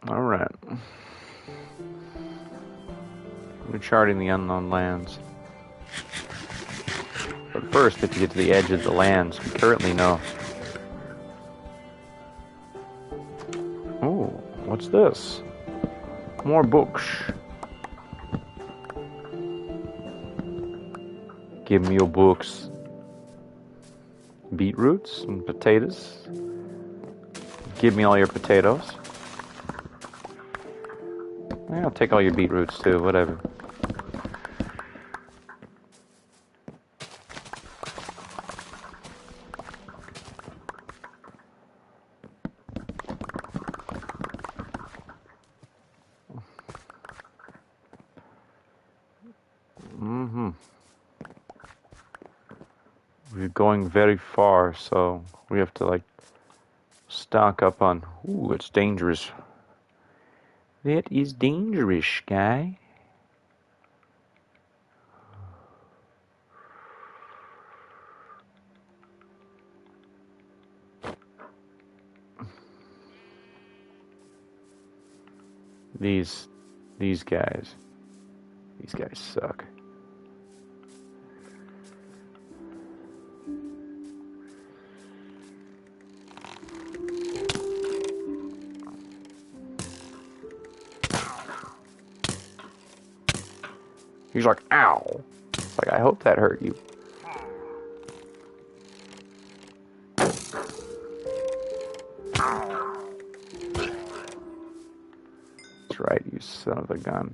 Alright. We're charting the unknown lands. But first, we have to get to the edge of the lands we currently know. Oh, what's this? More books. Give me your books. Beetroots and potatoes. Give me all your potatoes. Yeah, I'll take all your beetroots too, whatever. We're going very far, so we have to, like, stock up on... Ooh, it's dangerous. That is dangerous, guy. These guys. These guys suck. He's like, ow. It's like, I hope that hurt you. That's right, you son of a gun.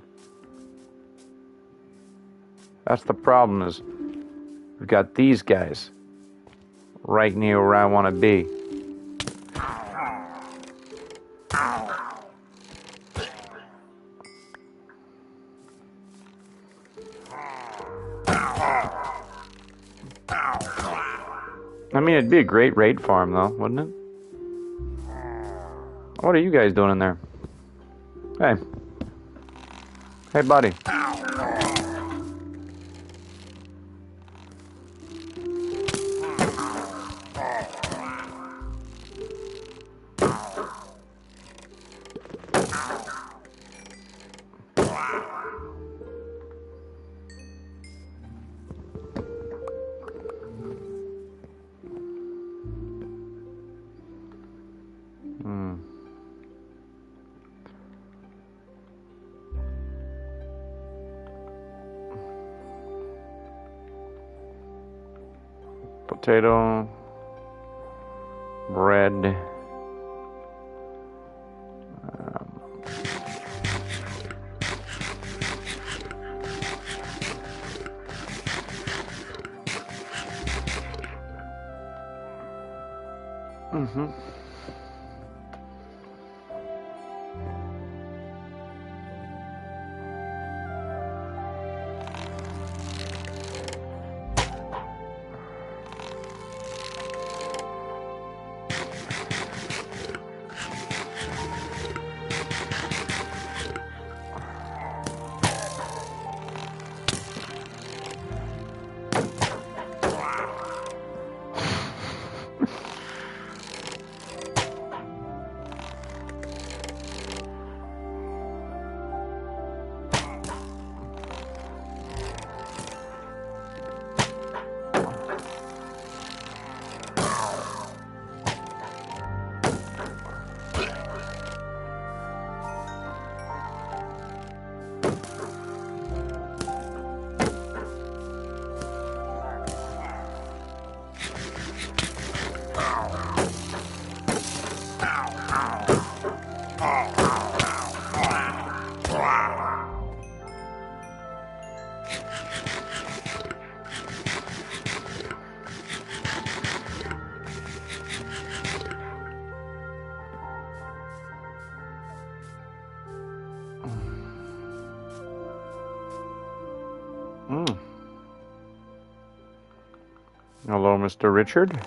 That's the problem is, we've got these guys right near where I want to be. I mean, it'd be a great raid farm, though, wouldn't it? What are you guys doing in there? Hey. Hey, buddy. Potato, bread, Hello, Mr. Richard.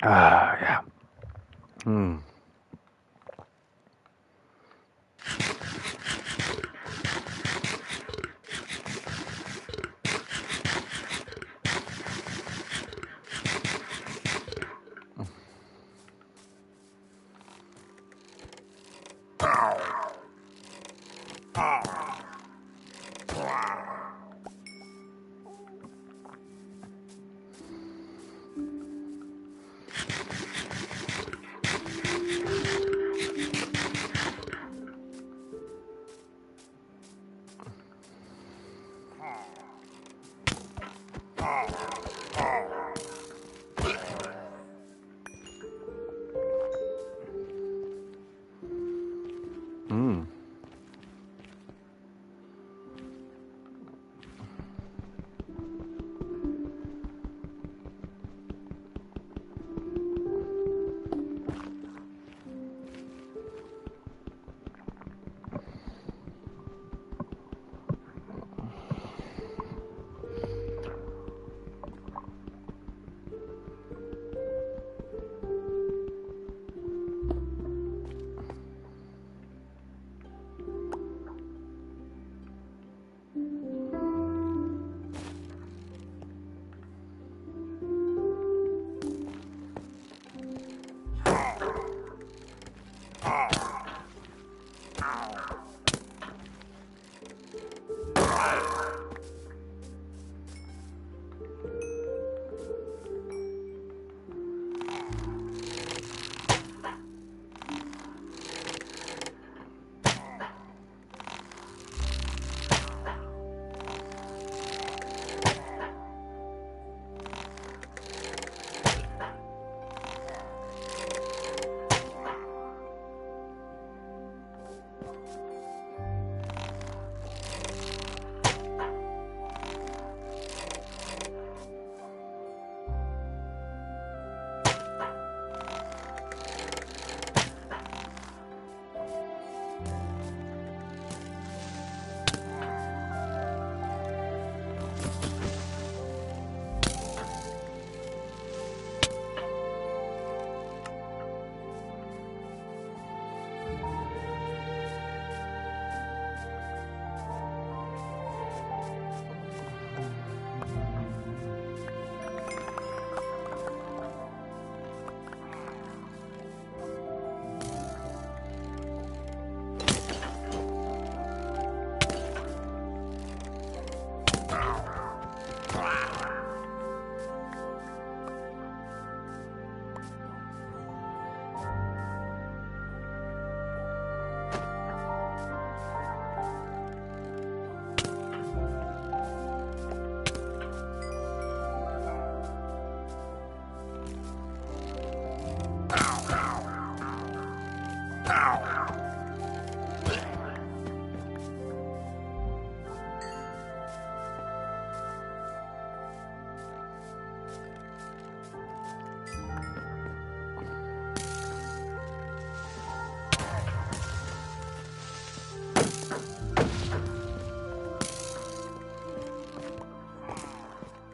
Yeah. Hmm. Hmm.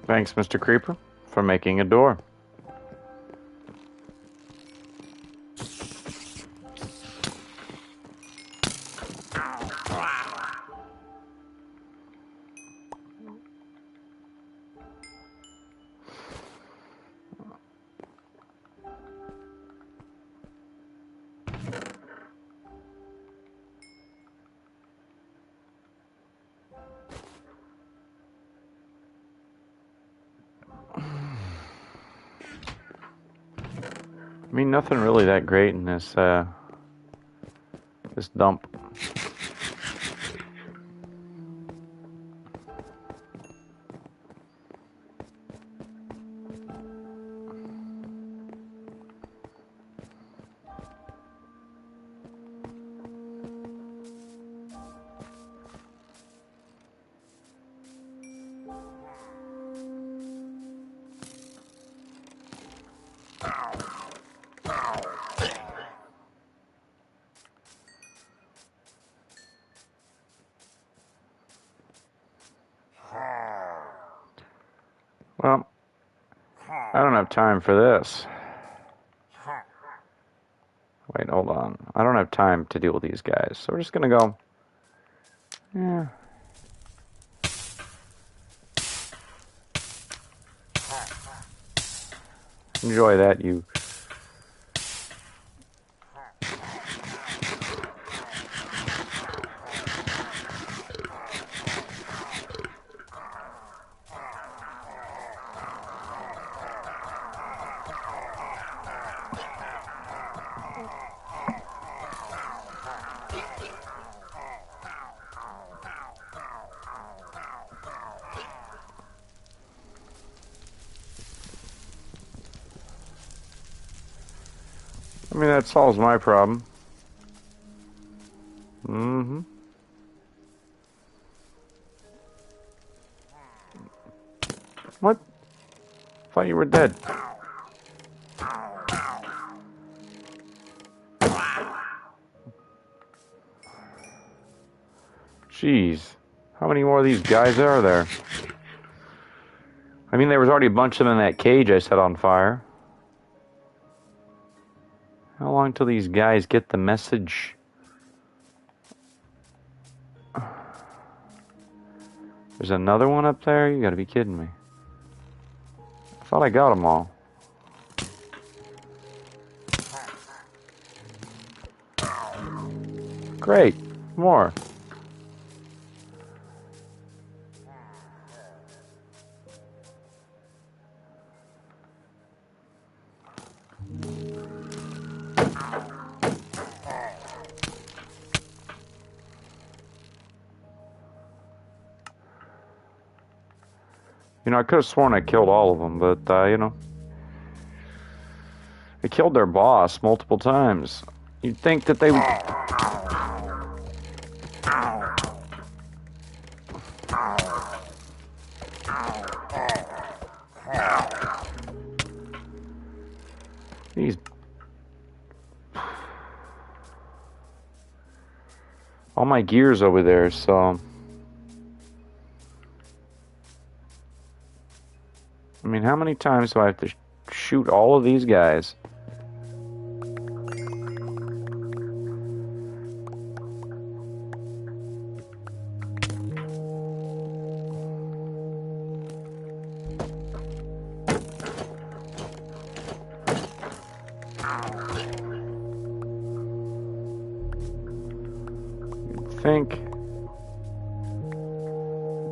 Thanks, Mr. Creeper, for making a door. I mean, nothing really that great in this this dump. Well, I don't have time for this. Wait, hold on. I don't have time to deal with these guys, so we're just gonna go. Yeah. Enjoy that, you. I mean, that solves my problem. Mm-hmm. What? Thought you were dead. Jeez. How many more of these guys are there? I mean, there was already a bunch of them in that cage I set on fire. How long till these guys get the message? There's another one up there? You gotta be kidding me. I thought I got them all. Great. More. You know, I could have sworn I killed all of them, but, you know. I killed their boss multiple times. You'd think that they would... These... All my gear's over there, so... I mean, how many times do I have to shoot all of these guys? You'd think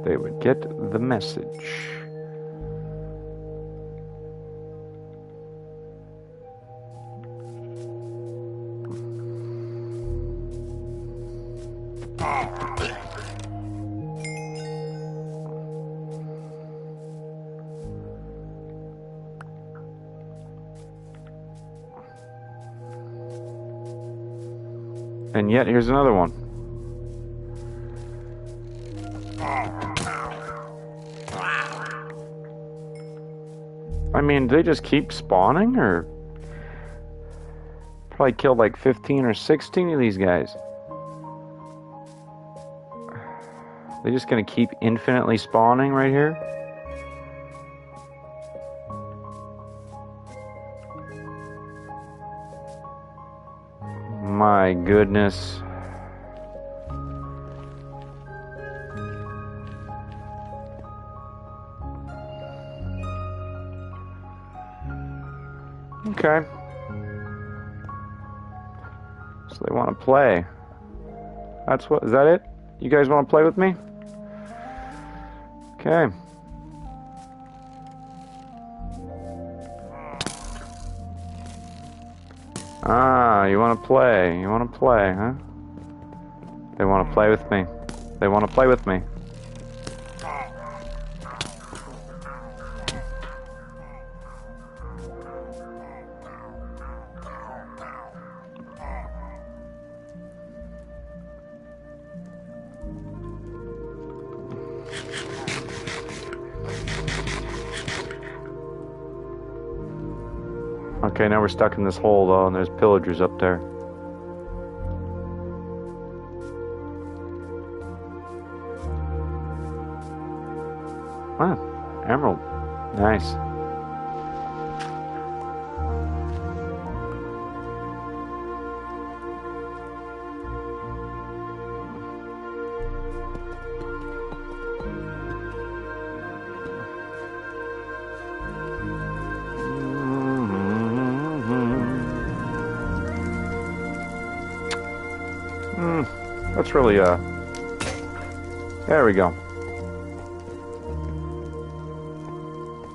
they would get the message. And yet, here's another one. I mean, do they just keep spawning, or... Probably killed like 15 or 16 of these guys. They're just gonna keep infinitely spawning right here? My goodness. Okay. So they want to play. That's what, is that it? You guys want to play with me? Okay. Ah, you want to play. You want to play, huh? They want to play with me. They want to play with me. Okay, now we're stuck in this hole, though, and there's pillagers up there. Ah, emerald. Nice. That's really, there we go.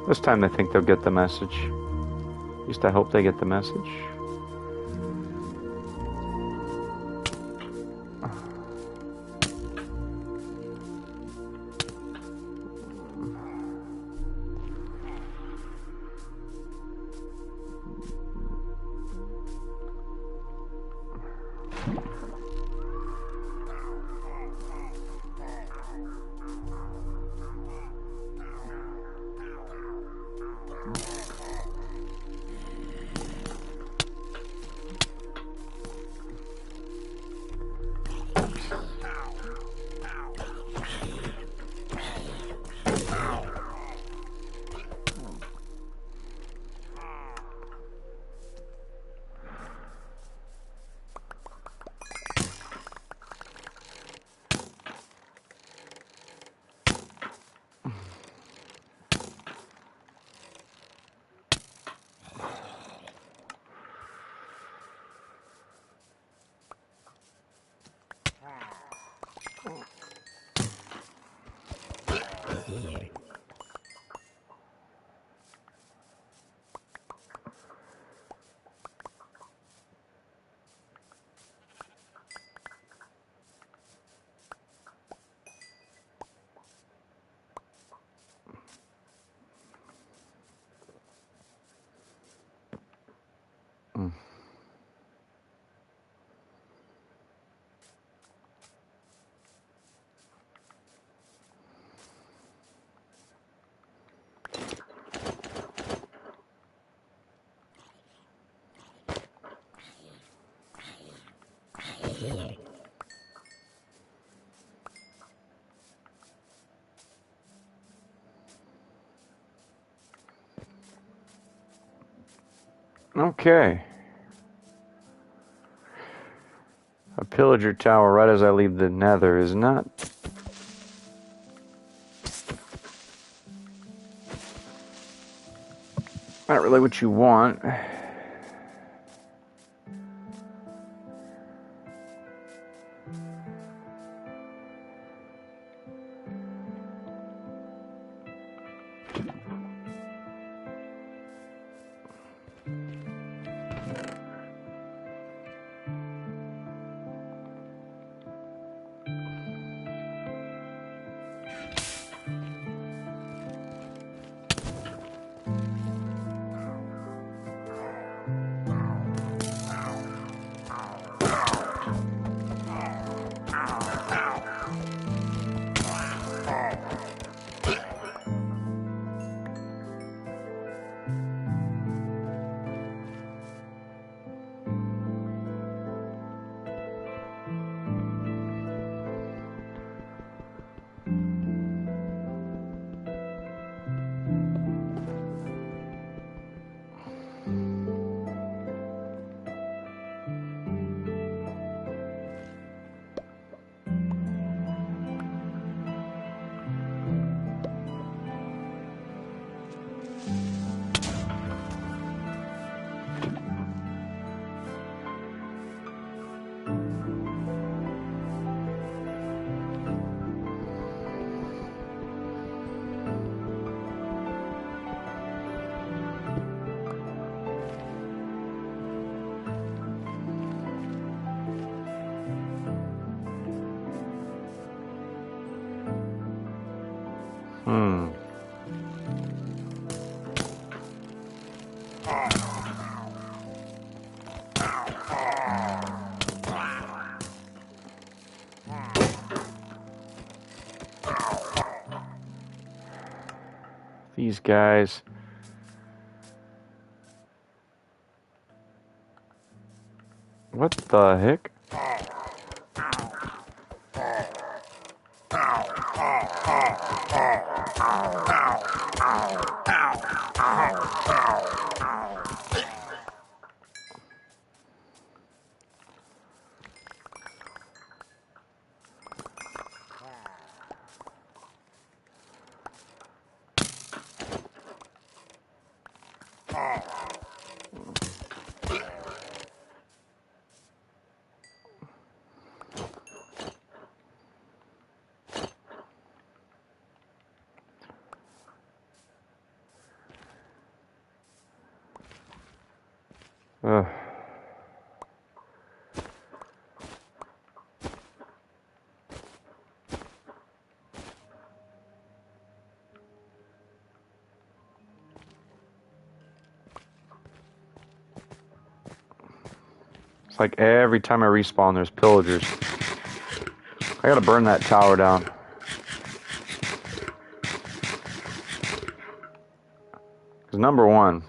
This time I think they'll get the message. At least I hope they get the message. Okay. A pillager tower right as I leave the nether is not really what you want. These guys. What the heck? Ugh. It's like every time I respawn, there's pillagers. I gotta burn that tower down. Because number one,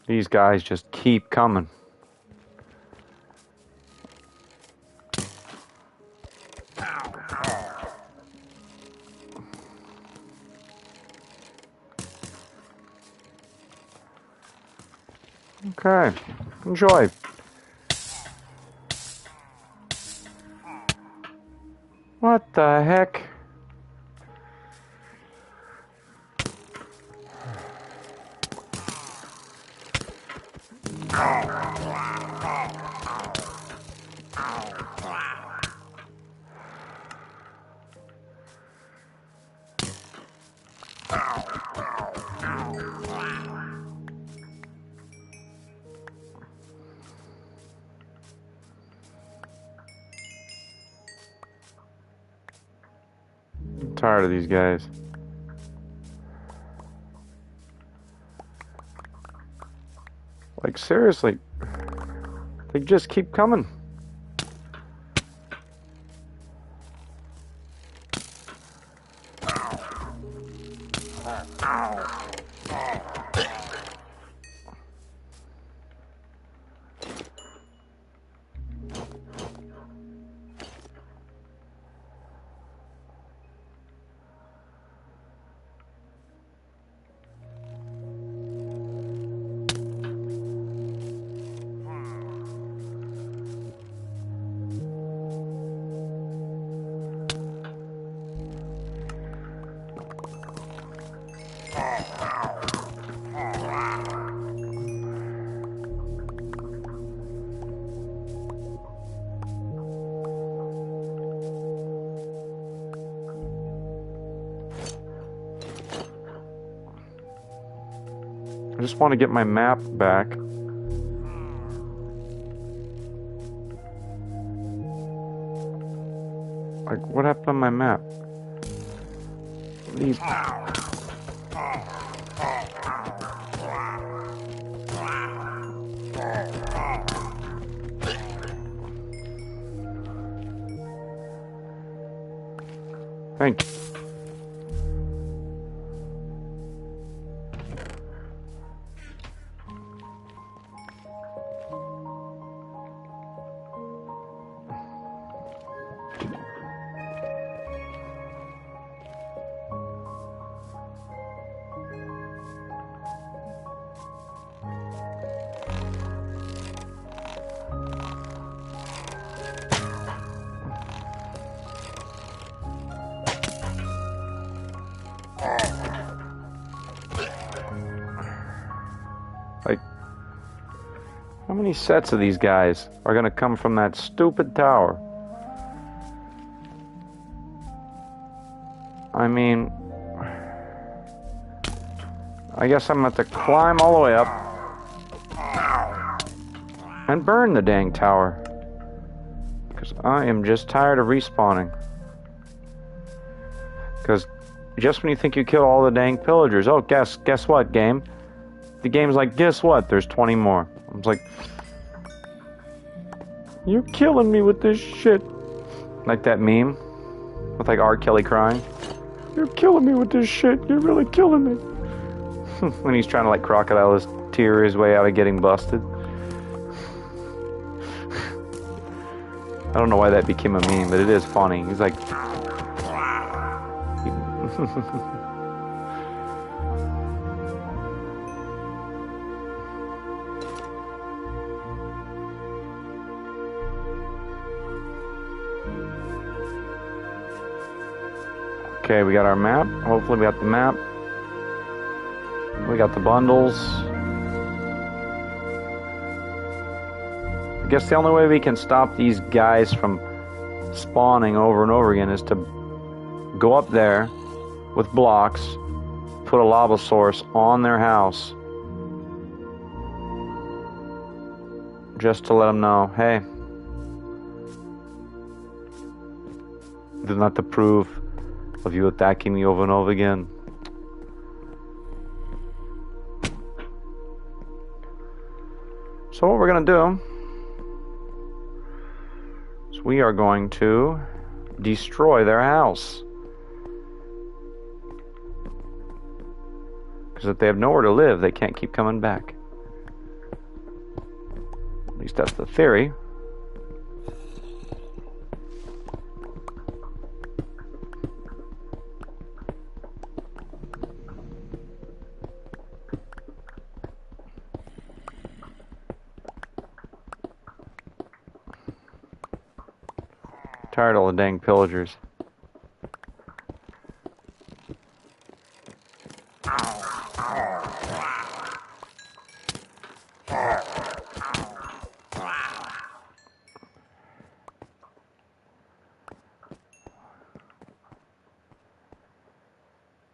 these guys just keep coming. Okay, enjoy. What the heck? I'm tired of these guys. Like, seriously, they just keep coming. I just want to get my map back. Like, what happened on my map? These... Thank you. Like, how many sets of these guys are gonna come from that stupid tower? I mean, I guess I'm gonna have to climb all the way up and burn the dang tower. Because I am just tired of respawning. Because just when you think you kill all the dang pillagers, oh, guess what, game? The game's like, guess what? There's 20 more. I was like, you're killing me with this shit. Like that meme with like R. Kelly crying. You're killing me with this shit. You're really killing me. When he's trying to like crocodile his tear his way out of getting busted. I don't know why that became a meme, but it is funny. He's like... Okay, we got our map. Hopefully we got the map. We got the bundles. I guess the only way we can stop these guys from spawning over and over again is to go up there with blocks, put a lava source on their house, just to let them know, hey, this is not the proof of you attacking me over and over again. So what we're going to do is we are going to destroy their house. Because if they have nowhere to live, they can't keep coming back. At least that's the theory. Tired of all the dang pillagers.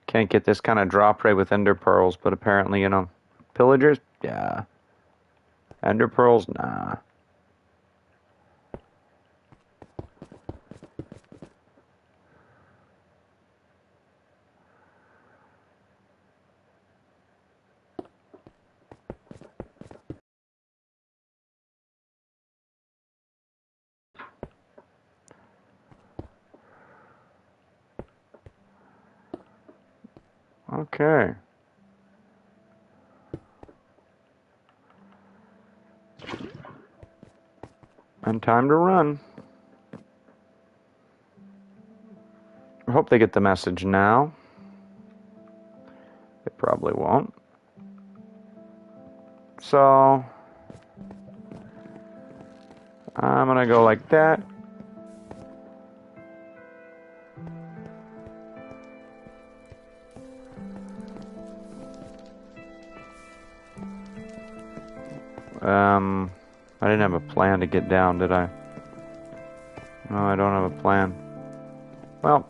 Can't get this kind of drop rate with ender pearls, but apparently, you know, pillagers, yeah. Ender pearls, nah. Okay. And time to run. I hope they get the message now. They probably won't. So I'm gonna go like that. I didn't have a plan to get down, did I? No, I don't have a plan. Well,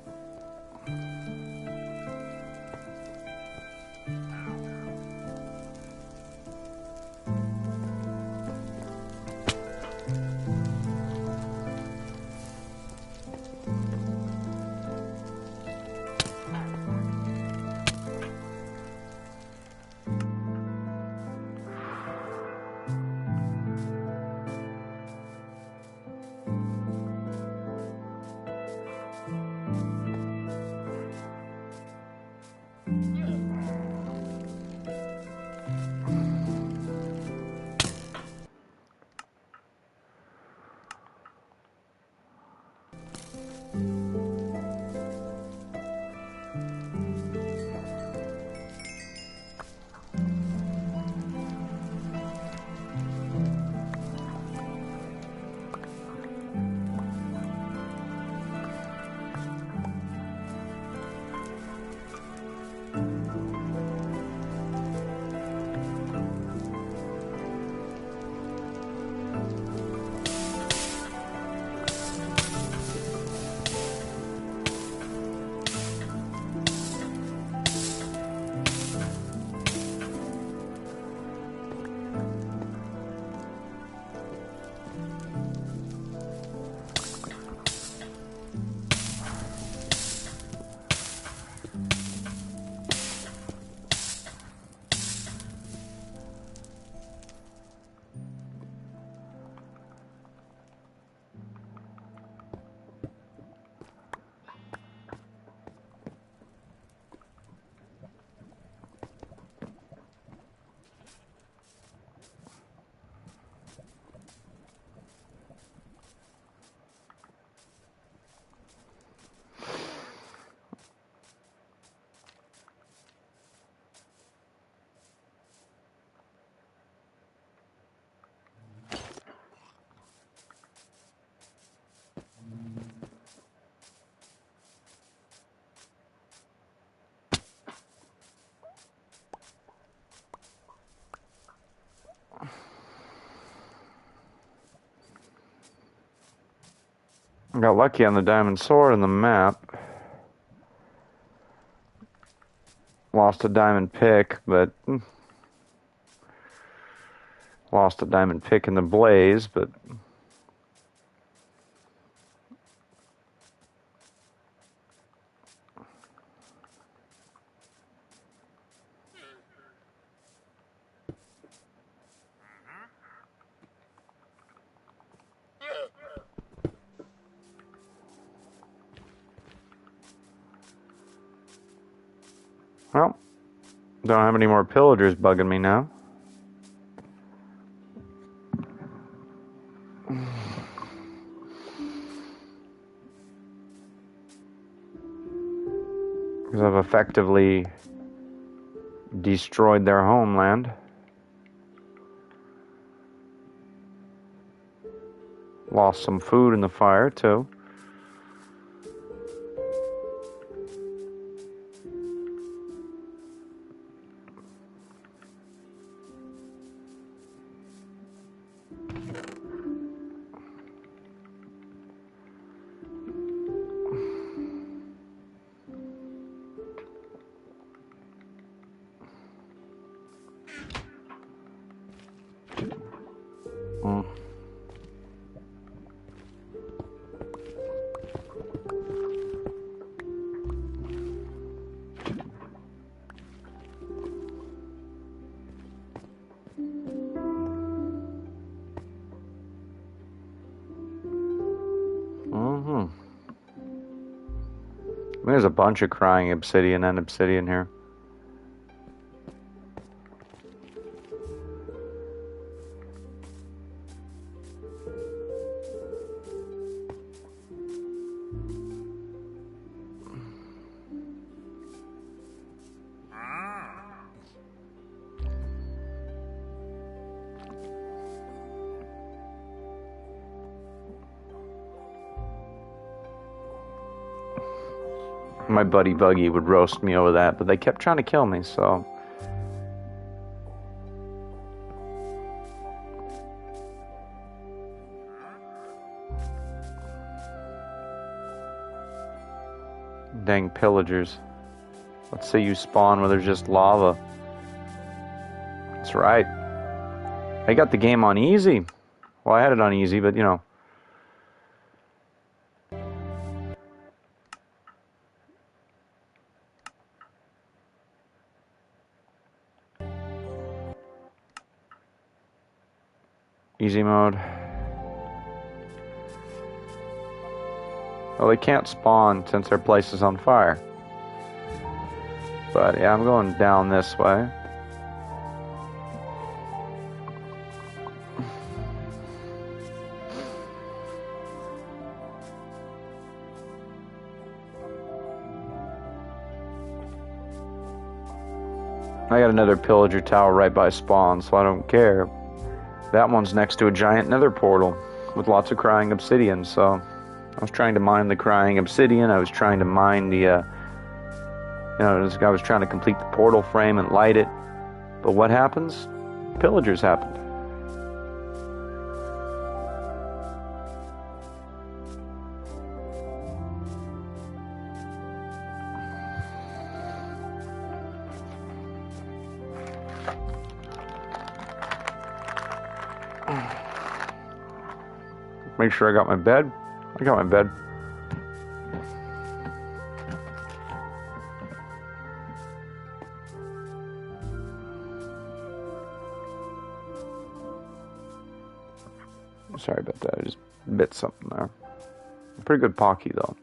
I got lucky on the diamond sword in the map. Lost a diamond pick, but Lost a diamond pick in the blaze, but... Well, don't have any more pillagers bugging me now. Because I've effectively destroyed their homeland. Lost some food in the fire, too. There's a bunch of crying obsidian and obsidian here. My buddy Buggy would roast me over that, but they kept trying to kill me, so... Dang pillagers. Let's say you spawn where there's just lava. That's right. I got the game on easy. Well, I had it on easy, but you know... Easy mode. Well, they can't spawn since their place is on fire. But yeah, I'm going down this way. I got another pillager tower right by spawn, so I don't care. That one's next to a giant nether portal with lots of crying obsidian, so I was trying to mine the crying obsidian. I was trying to mine the, I was trying to complete the portal frame and light it. But what happens? Pillagers happened. Make sure I got my bed. I got my bed. Sorry about that. I just bit something there. Pretty good Pocky, though.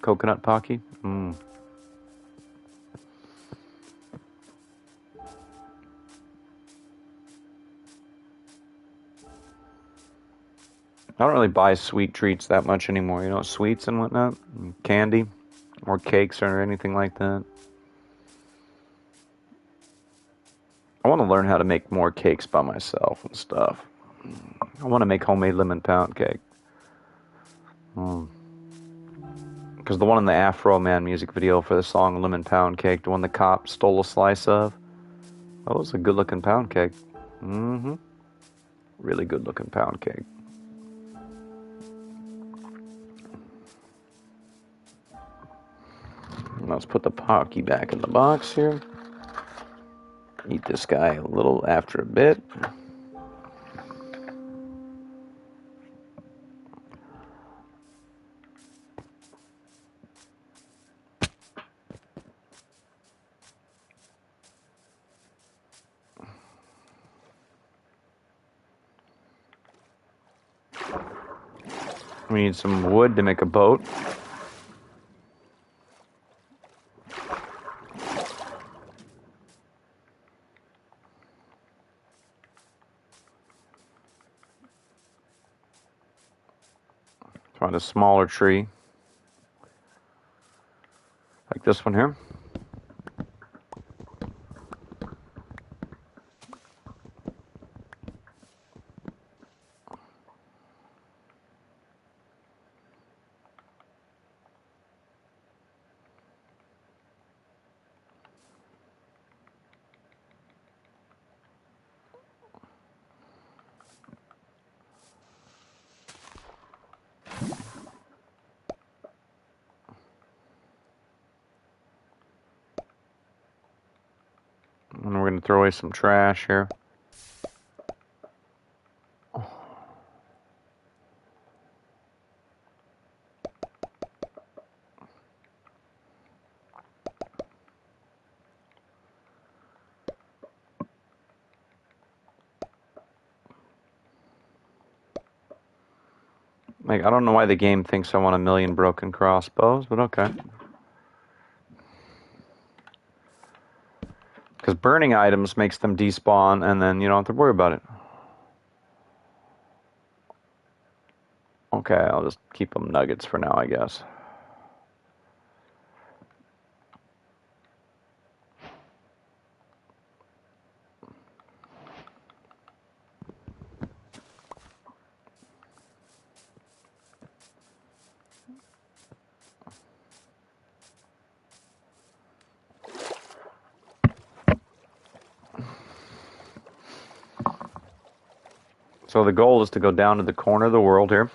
Coconut Pocky. I don't really buy sweet treats that much anymore, you know, sweets and whatnot, and candy, or cakes or anything like that. I want to learn how to make more cakes by myself and stuff. I want to make homemade lemon pound cake. Because the one in the Afro Man music video for the song Lemon Pound Cake, the one the cop stole a slice of, that was a good looking pound cake. Really good looking pound cake. Let's put the Pocky back in the box here. Eat this guy a little after a bit. We need some wood to make a boat. Find a smaller tree. Like this one here. And we're going to throw away some trash here. Like, I don't know why the game thinks I want 1,000,000 broken crossbows, but okay. Because burning items makes them despawn, and then you don't have to worry about it. Okay, I'll just keep them nuggets for now, I guess. So the goal is to go down to the corner of the world here.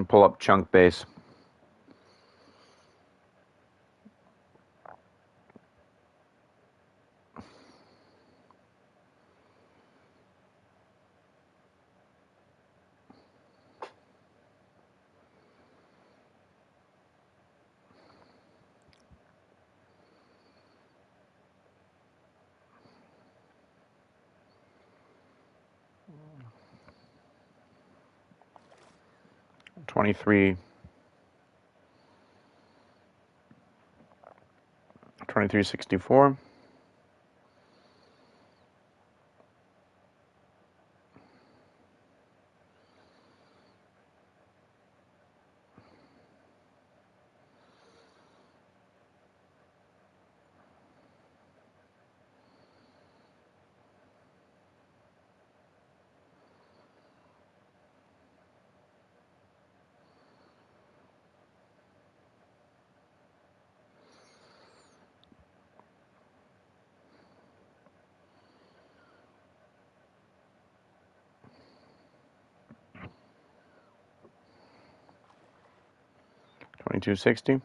Pull up chunk base. 23. 2364. 2260.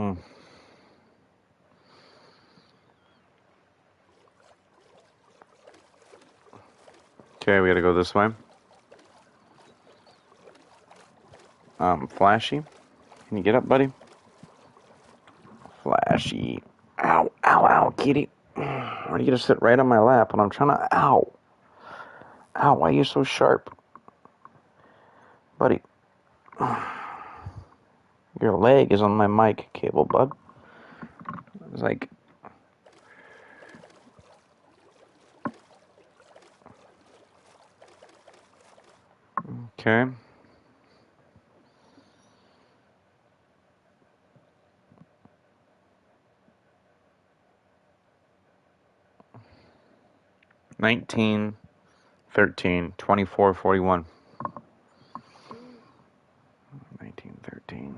Hmm. Okay, we gotta go this way. Flashy. Can you get up, buddy? Flashy. Ow, ow, ow, kitty. Why are you gonna sit right on my lap when I'm trying to... Ow. Ow, why are you so sharp? Buddy. Your leg is on my mic cable, bud. It's like... Okay. $19, $13, $24, $41. 19, 13.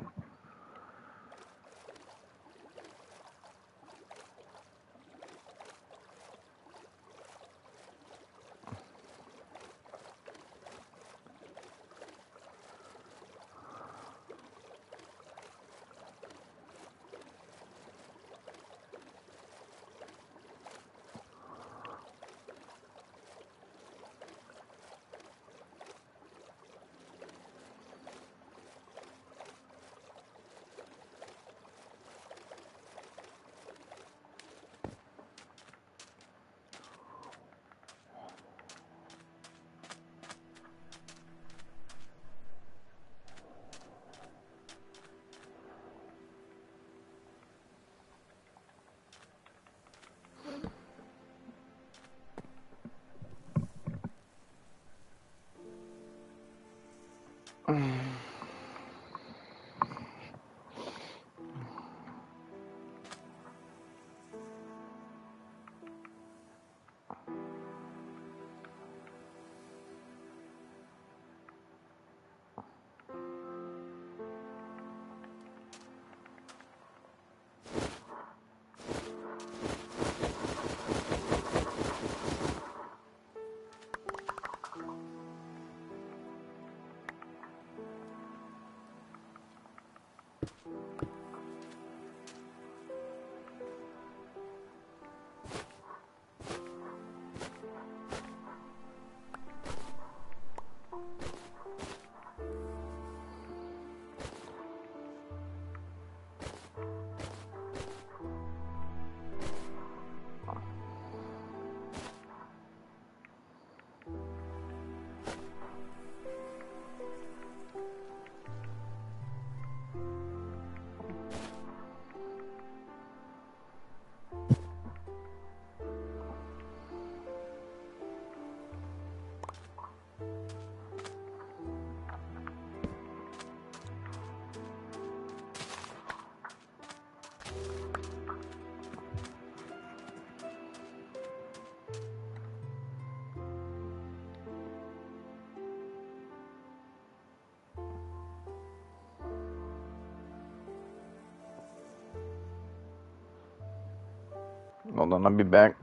Hold on, I'll be back.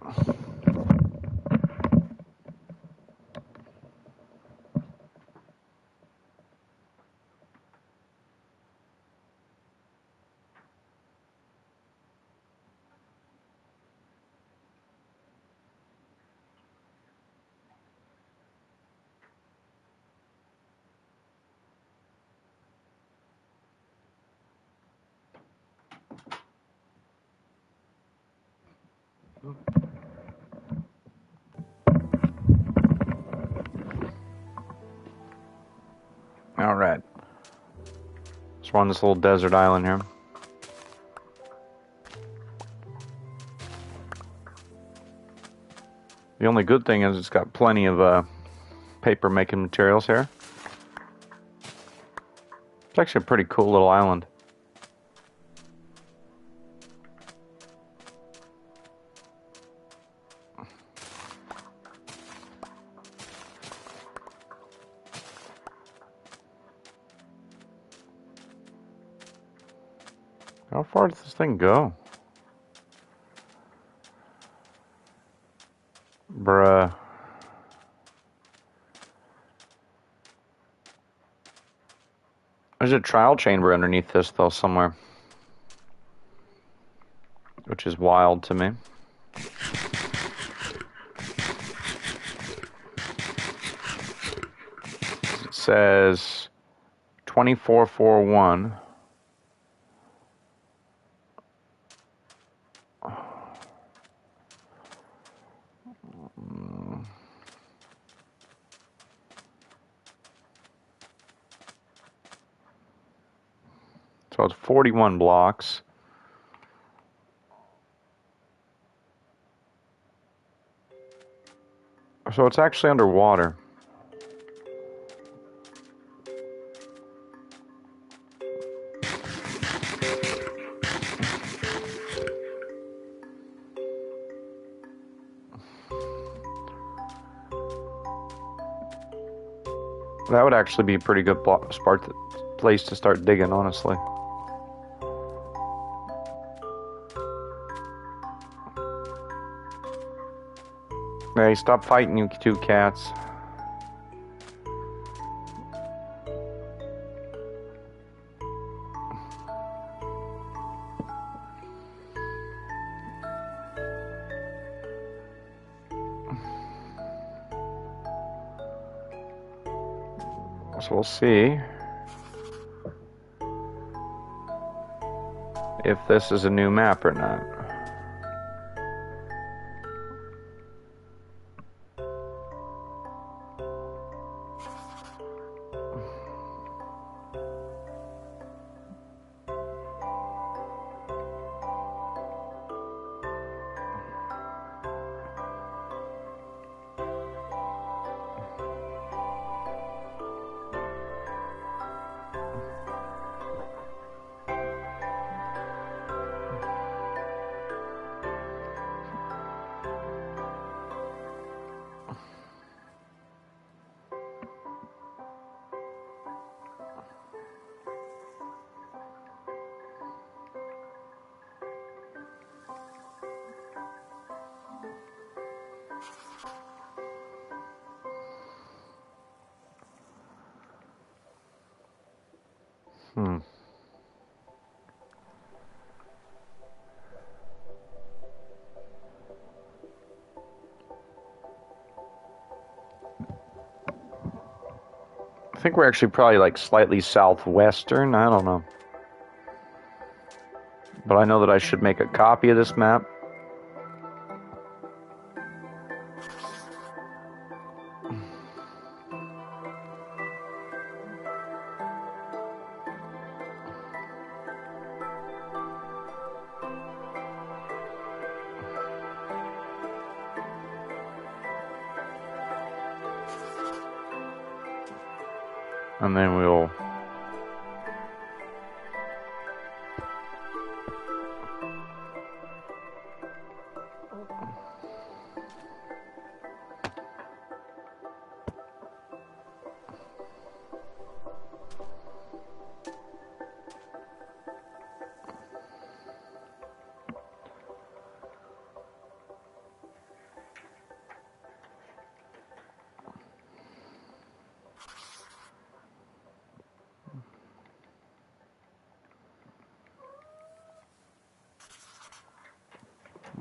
Alright. Just on this little desert island here. The only good thing is it's got plenty of paper making materials here. It's actually a pretty cool little island. How far does this thing go? Bruh. There's a trial chamber underneath this, though, somewhere. Which is wild to me. It says 2441. So it's 41 blocks. So it's actually underwater. That would actually be a pretty good place to start digging, honestly. Hey, stop fighting, you two cats. So we'll see if this is a new map or not. I think we're actually probably like slightly southwestern. I don't know. But I know that I should make a copy of this map. And then we'll...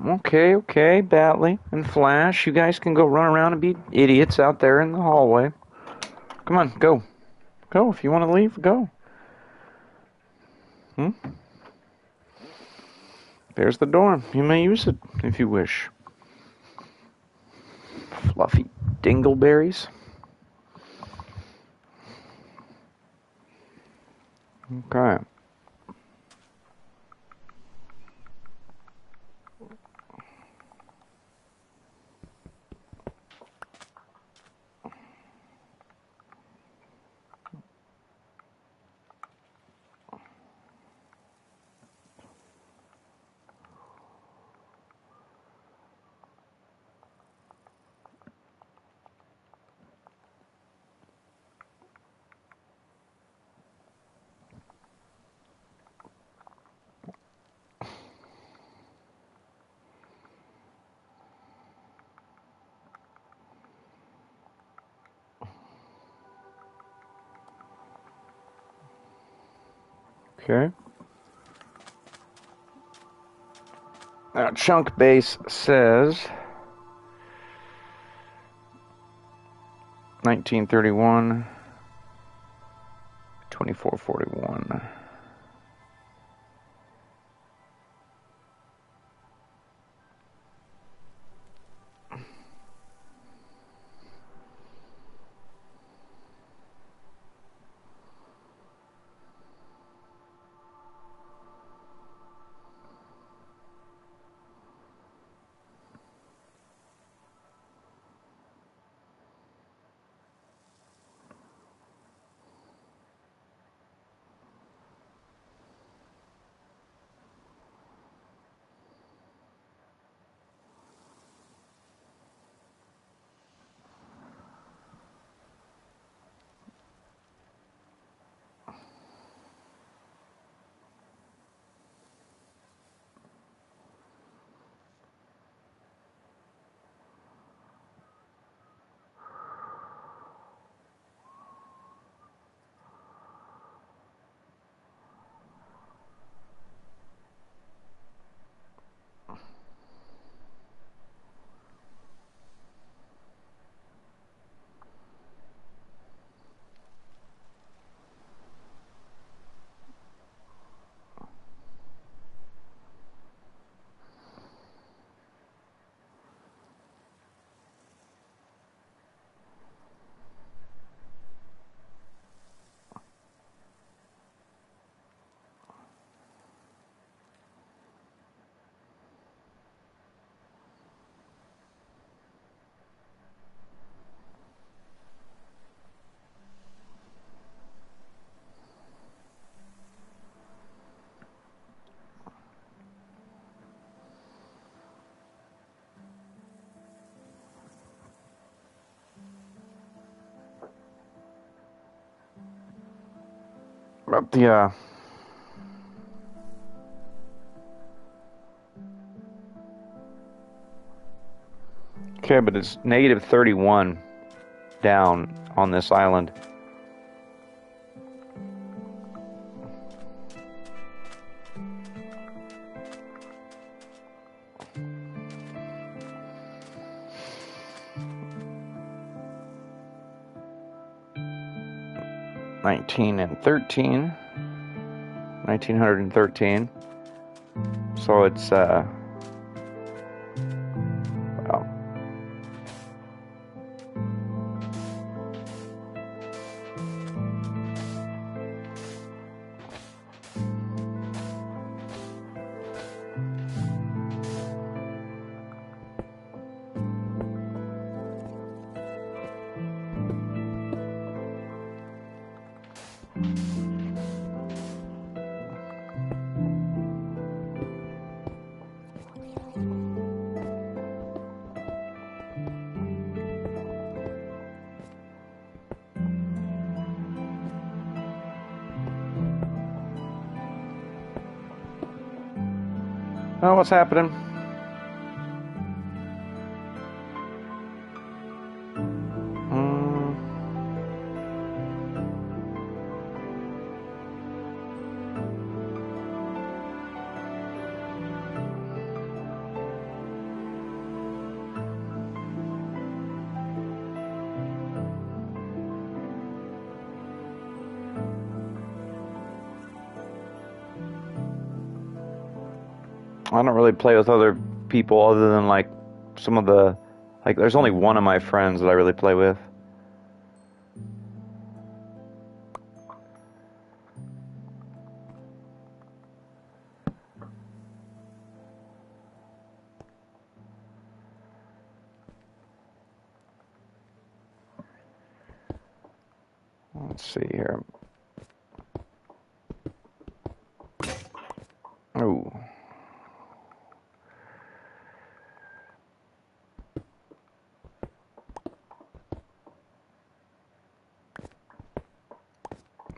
Okay, okay, Batley and Flash, you guys can go run around and be idiots out there in the hallway. Come on, go. Go, if you want to leave, go. There's the door. You may use it, if you wish. Fluffy dingleberries. Okay. Okay. Now, chunk base says 1931, 2441. About the, okay, but it's negative 31 down on this island. $1913. So it's well, oh, what's happening? I don't really play with other people other than like some of the, like there's only one of my friends that I really play with. Let's see here. Oh.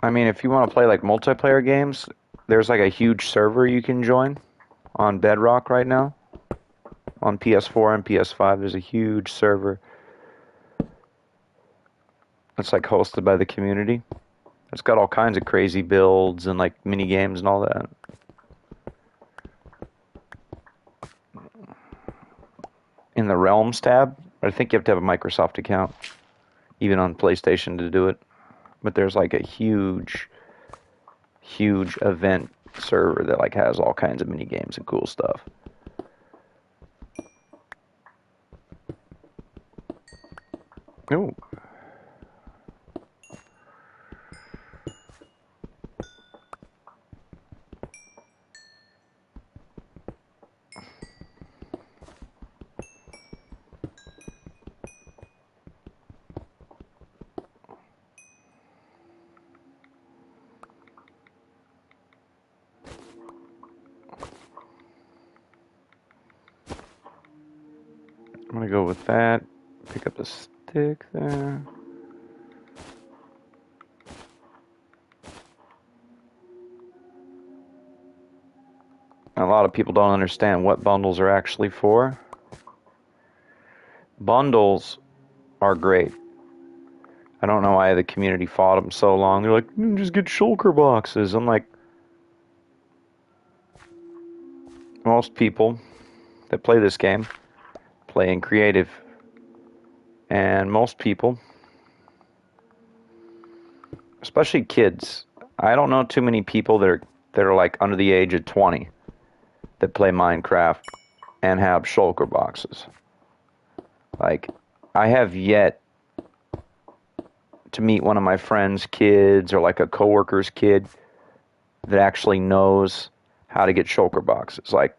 I mean, if you want to play like multiplayer games, there's like a huge server you can join on Bedrock right now. On PS4 and PS5, there's a huge server. It's like hosted by the community. It's got all kinds of crazy builds and like mini games and all that. In the Realms tab, I think you have to have a Microsoft account, even on PlayStation, to do it. But there's like a huge event server that like has all kinds of mini games and cool stuff. Ooh. I'm gonna go with that. Pick up the stick there. A lot of people don't understand what bundles are actually for. Bundles are great. I don't know why the community fought them so long. They're like, just get shulker boxes. I'm like, most people that play this game play in creative. And most people, especially kids, I don't know too many people that are like under the age of 20 that play Minecraft and have shulker boxes. Like, I have yet to meet one of my friends' kids or like a coworker's kid that actually knows how to get shulker boxes. Like,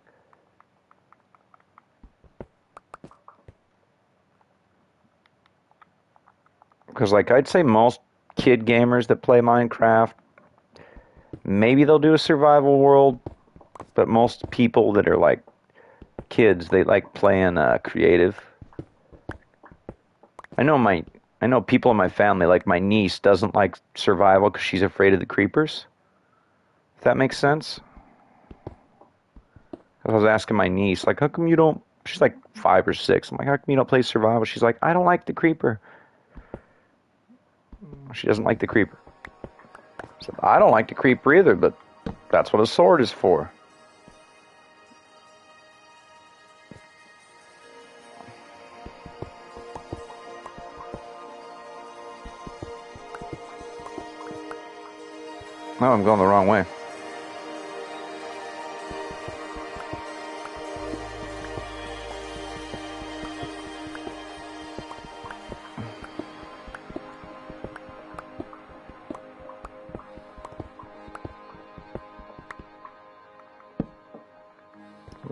because like I'd say most kid gamers that play Minecraft, maybe they'll do a survival world, but most people that are like kids, they like playing creative. I know people in my family, like my niece doesn't like survival because she's afraid of the creepers. If that makes sense. I was asking my niece, like, how come you don't, she's like 5 or 6. I'm like, how come you don't play survival? She's like, I don't like the creeper. She doesn't like the creeper. I said, I don't like the creeper either, but that's what a sword is for. No, I'm going the wrong way.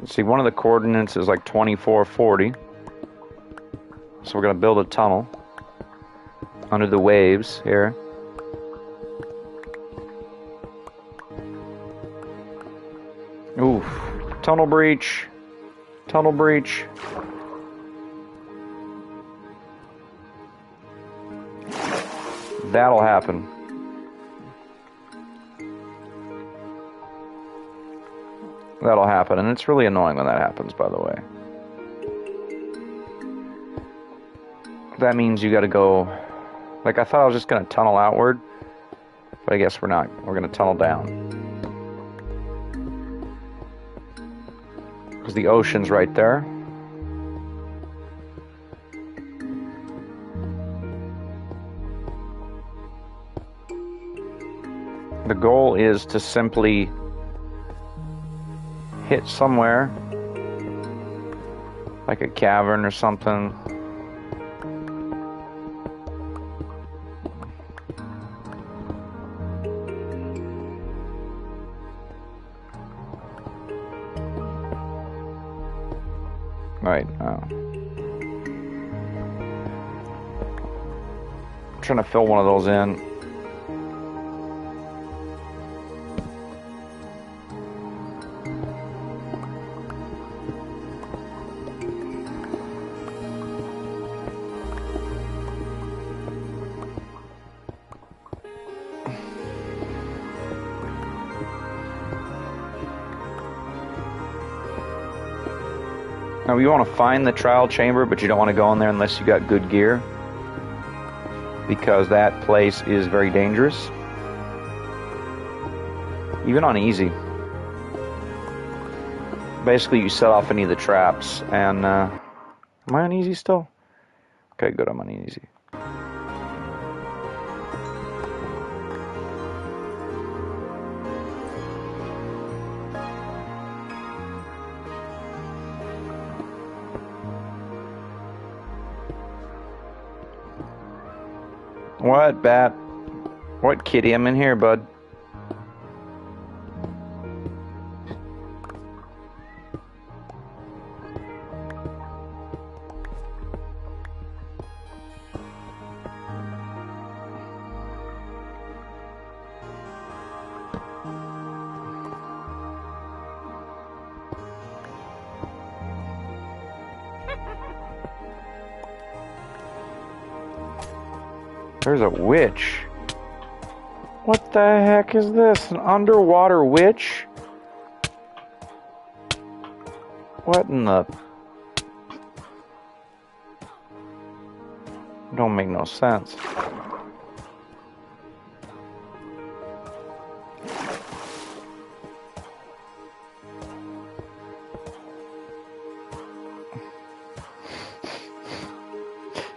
See, one of the coordinates is like 2440. So we're going to build a tunnel under the waves here. Oof. Tunnel breach. Tunnel breach. That'll happen. That'll happen, and it's really annoying when that happens, by the way. That means you gotta go... Like, I thought I was just gonna tunnel outward, but I guess we're not. We're gonna tunnel down. Because the ocean's right there. The goal is to simply hit somewhere. Like a cavern or something. Right. Oh. I'm trying to fill one of those in. Now you want to find the trial chamber, but you don't want to go in there unless you got good gear, because that place is very dangerous, even on easy. Basically, you set off any of the traps, and am I on easy still? Okay, good, I'm on easy. What, bat? What, kitty? I'm in here, bud. There's a witch. What the heck is this? An underwater witch? What in the... Don't make no sense.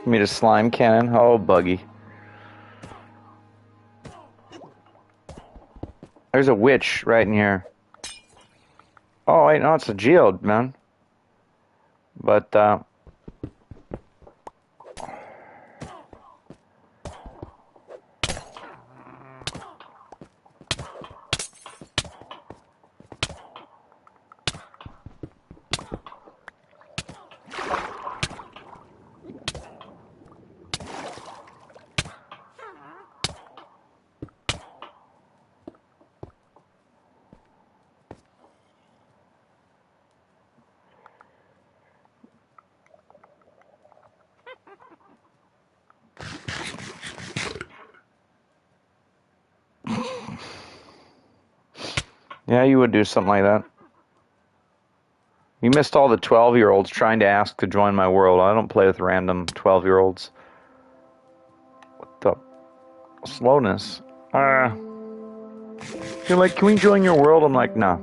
You made a slime cannon? Oh, buggy. There's a witch right in here. Oh, wait, no, it's a geode, man. But, yeah, you would do something like that. You missed all the 12-year-olds trying to ask to join my world. I don't play with random 12-year-olds. What the slowness? You're like, can we join your world? I'm like, nah.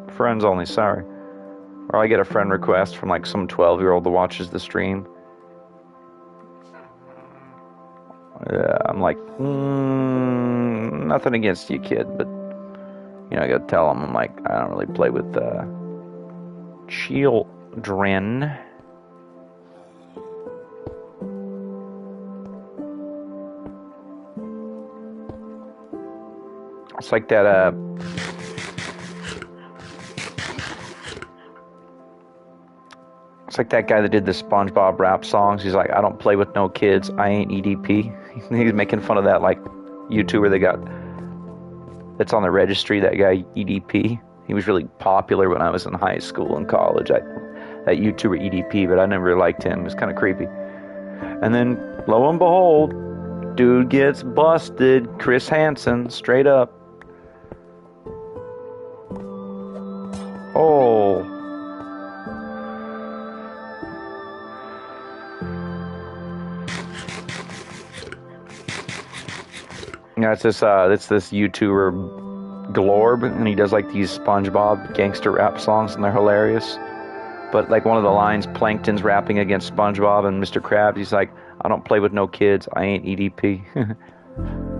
Friends only, sorry. Or I get a friend request from like some 12-year-old that watches the stream. Yeah, I'm like, nothing against you, kid, but you know, I gotta tell them, I'm like, I don't really play with children. It's like that, it's like that guy that did the SpongeBob rap songs. He's like, I don't play with no kids, I ain't EDP. He's making fun of that, like, YouTuber they got that's on the registry, that guy EDP. He was really popular when I was in high school and college. That YouTuber EDP, but I never liked him. It was kind of creepy. And then, lo and behold, dude gets busted. Chris Hansen, straight up. Oh. Yeah, it's this YouTuber Glorb, and he does like these SpongeBob gangster rap songs, and they're hilarious. But like one of the lines, Plankton's rapping against SpongeBob and Mr. Krabs, he's like, I don't play with no kids, I ain't EDP.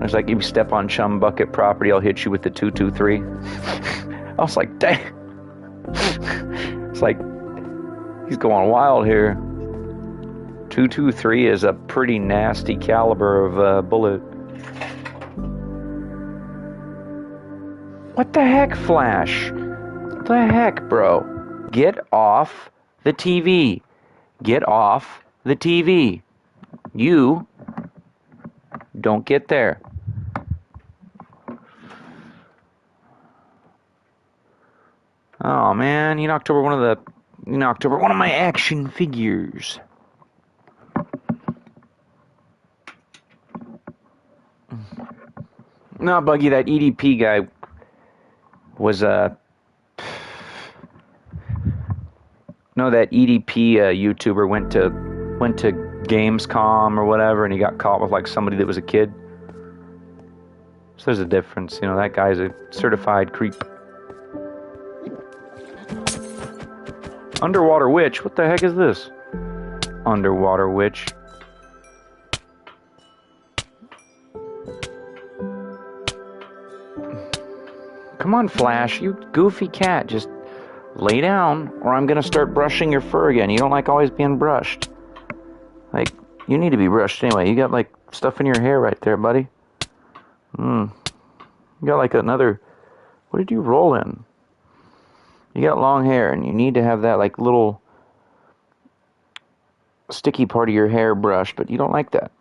It's like, if you step on Chum Bucket property, I'll hit you with the 223. I was like, dang. It's like, he's going wild here. 223 is a pretty nasty caliber of bullet. What the heck, Flash? What the heck, bro? Get off the TV. Get off the TV. You don't get there. Oh man, you knocked over one of my action figures. No, Buggy, that EDP guy was that EDP YouTuber went to Gamescom or whatever, and he got caught with like somebody that was a kid. So there's a difference, you know. That guy's a certified creep. Underwater witch? What the heck is this? Underwater witch. Come on, Flash, you goofy cat. Just lay down, or I'm gonna start brushing your fur again. You don't like always being brushed. Like, you need to be brushed anyway. You got, like, stuff in your hair right there, buddy. You got, like, another... What did you roll in? You got long hair, and you need to have that, like, little sticky part of your hair brushed, but you don't like that.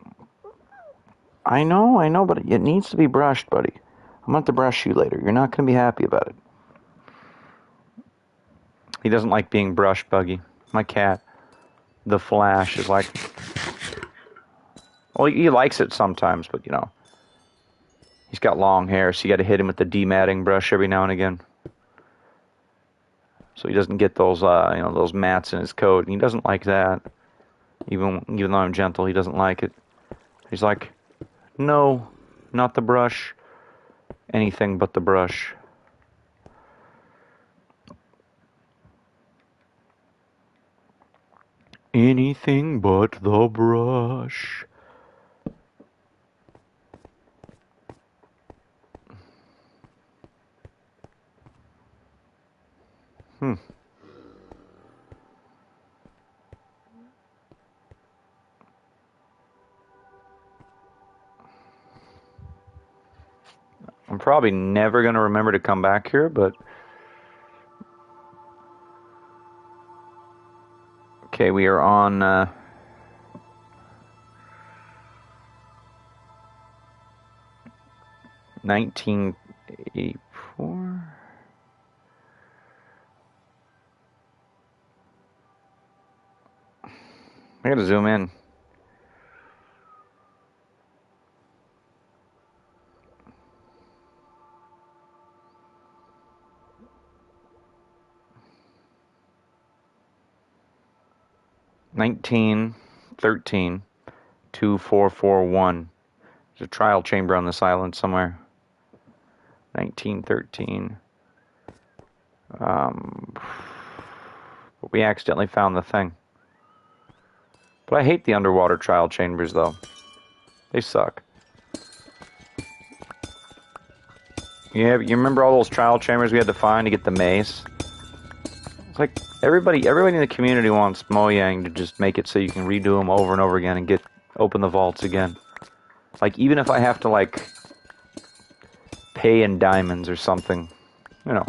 I know, but it needs to be brushed, buddy. I'm going to have to brush you later. You're not going to be happy about it. He doesn't like being brushed, Buggy. My cat, the Flash, is like... Well, he likes it sometimes, but, you know... He's got long hair, so you got to hit him with the dematting brush every now and again. So he doesn't get those, those mats in his coat. And he doesn't like that. Even though I'm gentle, he doesn't like it. He's like, no, not the brush. Anything but the brush. Anything but the brush. I'm probably never going to remember to come back here, but... Okay, we are on... 1984... I gotta zoom in. $19, 13, 2441. There's a trial chamber on this island somewhere. 1913. But we accidentally found the thing. But I hate the underwater trial chambers, though. They suck. Yeah, you remember all those trial chambers we had to find to get the mace? It's like everybody in the community wants Mojang to just make it so you can redo them over and over again and open the vaults again. Like, even if I have to, like, pay in diamonds or something, you know.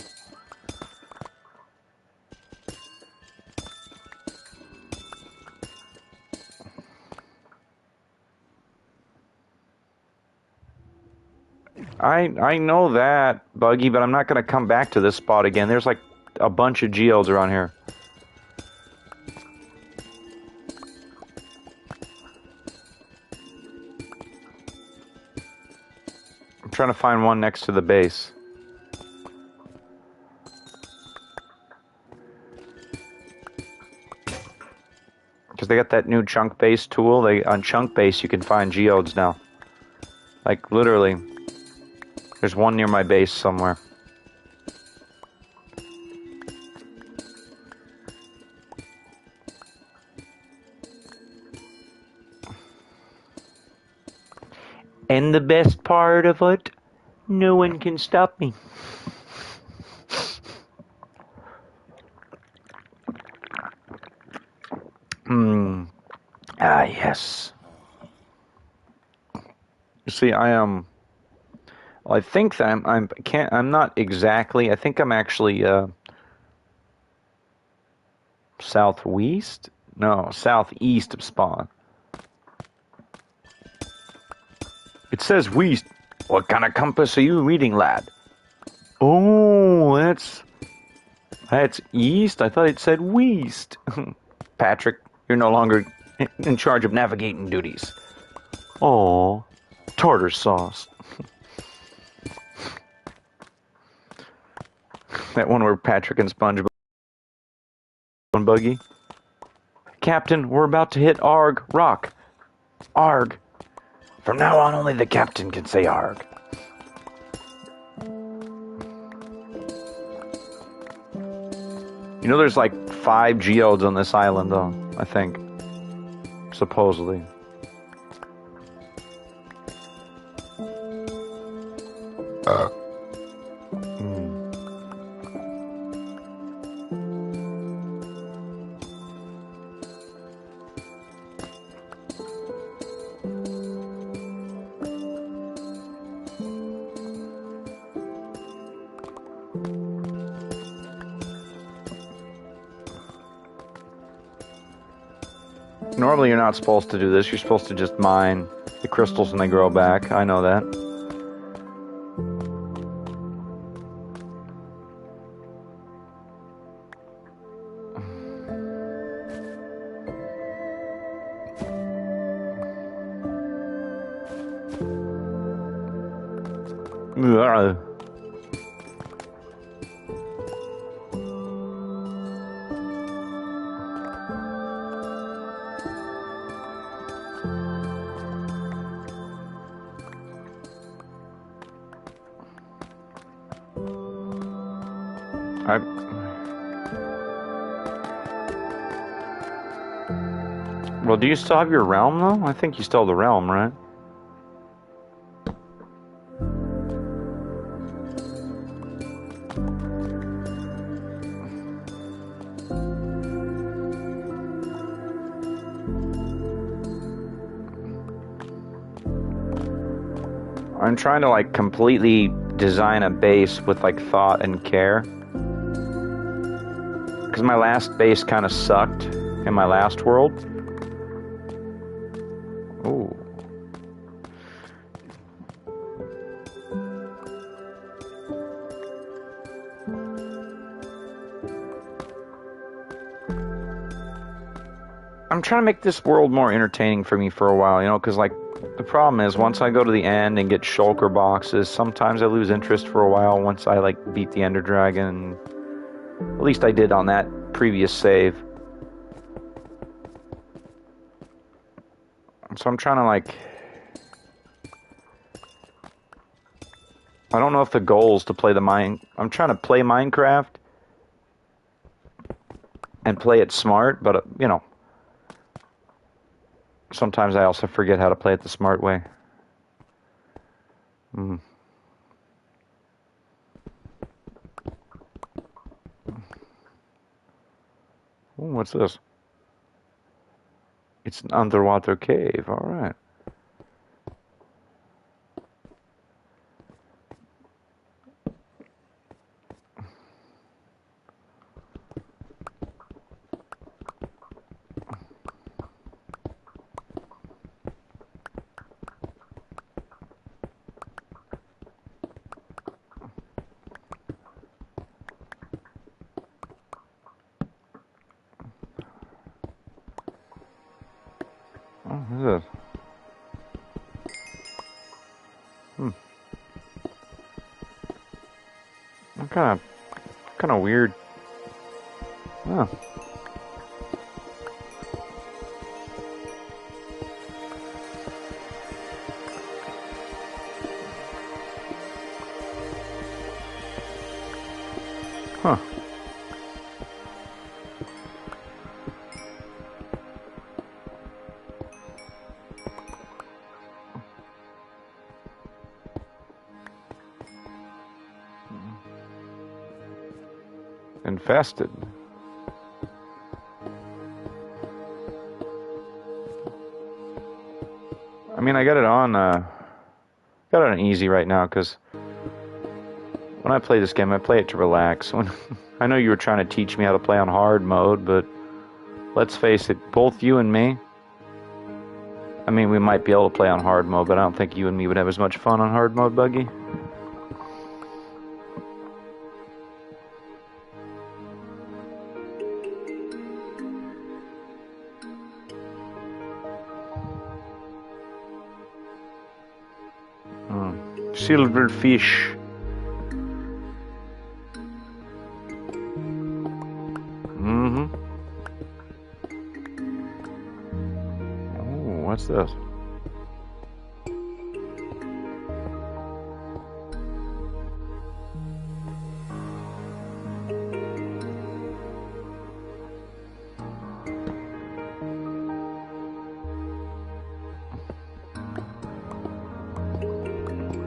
I know that, Buggy, but I'm not going to come back to this spot again. There's like a bunch of geodes around here. I'm trying to find one next to the base. Because they got that new chunk base tool. On chunk base you can find geodes now. Like, literally. There's one near my base somewhere. And the best part of it, no one can stop me. Ah, yes. You see, I am. Well, I think that I'm not exactly. I think I'm actually southwest. No, southeast of Spawn. It says west. What kind of compass are you reading, lad? Oh, that's east. I thought it said west. Patrick, you're no longer in charge of navigating duties. Oh, tartar sauce. That one where Patrick and SpongeBob and Buggy. Captain, we're about to hit Arg Rock. Arg. From now on, only the captain can say Arg. You know, there's like 5 geodes on this island, though, I think. Supposedly. Normally you're not supposed to do this. You're supposed to just mine the crystals when they grow back. I know that. Well, do you still have your realm, though? I think you still have the realm, right? I'm trying to, like, completely design a base with, like, thought and care. Because my last base kind of sucked in my last world. Ooh. I'm trying to make this world more entertaining for me for a while, you know, because, like, the problem is once I go to the end and get shulker boxes, sometimes I lose interest for a while once I, like, beat the Ender Dragon. At least I did on that previous save. So I'm trying to, like... I don't know if the goal is to play I'm trying to play Minecraft and play it smart, but, you know... Sometimes I also forget how to play it the smart way. Ooh, what's this? It's an underwater cave, alright. Oh, what is this? Kind of weird. Oh. Huh. Infested. I mean, I got it on easy right now, because when I play this game, I play it to relax. I know you were trying to teach me how to play on hard mode, but let's face it, both you and me, I mean, we might be able to play on hard mode, but I don't think you and me would have as much fun on hard mode, Buggy. Silverfish. Mm-hmm. Oh, what's this?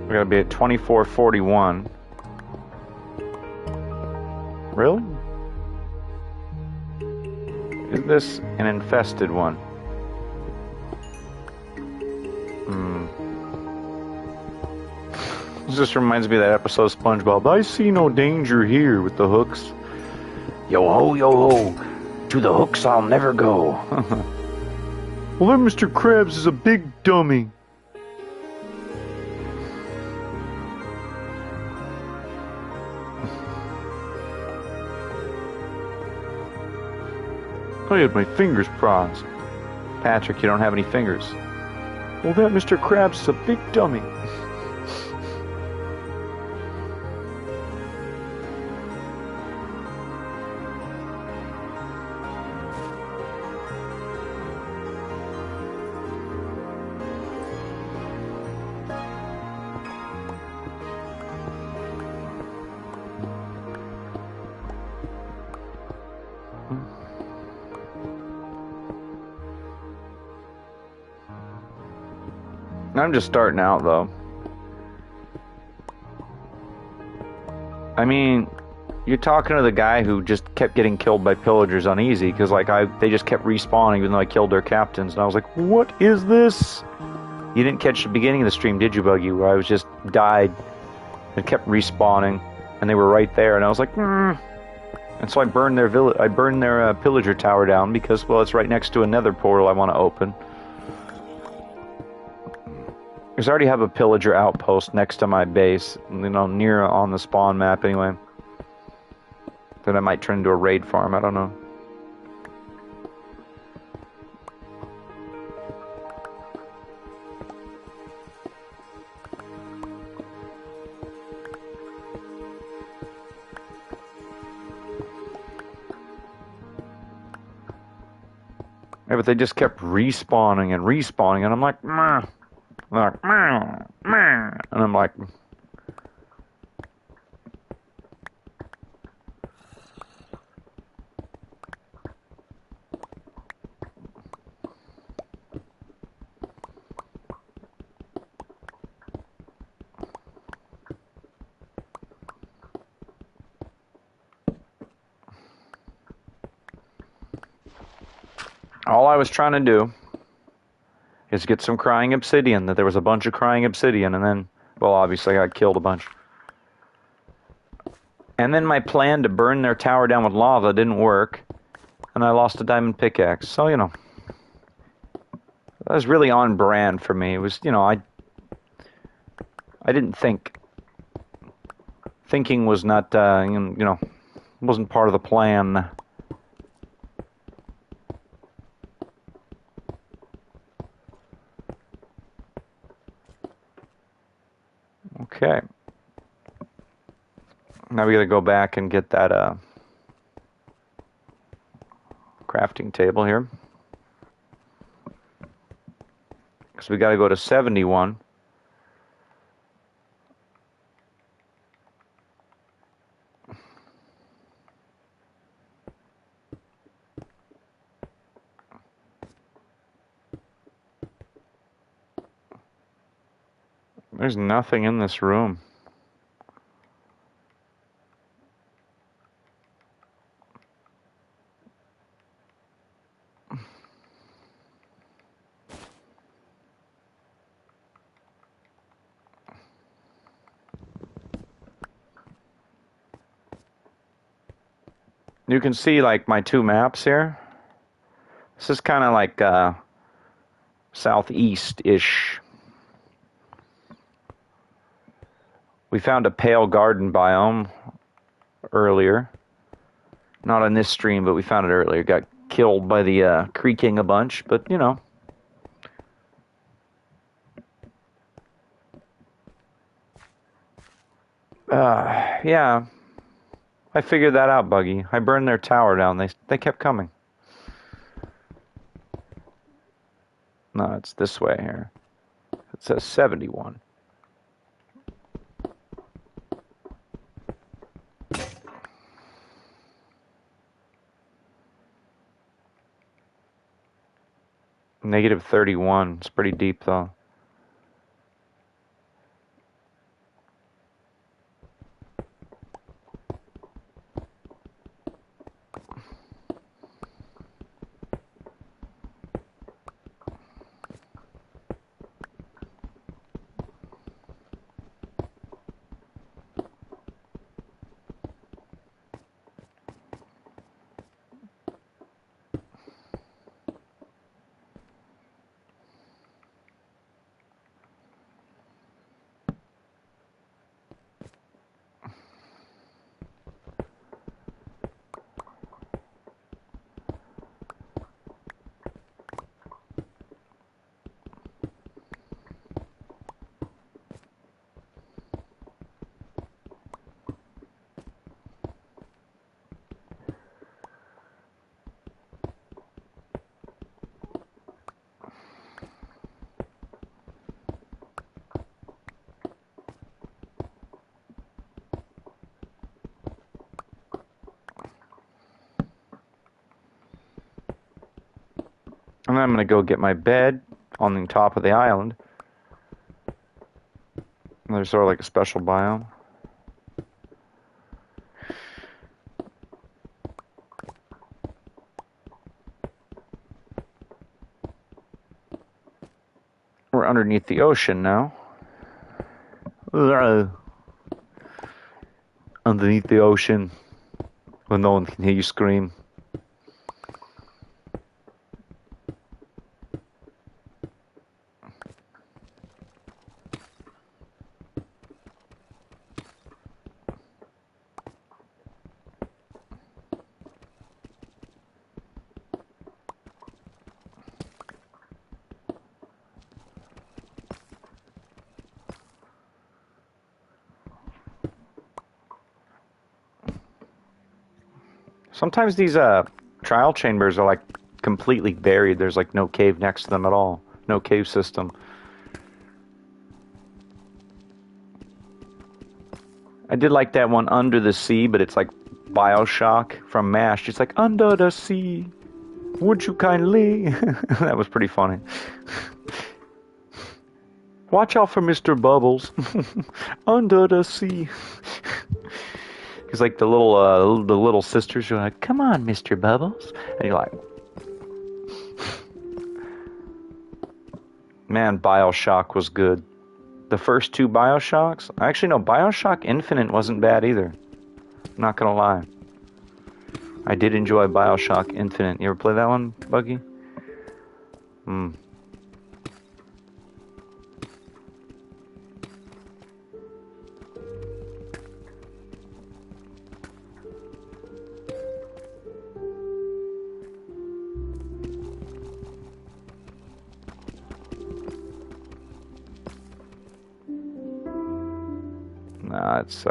We gotta be at 2441. Really? Is this an infested one? This just reminds me of that episode of SpongeBob. I see no danger here with the hooks. Yo ho, yo ho. To the hooks I'll never go. Well, then Mr. Krabs is a big dummy. I had my fingers crossed. Patrick, you don't have any fingers. Well, that Mr. Krabs is a big dummy. I'm just starting out, though. I mean, you're talking to the guy who just kept getting killed by pillagers on easy, because they just kept respawning even though I killed their captains, and I was like, what is this? You didn't catch the beginning of the stream, did you, Buggy? Where I was just died and kept respawning, and they were right there, and I was like, And so I burned their pillager tower down because, well, it's right next to another portal I want to open. Because I already have a pillager outpost next to my base, you know, near on the spawn map anyway. That I might turn into a raid farm, I don't know. Yeah, but they just kept respawning and respawning, and I'm like, meh. Like, meh, meh. And I'm like, all I was trying to do is get some crying obsidian, that there was a bunch of crying obsidian, and then, well, obviously I got killed a bunch. And then my plan to burn their tower down with lava didn't work, and I lost a diamond pickaxe. So, you know, that was really on brand for me. It was, you know, I didn't think. Thinking was not, you know, wasn't part of the plan. Okay. Now we gotta go back and get that crafting table here. Because we gotta go to 71. There's nothing in this room. You can see like my two maps here. This is kind of like southeast-ish. We found a pale garden biome earlier. Not on this stream, but we found it earlier. Got killed by the creaking a bunch, but you know. Yeah. I figured that out, Buggy. I burned their tower down. They kept coming. No, it's this way here. It says 71. Negative 31. It's pretty deep, though. And then I'm going to go get my bed on the top of the island. And there's sort of like a special biome. We're underneath the ocean now. Underneath the ocean, where no one can hear you scream. Sometimes these trial chambers are like completely buried. There's like no cave next to them at all. No cave system. I did like that one Under the Sea, but it's like Bioshock from MASH. It's like, under the sea, would you kindly? That was pretty funny. Watch out for Mr. Bubbles. Under the sea. Because like the little sisters are like, come on, Mr. Bubbles. And you're like, man, Bioshock was good. The first two Bioshocks, actually no, Bioshock Infinite wasn't bad either. I'm not gonna lie. I did enjoy Bioshock Infinite. You ever play that one, Buggy? Nah, it's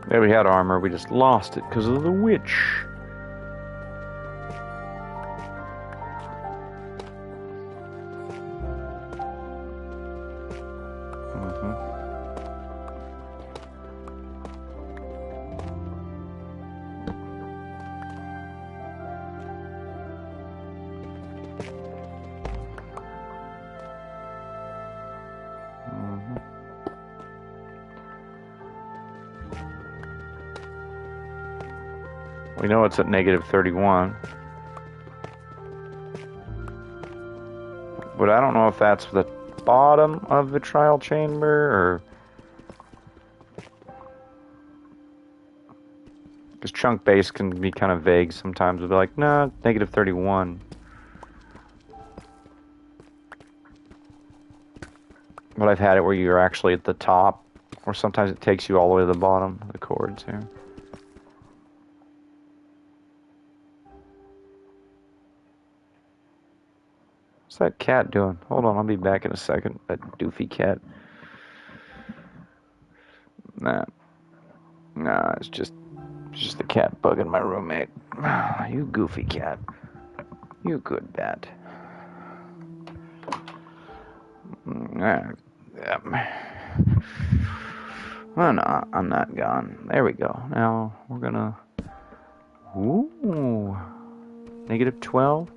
There we had armor, we just lost it because of the witch. We know it's at negative 31. But I don't know if that's the bottom of the trial chamber or... Because chunk base can be kind of vague sometimes. It'll be like, nah, negative 31. But I've had it where you're actually at the top, or sometimes it takes you all the way to the bottom of the chords here. What's that cat doing? Hold on, I'll be back in a second. That doofy cat. Nah, it's just the cat bugging my roommate. You goofy cat. You good bat. Oh no, I'm not gone. There we go. Now we're gonna... Ooh. Negative 12.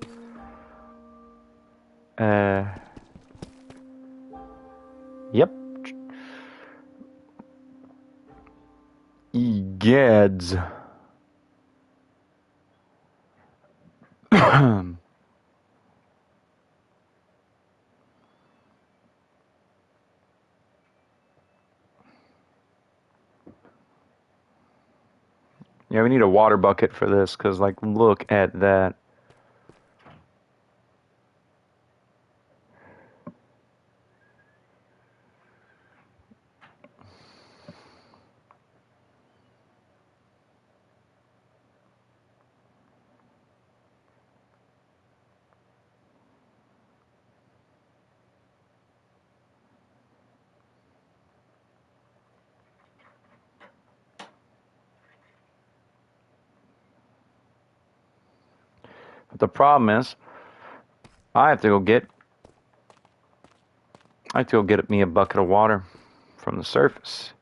Yep. Egads. Yeah, we need a water bucket for this, because, like, look at that. But the problem is, I have to go get me a bucket of water from the surface.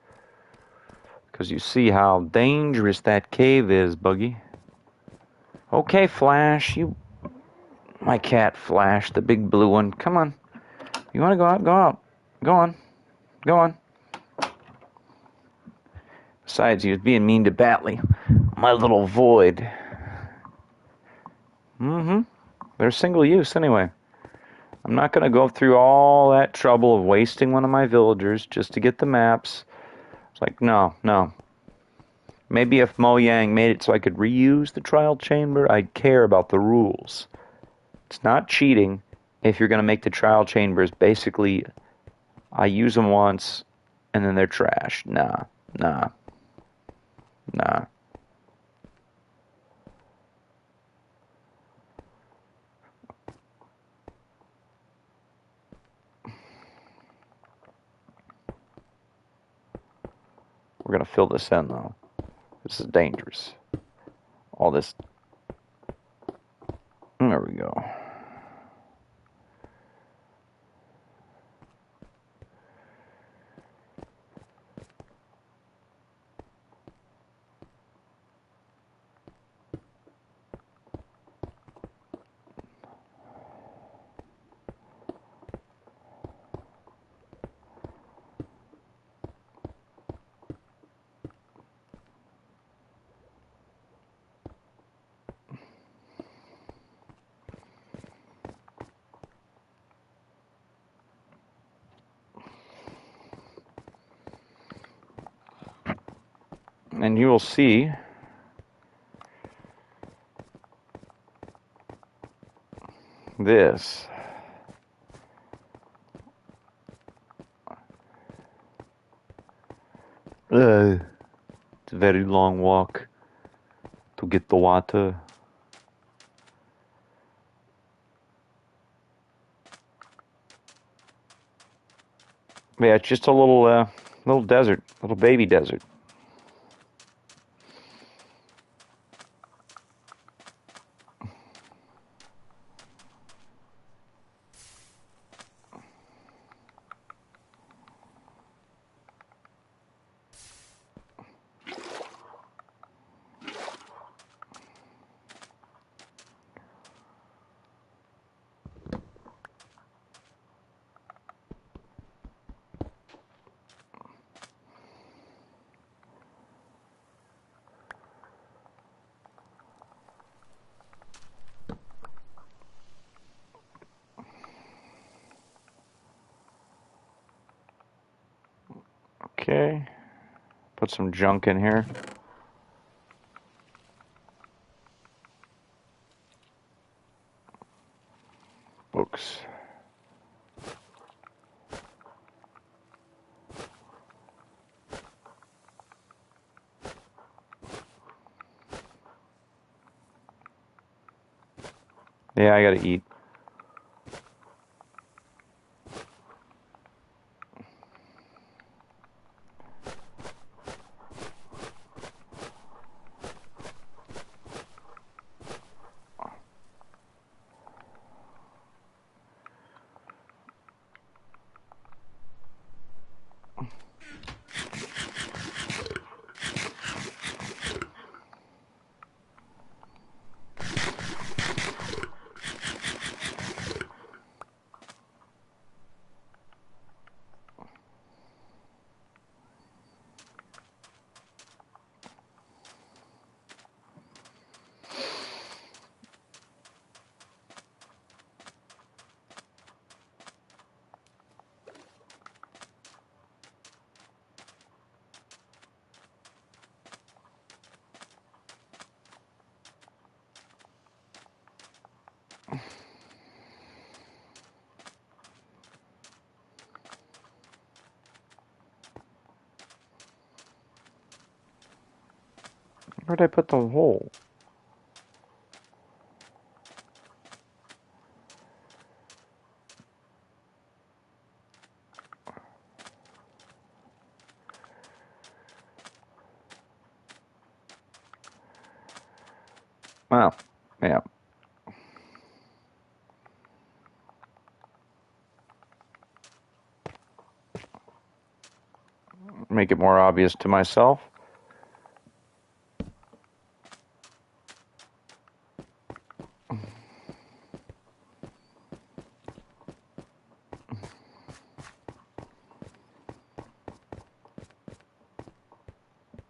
Because you see how dangerous that cave is, Buggy. Okay, Flash, my cat Flash, the big blue one. Come on. You want to go out? Go out. Go on. Go on. Besides, he was being mean to Batley. My little void. They're single use anyway. I'm not going to go through all that trouble of wasting one of my villagers just to get the maps. It's like, no. Maybe if Mo Yang made it so I could reuse the trial chamber, I'd care about the rules. It's not cheating if you're going to make the trial chambers basically, I use them once and then they're trash. Nah. We're going to fill this in, though. This is dangerous. All this... There we go. And you will see this. It's a very long walk to get the water. Yeah, it's just a little desert, little baby desert. Okay, put some junk in here. Books. Yeah, I gotta eat. Where'd I put the hole? Well, yeah. Make it more obvious to myself.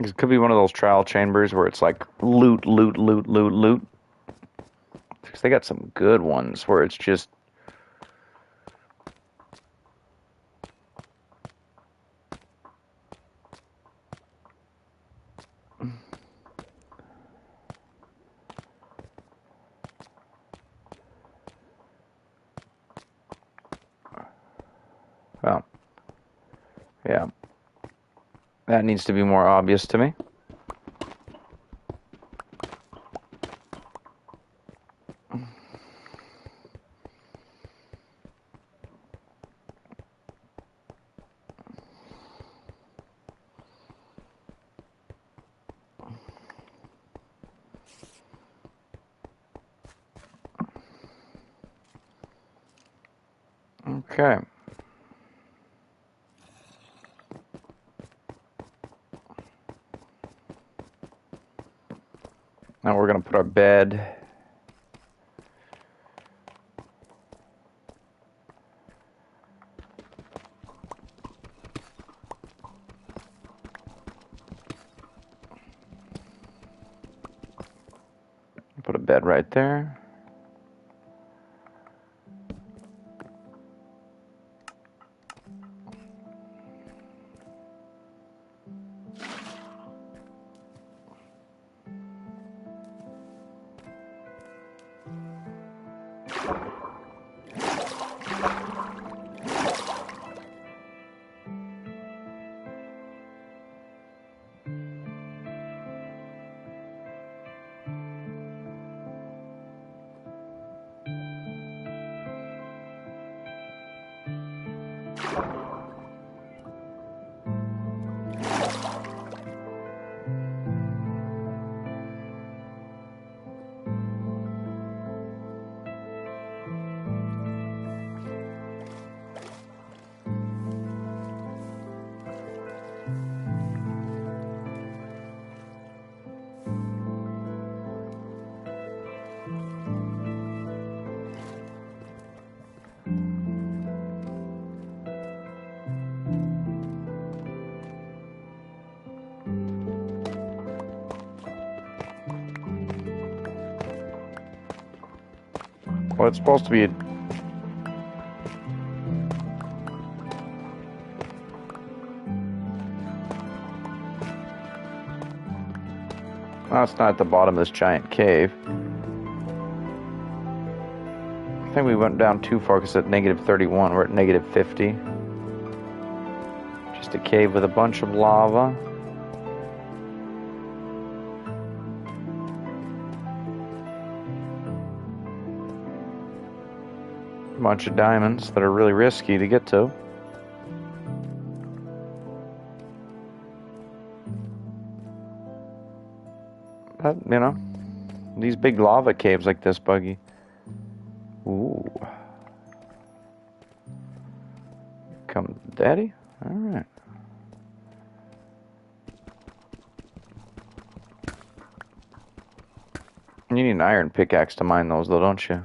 It could be one of those trial chambers where it's like loot, loot, loot, loot, loot. Because they got some good ones where it's just... Oh, yeah. That needs to be more obvious to me. Okay. Now we're going to put our bed. Put a bed right there. Well, it's supposed to be a... No, it's not at the bottom of this giant cave. I think we went down too far because at negative 31, we're at negative 50. Just a cave with a bunch of lava. A bunch of diamonds that are really risky to get to. But, you know, these big lava caves like this, Buggy. Ooh. Come, Daddy? Alright. You need an iron pickaxe to mine those, though, don't you?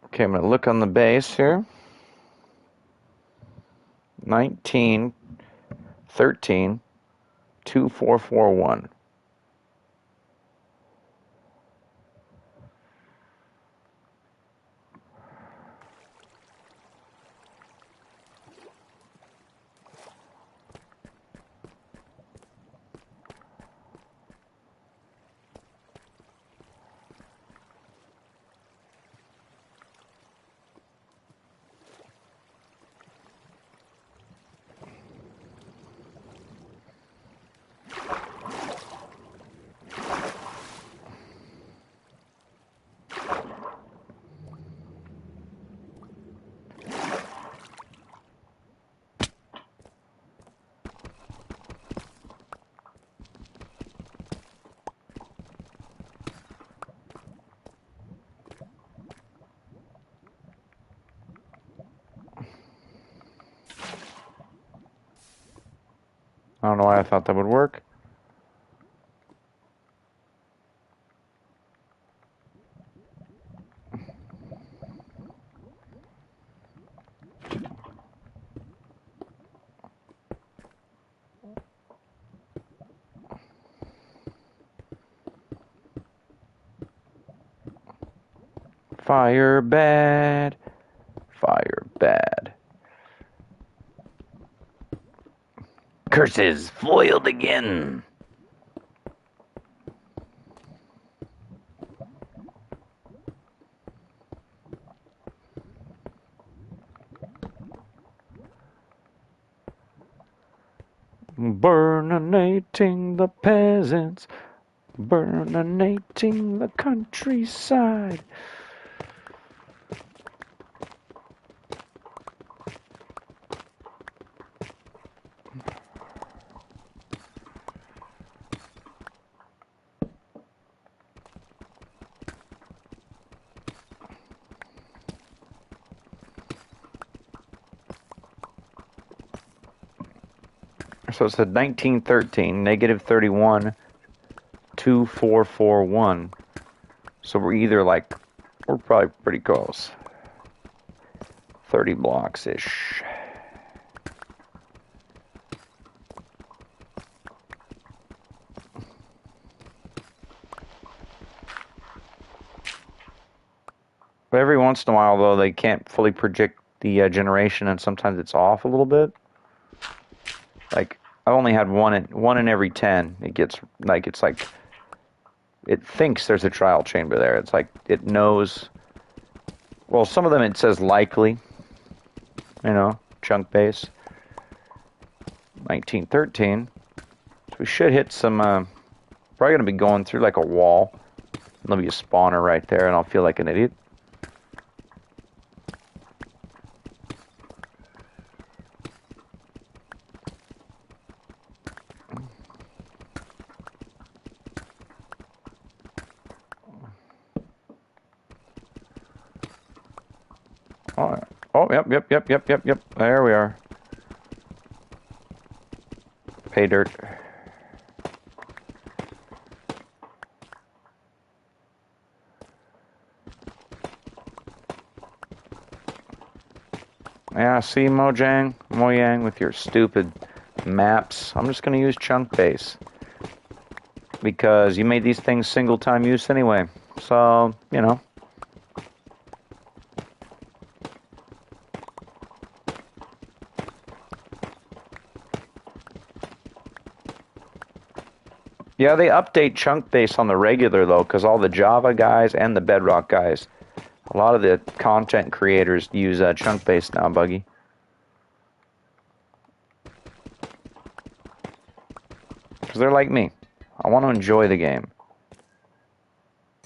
Okay, I'm going to look on the base here. 19, 13, 2441. I don't know why I thought that would work. Fire bad. Fire bad. Curses foiled again. Burninating the peasants, burninating the countryside. So it said 1913, negative 31, 2441. So we're either like, we're probably pretty close. 30 blocks-ish. But every once in a while, though, they can't fully predict the generation, and sometimes it's off a little bit. Like, I've only had one in every 10. It gets like it thinks there's a trial chamber there. It's like it knows. Well, some of them it says likely. You know, chunk base. 1913. So we should hit some. Probably gonna be going through like a wall. There'll be a spawner right there, and I'll feel like an idiot. Oh, yep. There we are. Pay dirt. Yeah, see, Mojang, with your stupid maps. I'm just gonna use chunk base. Because you made these things single-time use anyway. So, you know. Yeah, they update chunk base on the regular, though, because all the Java guys and the Bedrock guys, a lot of the content creators use chunk base now, Buggy. Because they're like me. I want to enjoy the game.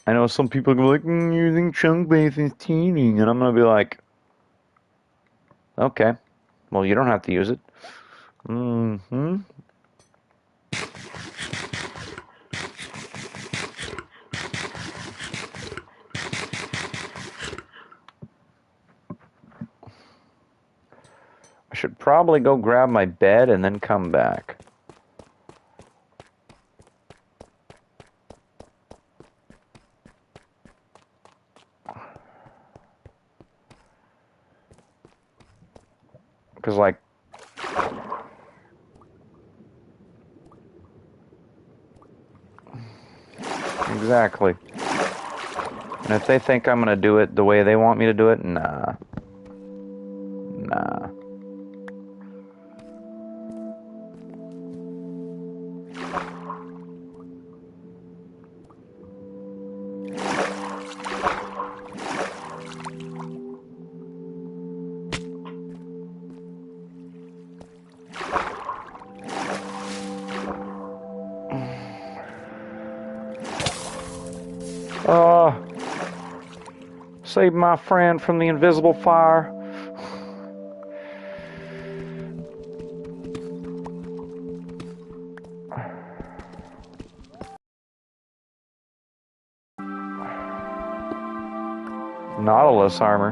I know some people are going to be like, using chunk base is cheating, and I'm going to be like, okay, well, you don't have to use it. Mm-hmm. I should probably go grab my bed and then come back. Because, like, exactly. And if they think I'm going to do it the way they want me to do it, nah. Nah. Save my friend from the invisible fire. Nautilus armor.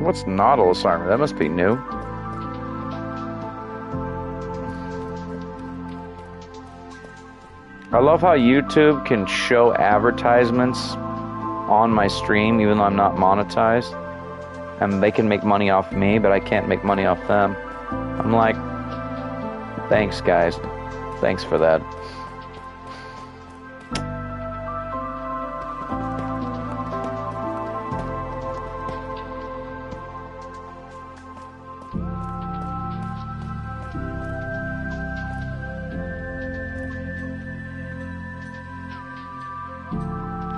What's Nautilus armor? That must be new. I love how YouTube can show advertisements on my stream even though I'm not monetized. And they can make money off me, but I can't make money off them. I'm like, thanks guys. Thanks for that.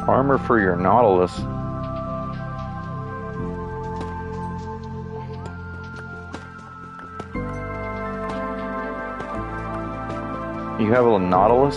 Armor for your Nautilus. You have a Nautilus?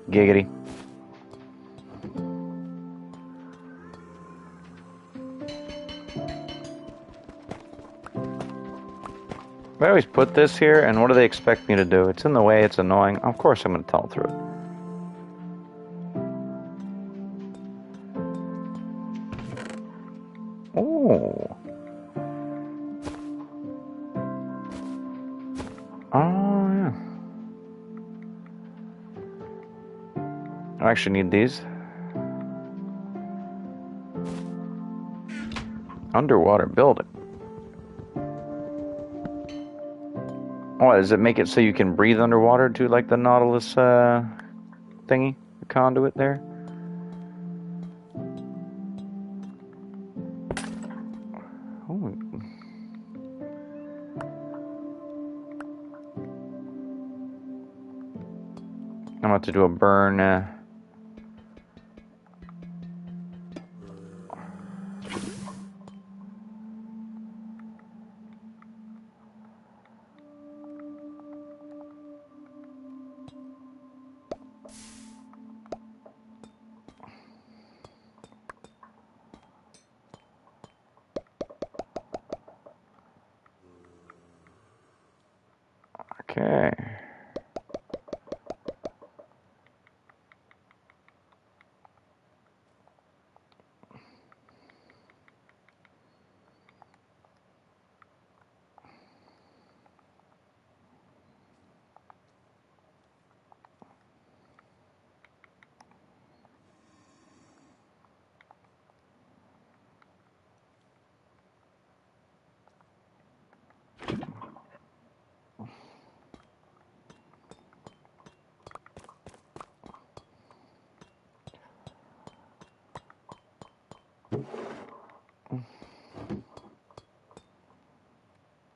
Giggity. I always put this here, and what do they expect me to do? It's in the way, it's annoying. Of course I'm going to tunnel through it. Oh. Oh, yeah. I actually need these. Underwater building. What, does it make it so you can breathe underwater too, like the Nautilus thingy? The conduit there? Oh. I'm about to do a burn. Okay.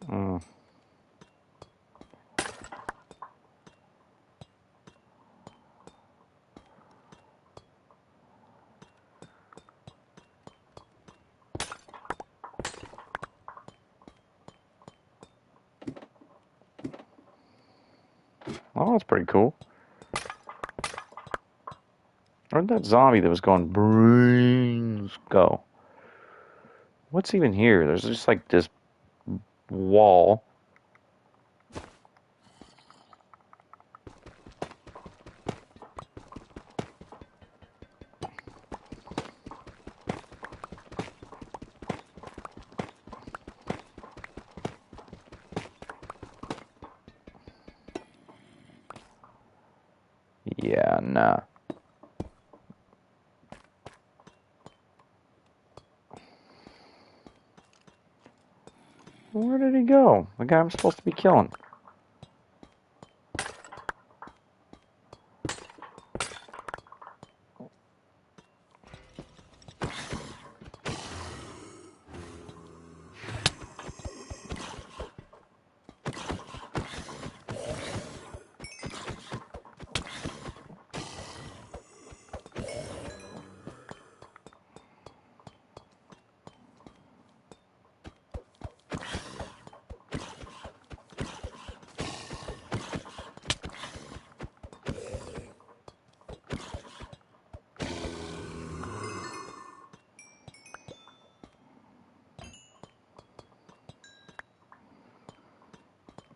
Mm. Oh, that's pretty cool. Where'd that zombie that was going brains go? What's even here? There's just like this wall. Yeah, nah. Where did he go? The guy I'm supposed to be killing.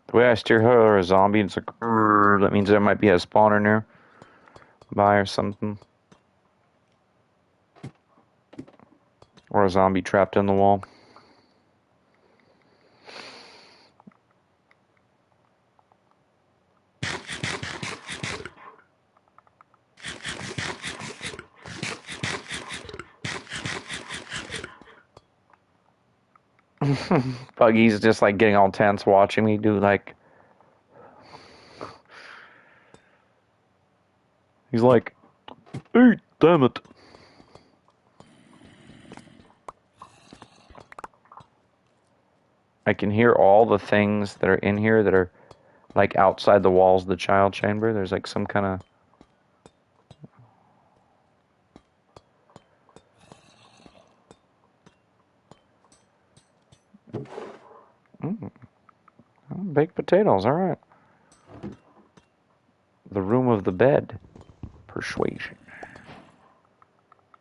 The way I steer her or a zombie, it's like, that means there might be a spawner nearby or something. Or a zombie trapped in the wall. Buggy's just like getting all tense watching me do like... He's like, hey, damn it. I can hear all the things that are in here that are like outside the walls of the child chamber. There's like some kind of... baked potatoes, alright. The room of the bed. Persuasion.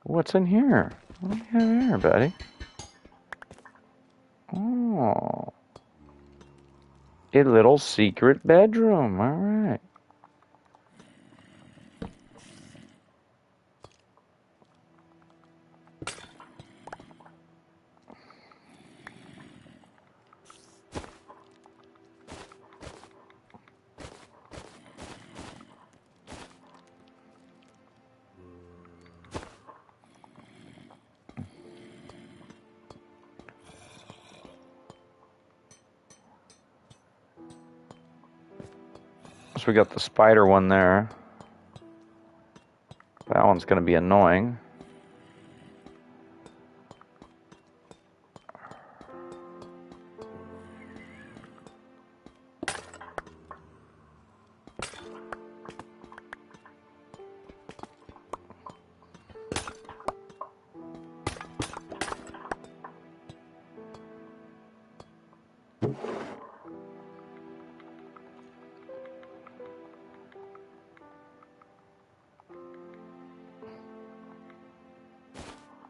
What's in here? What do you have here, buddy? Oh. a little secret bedroom. All right. So we got the spider one there. That one's going to be annoying.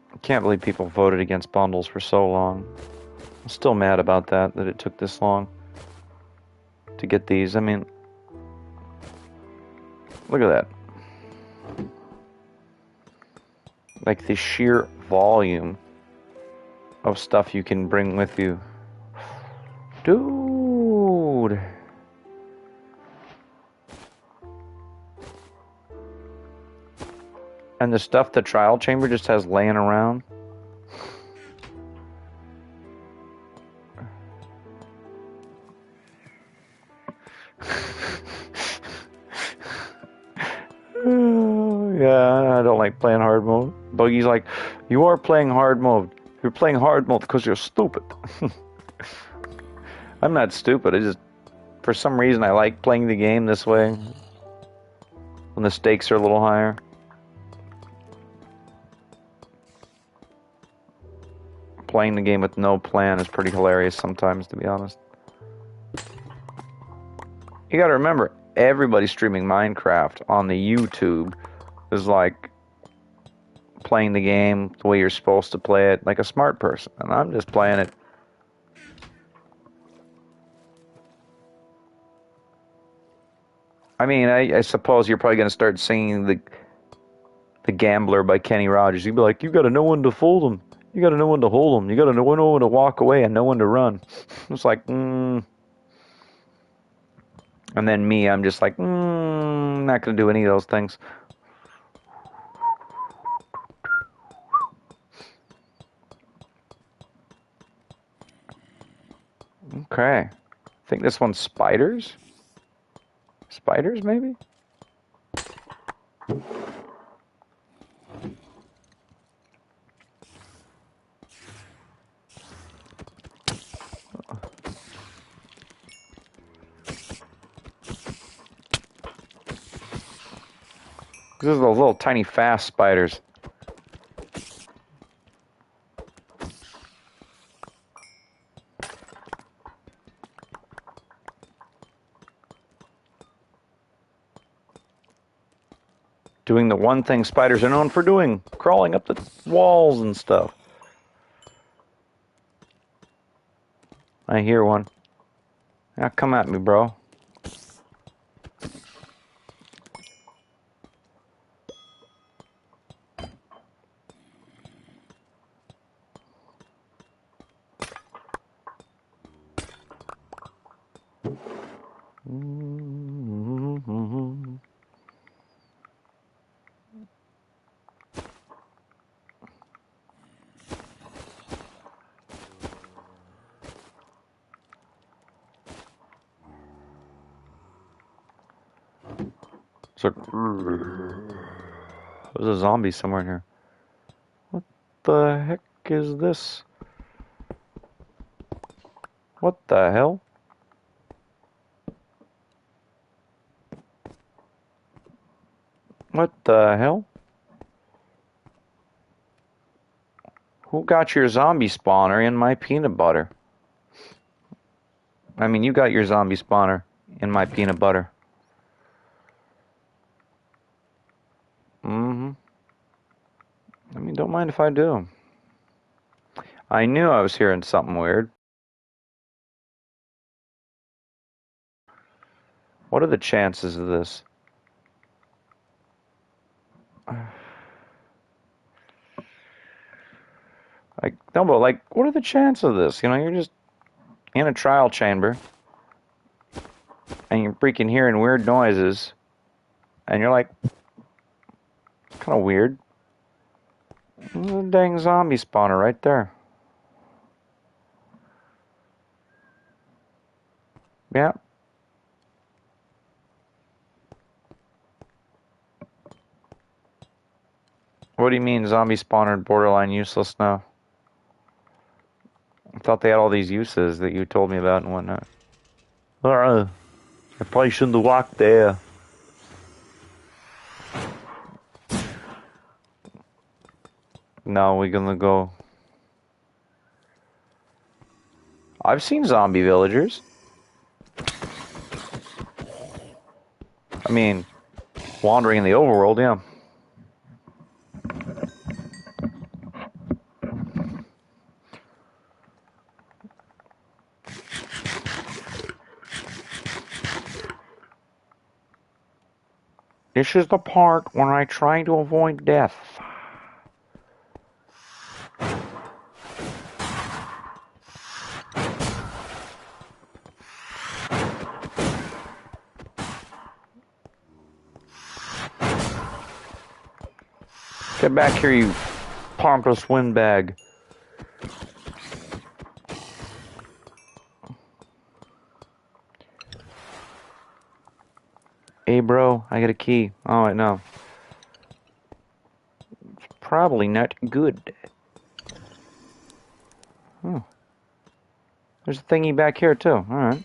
I can't believe people voted against bundles for so long. I'm still mad about that it took this long to get these. I mean, look at that. Like the sheer volume of stuff you can bring with you. Dude. And the stuff the trial chamber just has laying around. Yeah, I don't like playing hard mode. Boogie's like, you are playing hard mode. You're playing hard mode because you're stupid. I'm not stupid. I just, for some reason, I like playing the game this way. When the stakes are a little higher. Playing the game with no plan is pretty hilarious sometimes, to be honest. You gotta remember, everybody streaming Minecraft on the YouTube is like playing the game the way you're supposed to play it, like a smart person. And I'm just playing it. I mean, I suppose you're probably gonna start singing the Gambler by Kenny Rogers. You'd be like, you gotta know when to fold them. You gotta know when to hold them. You gotta know when to walk away and know when to run. It's like, And then me, I'm just like, not gonna do any of those things. Okay. I think this one's spiders? Spiders, maybe? This is those little tiny fast spiders. Doing the one thing spiders are known for doing, crawling up the walls and stuff. I hear one. Now come at me, bro. So, there's a zombie somewhere in here. What the heck is this? What the hell? What the hell? Who got your zombie spawner in my peanut butter? I mean, you got your zombie spawner in my peanut butter. I mean, don't mind if I do. I knew I was hearing something weird. What are the chances of this? Like, no, but like, what are the chances of this? You know, you're just in a trial chamber, and you're freaking hearing weird noises, and you're like, kind of weird. There's a dang zombie spawner right there. Yeah. What do you mean zombie spawner and borderline useless now? I thought they had all these uses that you told me about and whatnot. I probably shouldn't have walked there. No, we're gonna go. I've seen zombie villagers. I mean, wandering in the overworld, yeah. This is the part when I try to avoid death. Get back here, you pompous windbag. Hey, bro, I got a key. Oh, wait, no. It's probably not good. Oh. There's a thingy back here, too. Alright.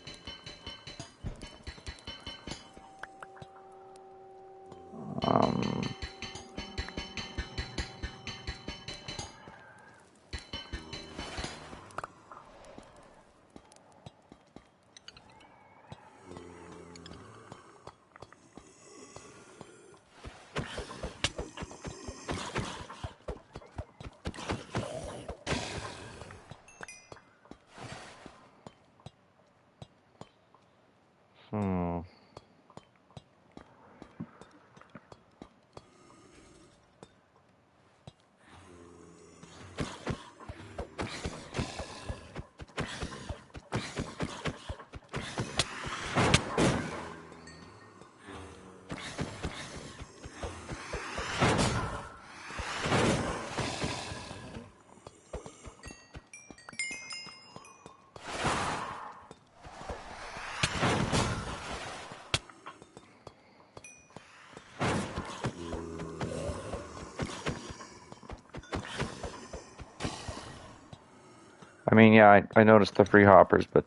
I mean, yeah, I noticed the free hoppers, but,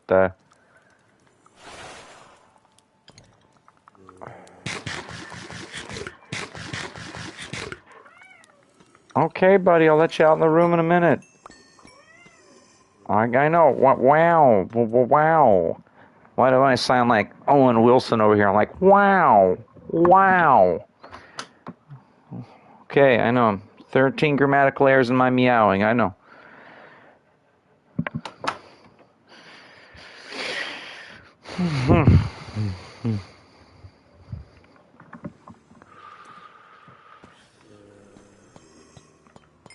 okay, buddy, I'll let you out in the room in a minute. I know. Wow. Wow. Why do I sound like Owen Wilson over here? I'm like, wow. Wow. Okay, I know. 13 grammatical errors in my meowing, I know.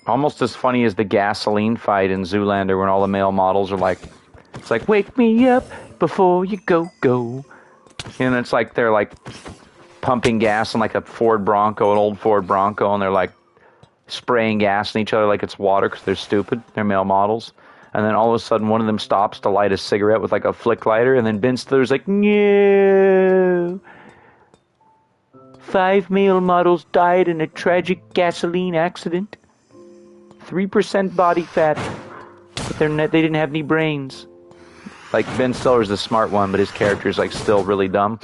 Almost as funny as the gasoline fight in Zoolander when all the male models are like, it's like, wake me up before you go. And it's like they're like pumping gas in like a Ford Bronco, an old Ford Bronco, and they're like spraying gas in each other like it's water because they're stupid. They're male models. And then all of a sudden one of them stops to light a cigarette with like a flick lighter, and then Ben Stiller's like, no. 5 male models died in a tragic gasoline accident. 3% body fat, but they didn't have any brains. Like, Ben Stiller's the smart one, but his character's like still really dumb.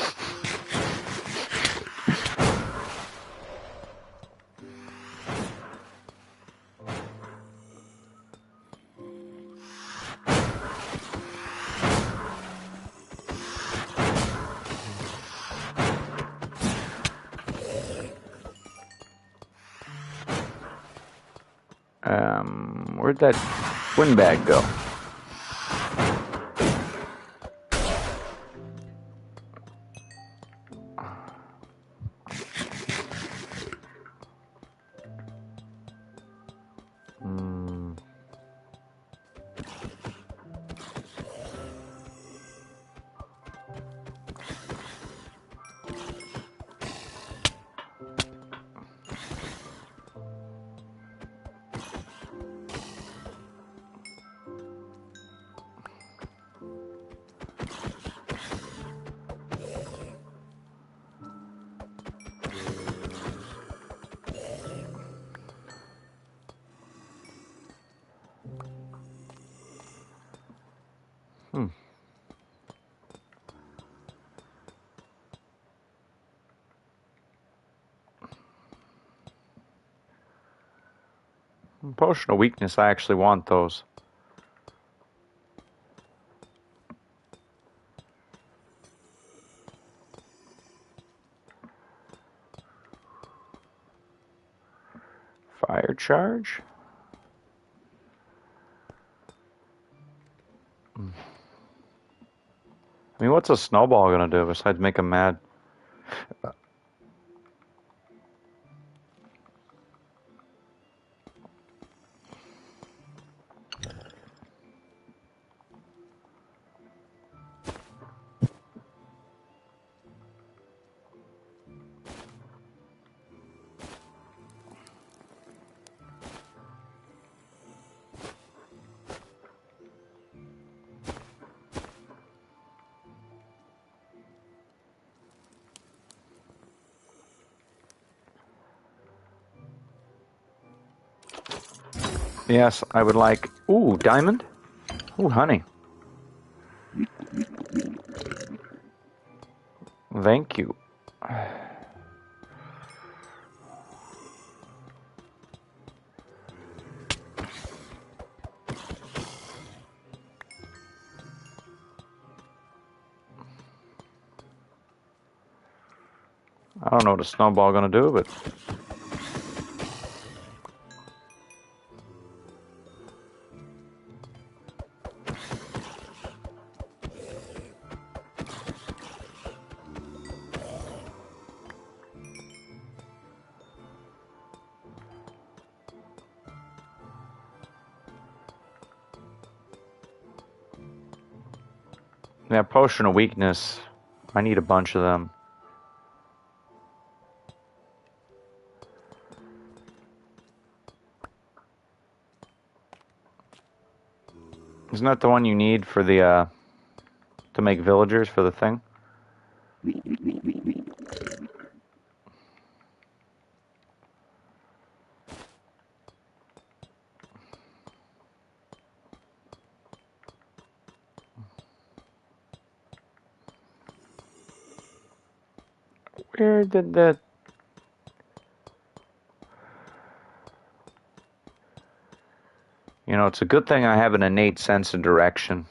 Where'd that windbag go? Hmm. Potion of weakness, I actually want those. Fire charge? I mean, what's a snowball gonna do besides make him mad? Yes, I would like... Ooh, diamond? Ooh, honey. Thank you. I don't know what a snowball gonna do, but... Yeah, potion of weakness. I need a bunch of them. Isn't that the one you need for the, to make villagers for the thing? Where did the... You know, it's a good thing I have an innate sense of direction.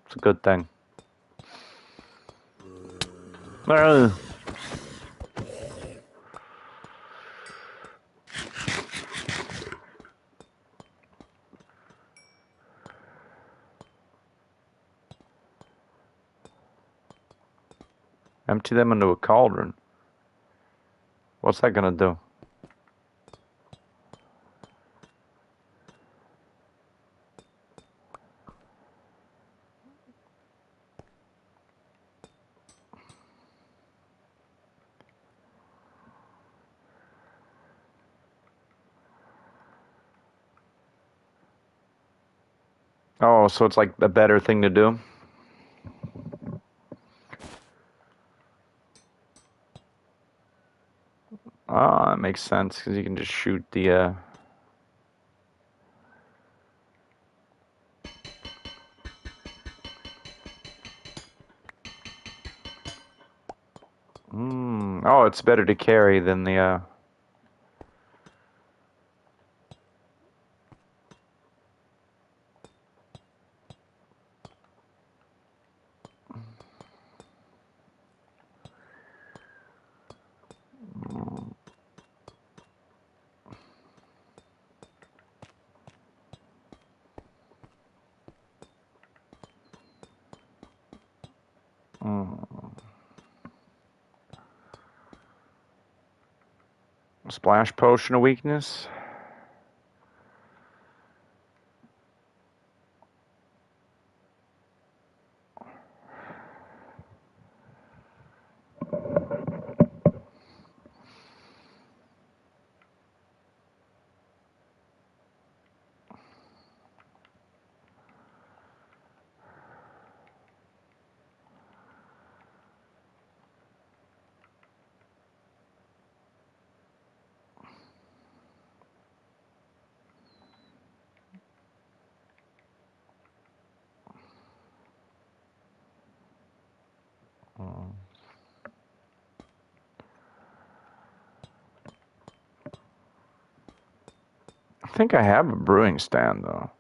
It's a good thing. Empty them into a cauldron. What's that gonna do? Oh, so it's like a better thing to do? Oh, that makes sense, because you can just shoot the, Oh, it's better to carry than the, Splash potion of weakness. think I have a brewing stand, though.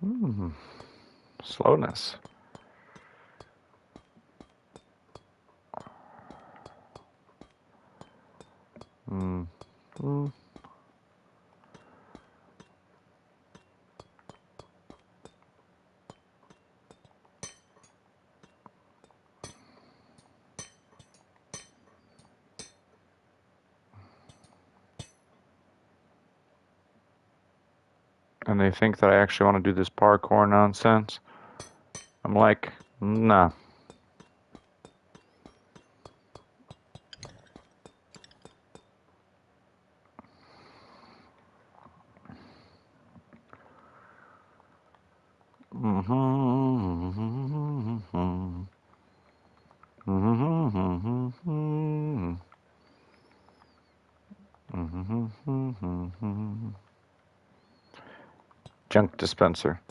Hmm. Slowness. Mm. Mm. And they think that I actually want to do this parkour nonsense. I'm like, nah. Junk dispenser.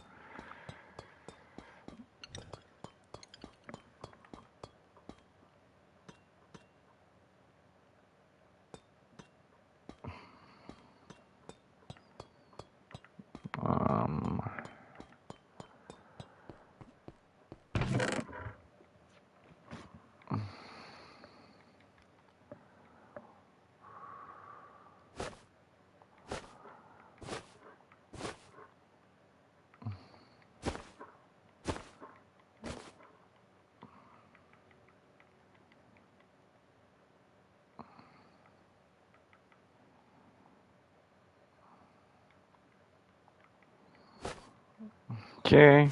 Okay.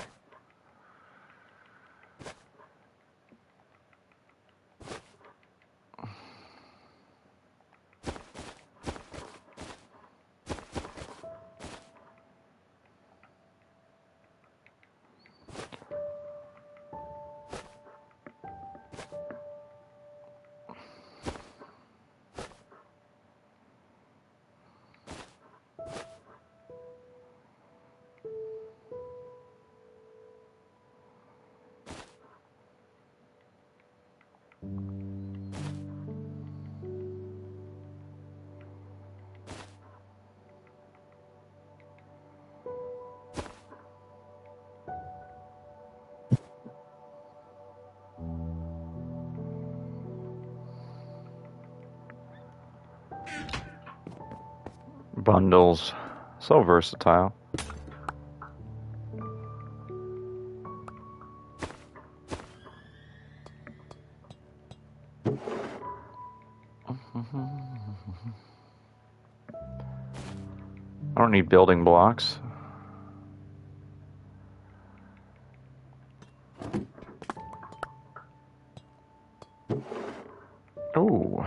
Bundles. So versatile. I don't need building blocks. Oh.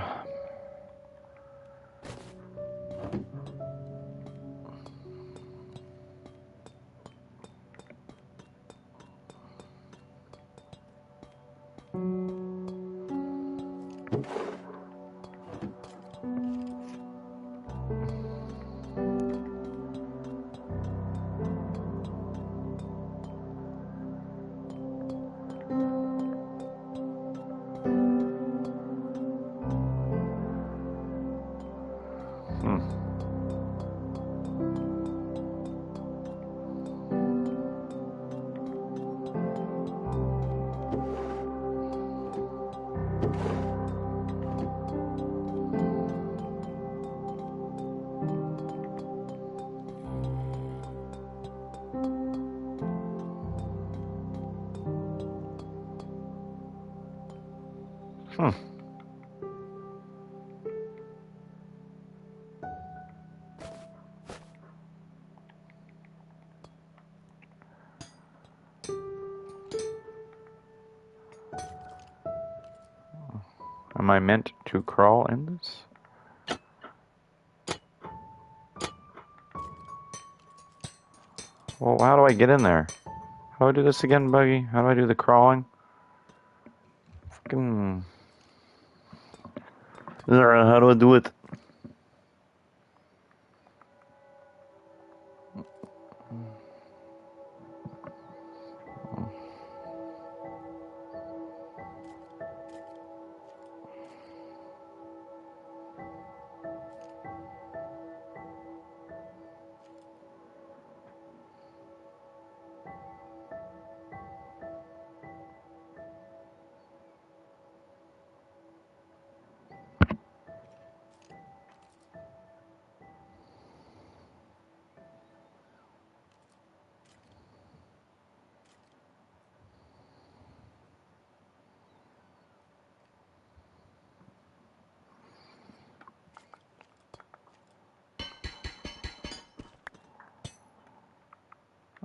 Hmm. Am I meant to crawl in this? Well, how do I get in there? How do I do this again, Buggy? How do I do the crawling? Fucking... How do I do it?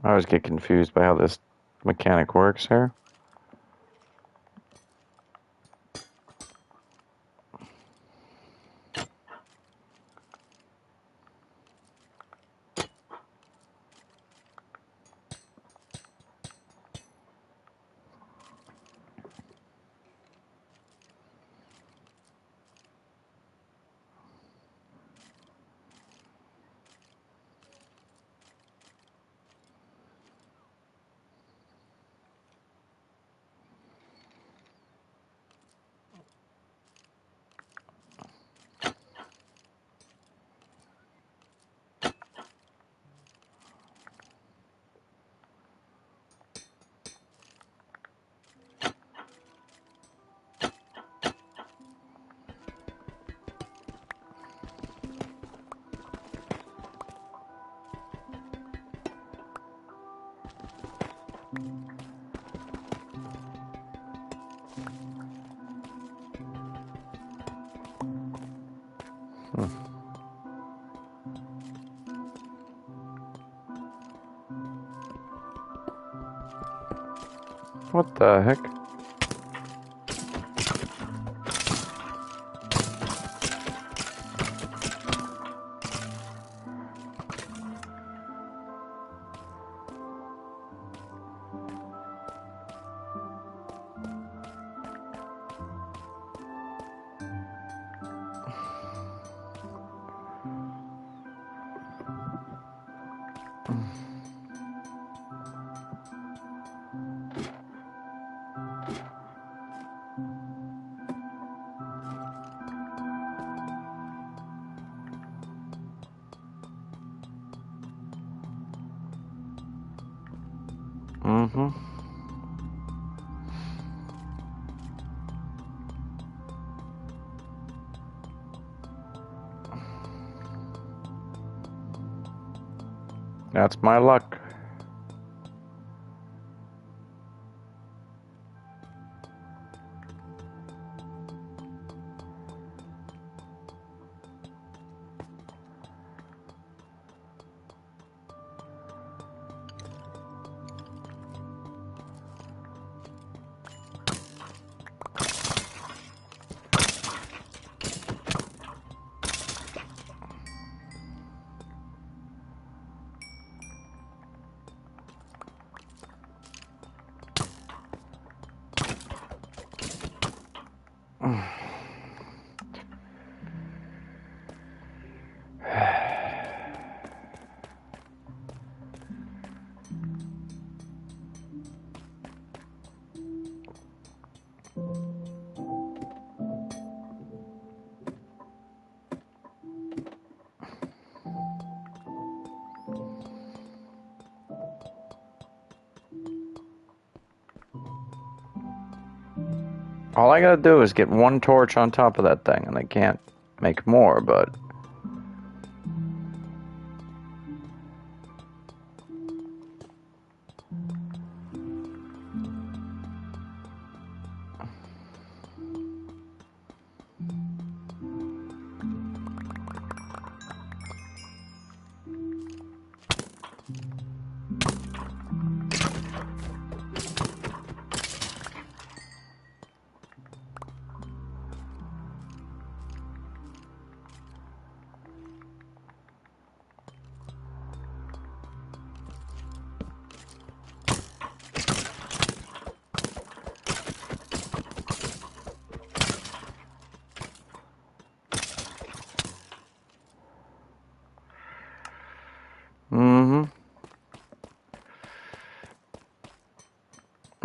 I always get confused by how this mechanic works here. What the heck? Mm-hmm. That's my luck. All I gotta do is get one torch on top of that thing, and I can't make more, but...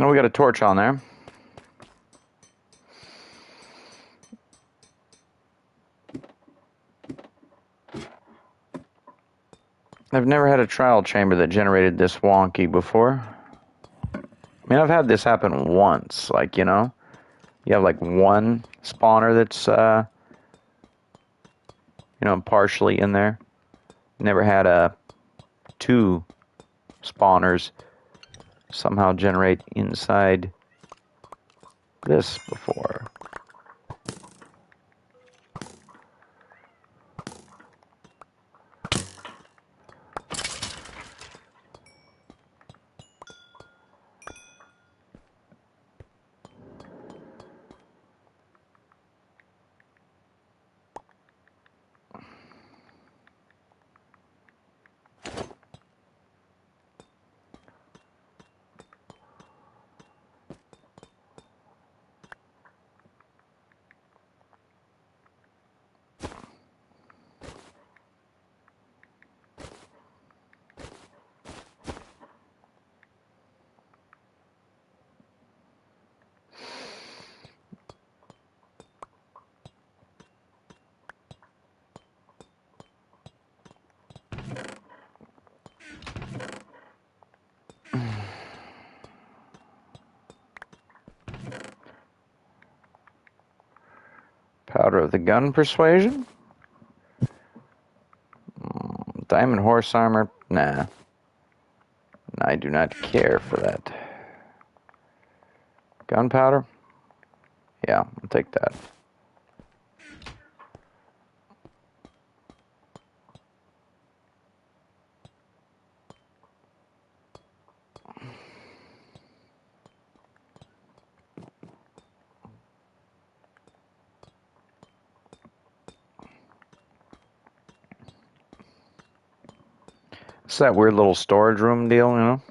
Oh, we got a torch on there. I've never had a trial chamber that generated this wonky before. I mean, I've had this happen once, like, you know. You have, like, one spawner that's, you know, partially in there. Never had two spawners somehow generate inside this before. Powder of the gun persuasion? Diamond horse armor? Nah. I do not care for that. Gunpowder? Yeah, I'll take that. It's that weird little storage room deal, you know?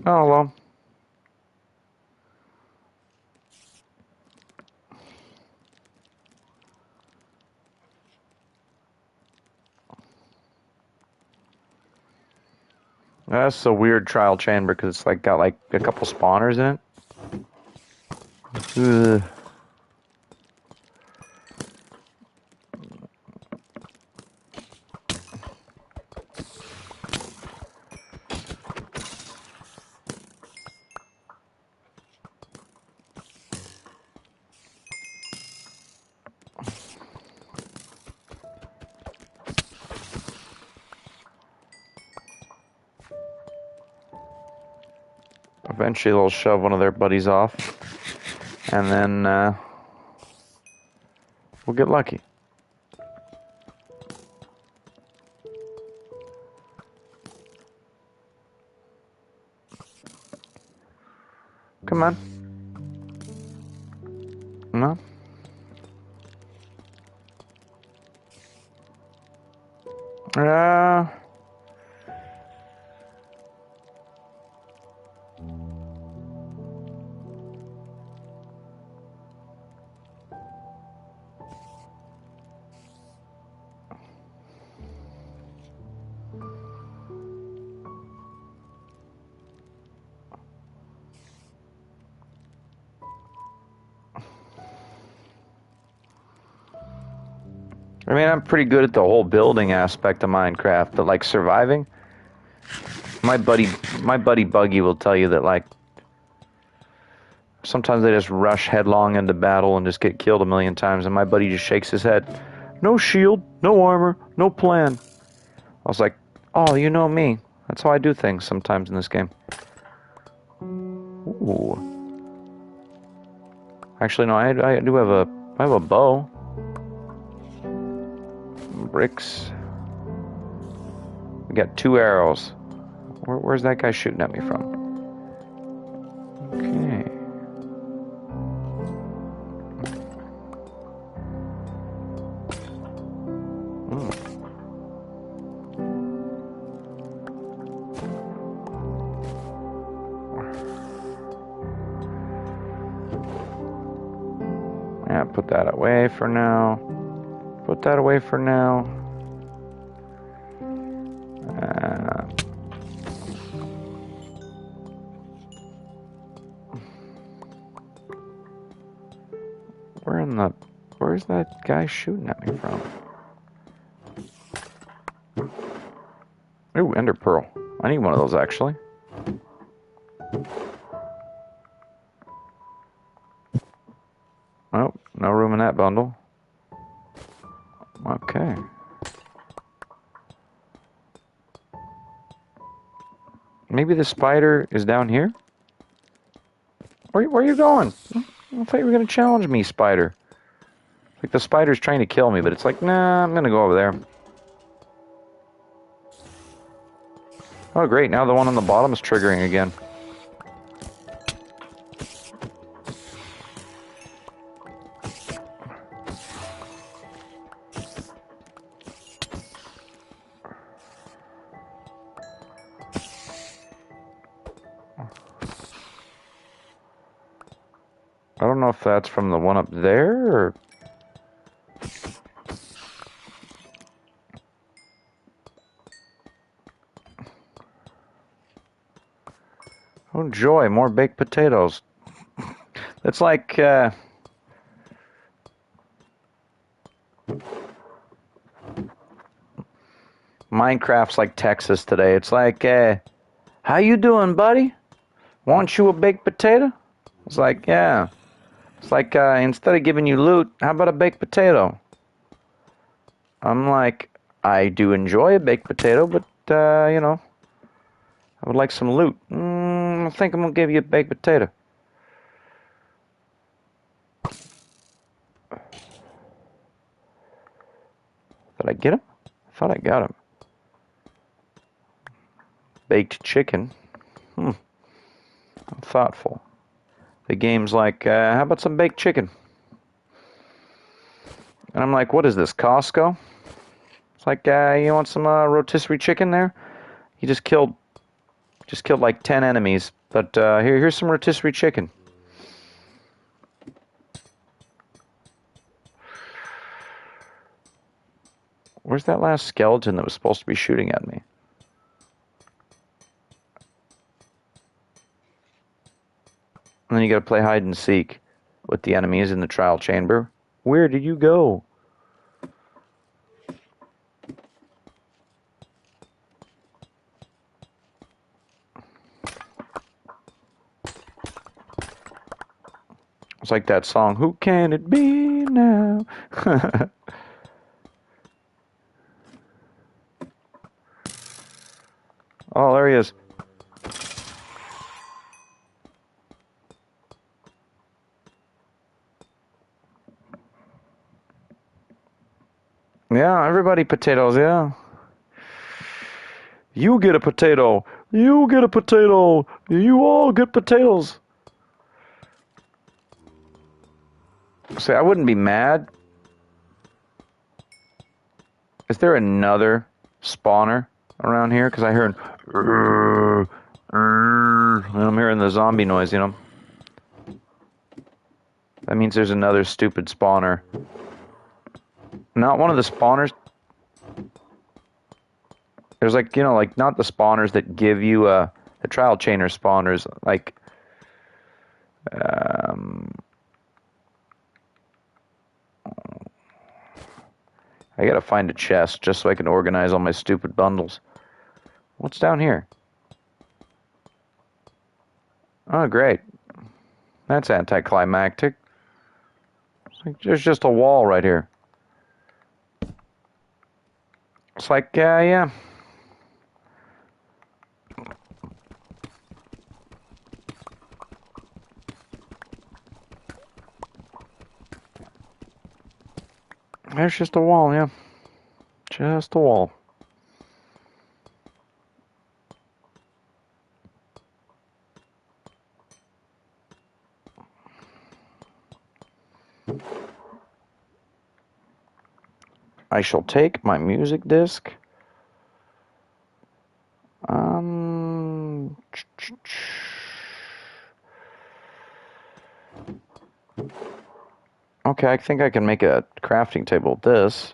Oh, well. That's a weird trial chamber because it's like got like a couple spawners in it. Ugh. Eventually they'll shove one of their buddies off, and then we'll get lucky. Come on. No? I mean, I'm pretty good at the whole building aspect of Minecraft, but like surviving, my buddy Buggy will tell you that like sometimes they just rush headlong into battle and just get killed a million times, and my buddy just shakes his head. No shield, no armor, no plan. I was like, oh, you know me. That's how I do things sometimes in this game. Ooh. Actually, no, I do have a bow. Bricks. We got 2 arrows. Where's that guy shooting at me from? Okay. Yeah, put that away for now. Put that away for now. Where's that guy shooting at me from? Ooh, ender pearl. I need one of those actually. Oh, no room in that bundle. Okay. Maybe the spider is down here? Where are you going? I thought you were going to challenge me, spider. Like the spider's trying to kill me, but it's like, nah, I'm going to go over there. Oh, great. Now the one on the bottom is triggering again. I don't know if that's from the one up there, or... Oh, joy, more baked potatoes. That's like, Minecraft's like Texas today. It's like, how you doing, buddy? Want you a baked potato? It's like, yeah. It's like, instead of giving you loot, how about a baked potato? I'm like, I do enjoy a baked potato, but, you know, I would like some loot. I think I'm going to give you a baked potato. Did I get him? I thought I got him. Baked chicken. I'm thoughtful. The game's like, how about some baked chicken? And I'm like, what is this, Costco? It's like, you want some rotisserie chicken there? You just killed like 10 enemies. But here's some rotisserie chicken. Where's that last skeleton that was supposed to be shooting at me? And then you gotta play hide and seek with the enemies in the trial chamber. Where did you go? It's like that song, Who Can It Be Now? Oh, there he is. Yeah, everybody potatoes, yeah. You get a potato. You get a potato. You all get potatoes. See, I wouldn't be mad. Is there another spawner around here? Because I heard... I'm hearing the zombie noise, you know? That means there's another stupid spawner. Not one of the spawners... There's like, you know, like not the spawners that give you the trial chainer spawners, like... I gotta find a chest just so I can organize all my stupid bundles. What's down here? Oh, great. That's anticlimactic. It's like there's just a wall right here. It's like, yeah. There's just a wall, yeah. Just a wall. I shall take my music disc. Okay, I think I can make a crafting table with this.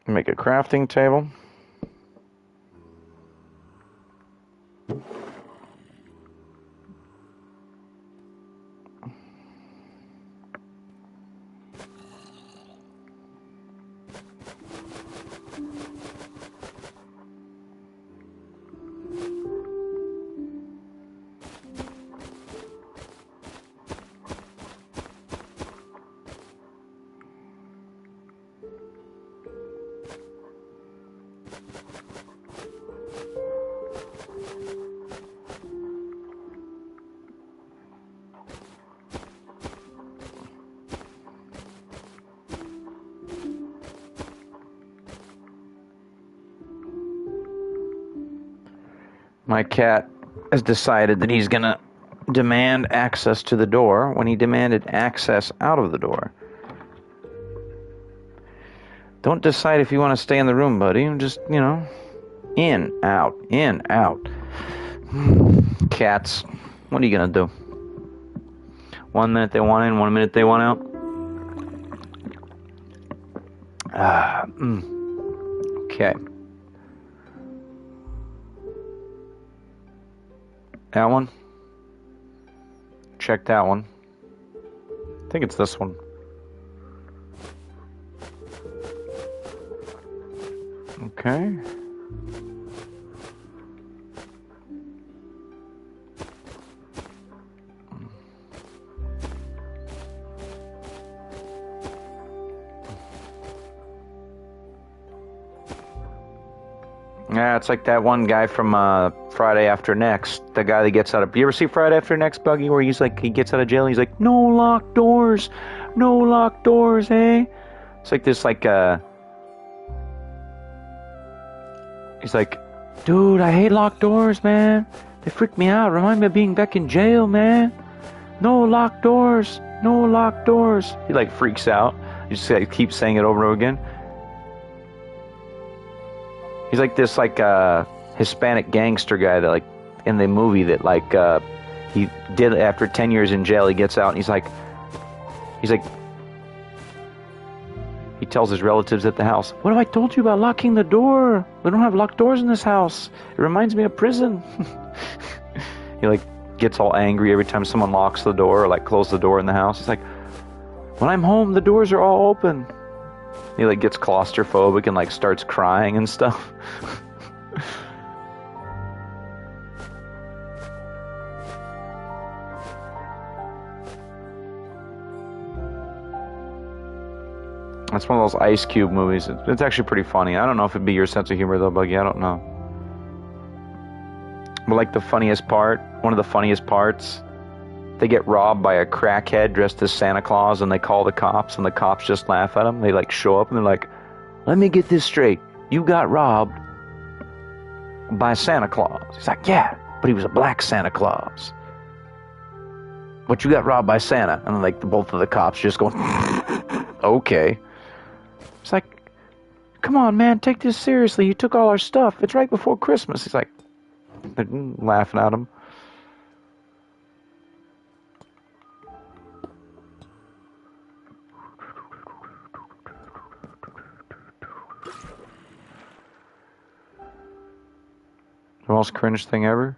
Make a crafting table. My cat has decided that he's gonna demand access to the door when he demanded access out of the door. Don't decide if you want to stay in the room, buddy. Just, you know, in, out, in, out. Cats, what are you gonna do? 1 minute they want in, 1 minute they want out. Okay. That one. Check that one. I think it's this one. Okay. Yeah, it's like that one guy from Friday After Next. The guy that gets out of... You ever see Friday After Next, Buggy? Where he's like, he gets out of jail and he's like, no locked doors. No locked doors, eh? It's like this, like, he's like, dude, I hate locked doors, man. They freak me out. Remind me of being back in jail, man. No locked doors. No locked doors. He, like, freaks out. He just keeps saying it over and over again. He's like this, like, Hispanic gangster guy that, like, in the movie that, like, he did after 10 years in jail. He gets out and he's like, he tells his relatives at the house, what have I told you about locking the door? We don't have locked doors in this house. It reminds me of prison. He, like, gets all angry every time someone locks the door or, like, closes the door in the house. He's like, when I'm home, the doors are all open. He, like, gets claustrophobic and, like, starts crying and stuff. That's one of those Ice Cube movies. It's actually pretty funny. I don't know if it'd be your sense of humor, though, Buggy. I don't know. But, like, the funniest part, one of the funniest parts, they get robbed by a crackhead dressed as Santa Claus, and they call the cops, and the cops just laugh at them. They, like, show up, and they're like, let me get this straight. You got robbed. by Santa Claus. He's like, yeah, but he was a black Santa Claus. But you got robbed by Santa. And like both of the cops just going, okay. It's like, come on, man, take this seriously. You took all our stuff. It's right before Christmas. He's like, they're laughing at him. The most cringe thing ever?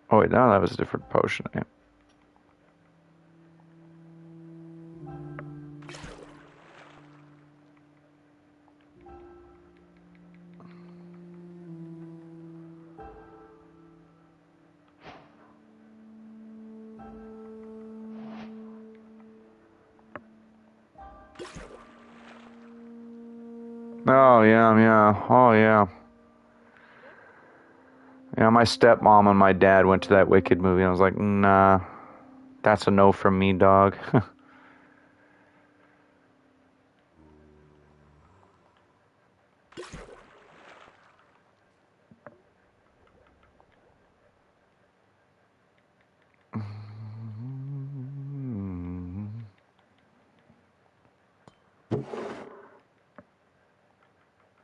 Oh wait, no, that was a different potion. Yeah. Oh yeah. Oh yeah. Yeah, my stepmom and my dad went to that Wicked movie, and I was like, nah, that's a no from me, dog.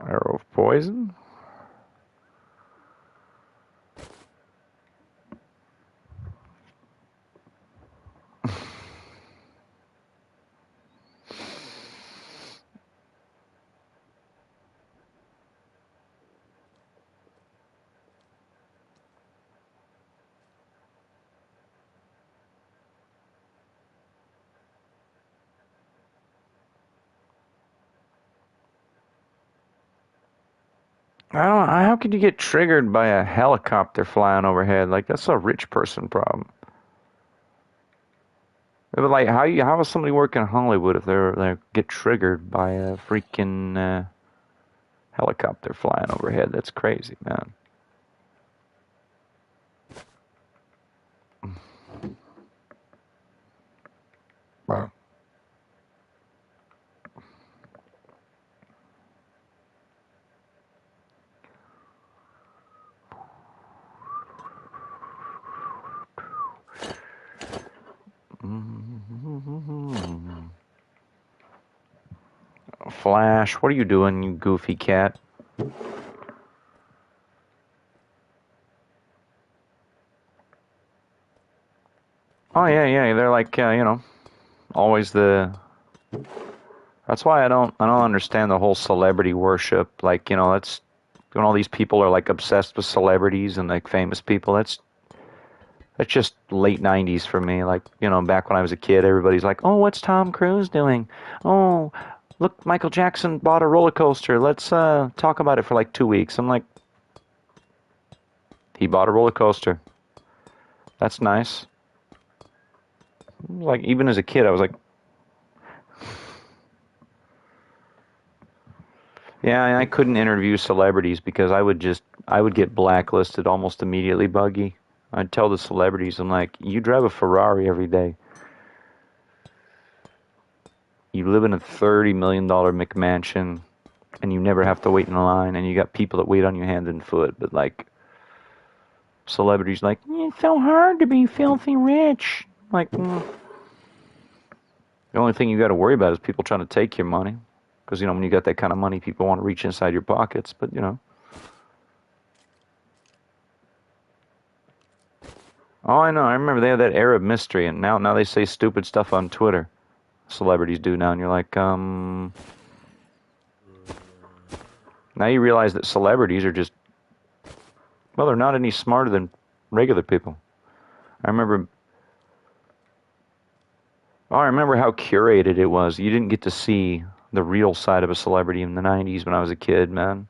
Arrow of poison? I don't know. How could you get triggered by a helicopter flying overhead? Like, that's a rich person problem. But like, how is somebody working in Hollywood if they get triggered by a freaking helicopter flying overhead? That's crazy, man. Wow. Flash, what are you doing, you goofy cat? Oh yeah, they're like, always the. That's why I don't understand the whole celebrity worship. Like, that's when all these people are like obsessed with celebrities and like famous people. That's just late 90s for me. Like, back when I was a kid, everybody's like, oh, what's Tom Cruise doing? Oh, look, Michael Jackson bought a roller coaster. Let's talk about it for like 2 weeks. I'm like, he bought a roller coaster. That's nice. Like, even as a kid, I was like, yeah, I couldn't interview celebrities because I would get blacklisted almost immediately, Buggy. I'd tell the celebrities, I'm like, you drive a Ferrari every day. You live in a $30 million McMansion, and you never have to wait in a line, and you got people that wait on you hand and foot. But, like, celebrities like, it's so hard to be filthy rich. Like, The only thing you got to worry about is people trying to take your money. Because, when you got that kind of money, people want to reach inside your pockets. But, Oh, I know. I remember they had that Arab mystery, and now they say stupid stuff on Twitter. Celebrities do now, and you're like, Now you realize that celebrities are just, well, they're not any smarter than regular people. I remember how curated it was. You didn't get to see the real side of a celebrity in the 90s when I was a kid, man.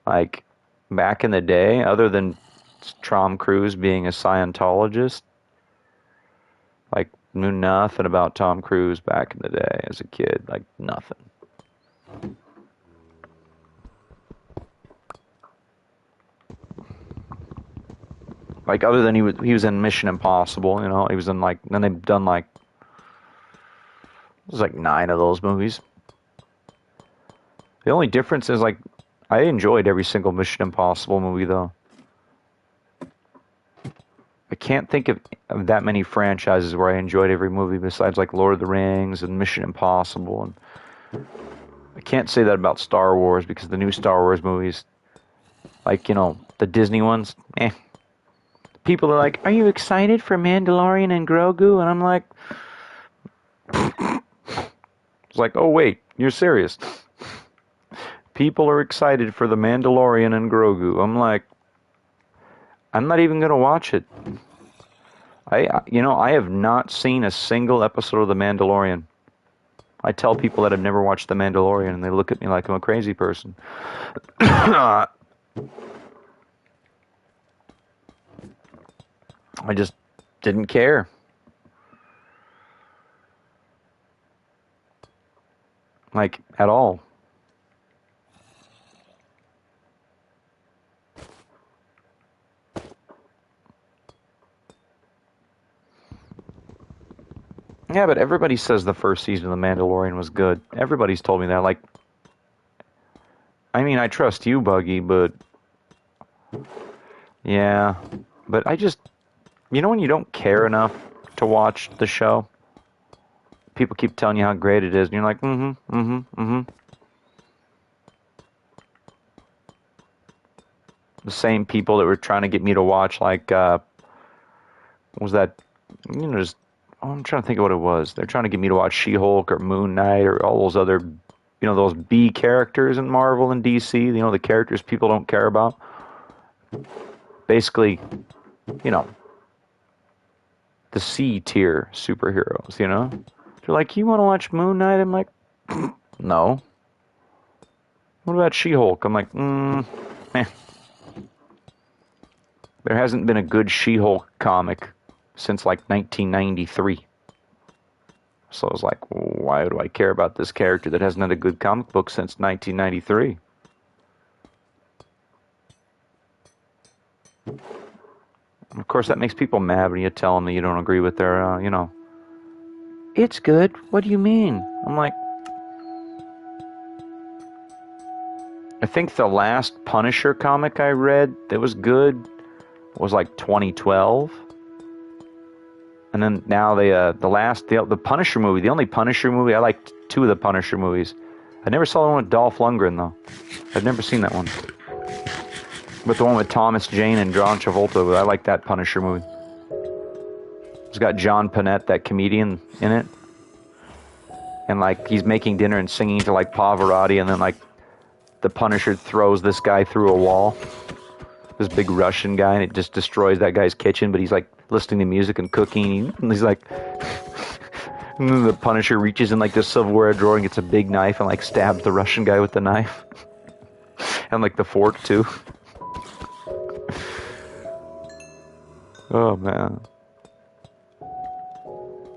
Like, back in the day, other than Tom Cruise being a Scientologist, like, knew nothing about Tom Cruise back in the day as a kid. Like, nothing. Like, other than he was in Mission Impossible, he was in, like, then they've done, like, There's like 9 of those movies. The only difference is, like, I enjoyed every single Mission Impossible movie, though. I can't think of that many franchises where I enjoyed every movie besides, like, Lord of the Rings and Mission Impossible. And I can't say that about Star Wars because the new Star Wars movies, like, you know, the Disney ones, People are like, are you excited for Mandalorian and Grogu? And I'm like, it's like, oh, wait, you're serious. People are excited for the Mandalorian and Grogu. I'm like, I'm not even going to watch it. I have not seen a single episode of The Mandalorian. I tell people that I've never watched The Mandalorian, and they look at me like I'm a crazy person. I just didn't care. Like, at all. Yeah, but everybody says the first season of The Mandalorian was good. Everybody's told me that. Like, I mean, I trust you, Buggy, but... Yeah. But I just... You know when you don't care enough to watch the show? People keep telling you how great it is, and you're like, The same people that were trying to get me to watch, like, what was that? You know, just... Oh, I'm trying to think of what it was. They're trying to get me to watch She-Hulk or Moon Knight or all those other, you know, those B characters in Marvel and DC. You know, the characters people don't care about. Basically, you know, the C-tier superheroes, you know? They're like, you want to watch Moon Knight? I'm like, no. What about She-Hulk? I'm like, eh. There hasn't been a good She-Hulk comic since like 1993. So I was like, why do I care about this character that hasn't had a good comic book since 1993? And of course, that makes people mad when you tell them that you don't agree with their, you know, it's good. What do you mean? I'm like, I think the last Punisher comic I read that was good was like 2012. And then now the Punisher movie, the only Punisher movie, I liked 2 of the Punisher movies. I never saw the one with Dolph Lundgren, though. I've never seen that one. But the one with Thomas Jane and John Travolta, I like that Punisher movie. It's got John Panette, that comedian, in it. And, like, he's making dinner and singing to, like, Pavarotti, and then, like, the Punisher throws this guy through a wall. This big Russian guy, and it just destroys that guy's kitchen, but he's like listening to music and cooking, and he's like, and then the Punisher reaches in like this silverware drawer and gets a big knife and like stabs the Russian guy with the knife. And like the fork too. Oh man.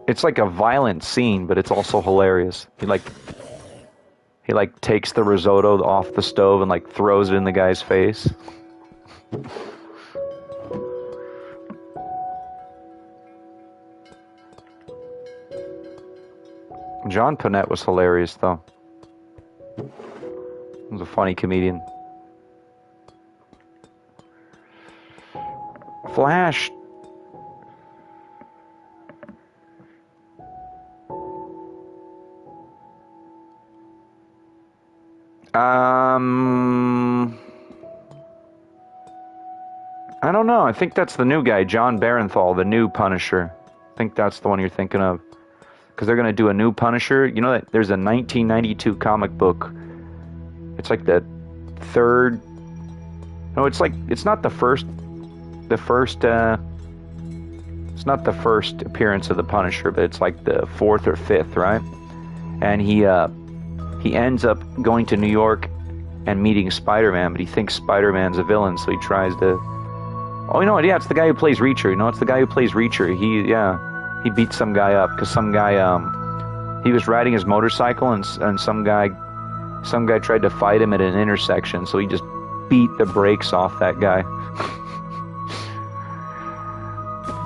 It's like a violent scene, but it's also hilarious. He takes the risotto off the stove and like throws it in the guy's face. John Panette was hilarious, though. He was a funny comedian. Flash. I don't know. I think that's the new guy, John Barenthal, the new Punisher. I think that's the one you're thinking of. Because they're going to do a new Punisher. You know that there's a 1992 comic book. It's like the third... No, it's like... It's not the first... It's not the first appearance of the Punisher, but it's like the 4th or 5th, right? And he ends up going to New York and meeting Spider-Man, but he thinks Spider-Man's a villain, so he tries to... Oh, you know what? Yeah, it's the guy who plays Reacher. You know, it's the guy who plays Reacher. He beat some guy up because some guy, he was riding his motorcycle and some guy tried to fight him at an intersection, so he just beat the brakes off that guy.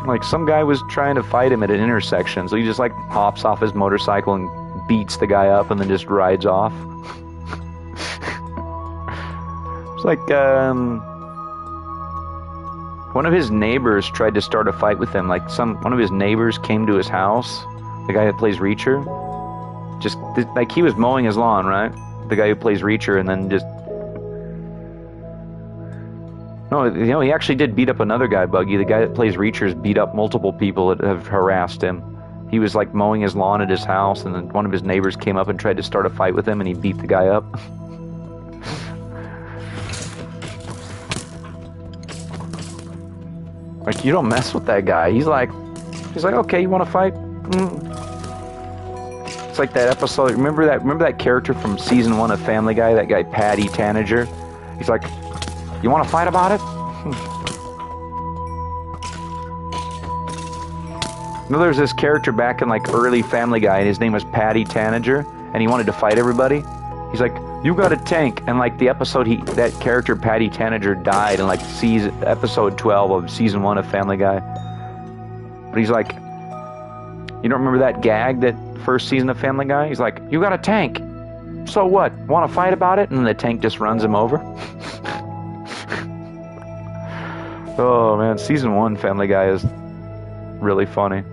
Like, some guy was trying to fight him at an intersection, so he just, like, hops off his motorcycle and beats the guy up and then just rides off. It's like, one of his neighbors tried to start a fight with him. Like, one of his neighbors came to his house, the guy that plays Reacher. Just, like, he was mowing his lawn, right? The guy who plays Reacher, and then just... No, you know, he actually did beat up another guy, Buggy. The guy that plays Reacher's beat up multiple people that have harassed him. He was, like, mowing his lawn at his house, and then one of his neighbors came up and tried to start a fight with him, and he beat the guy up. Like, you don't mess with that guy. He's like, okay, you want to fight? It's like that episode. Remember that character from season 1 of Family Guy? That guy, Patty Tanager. He's like, you want to fight about it? No, there's this character back in like early Family Guy, and his name was Patty Tanager, and he wanted to fight everybody. He's like, you got a tank, and like the episode that character Patty Tanager died in like episode 12 of season 1 of Family Guy. But he's like, you don't remember that gag, that first season of Family Guy? He's like, you got a tank, so what? Want to fight about it? And then the tank just runs him over. Oh man, season 1 Family Guy is really funny.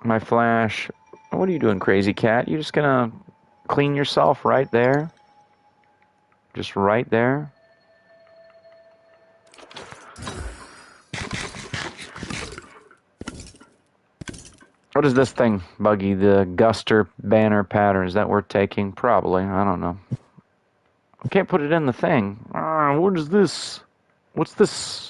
My flash. What are you doing, crazy cat? You just gonna clean yourself right there? Just right there? What is this thing, Buggy? The Guster banner pattern. Is that worth taking? Probably. I don't know. I can't put it in the thing. What is this? What's this?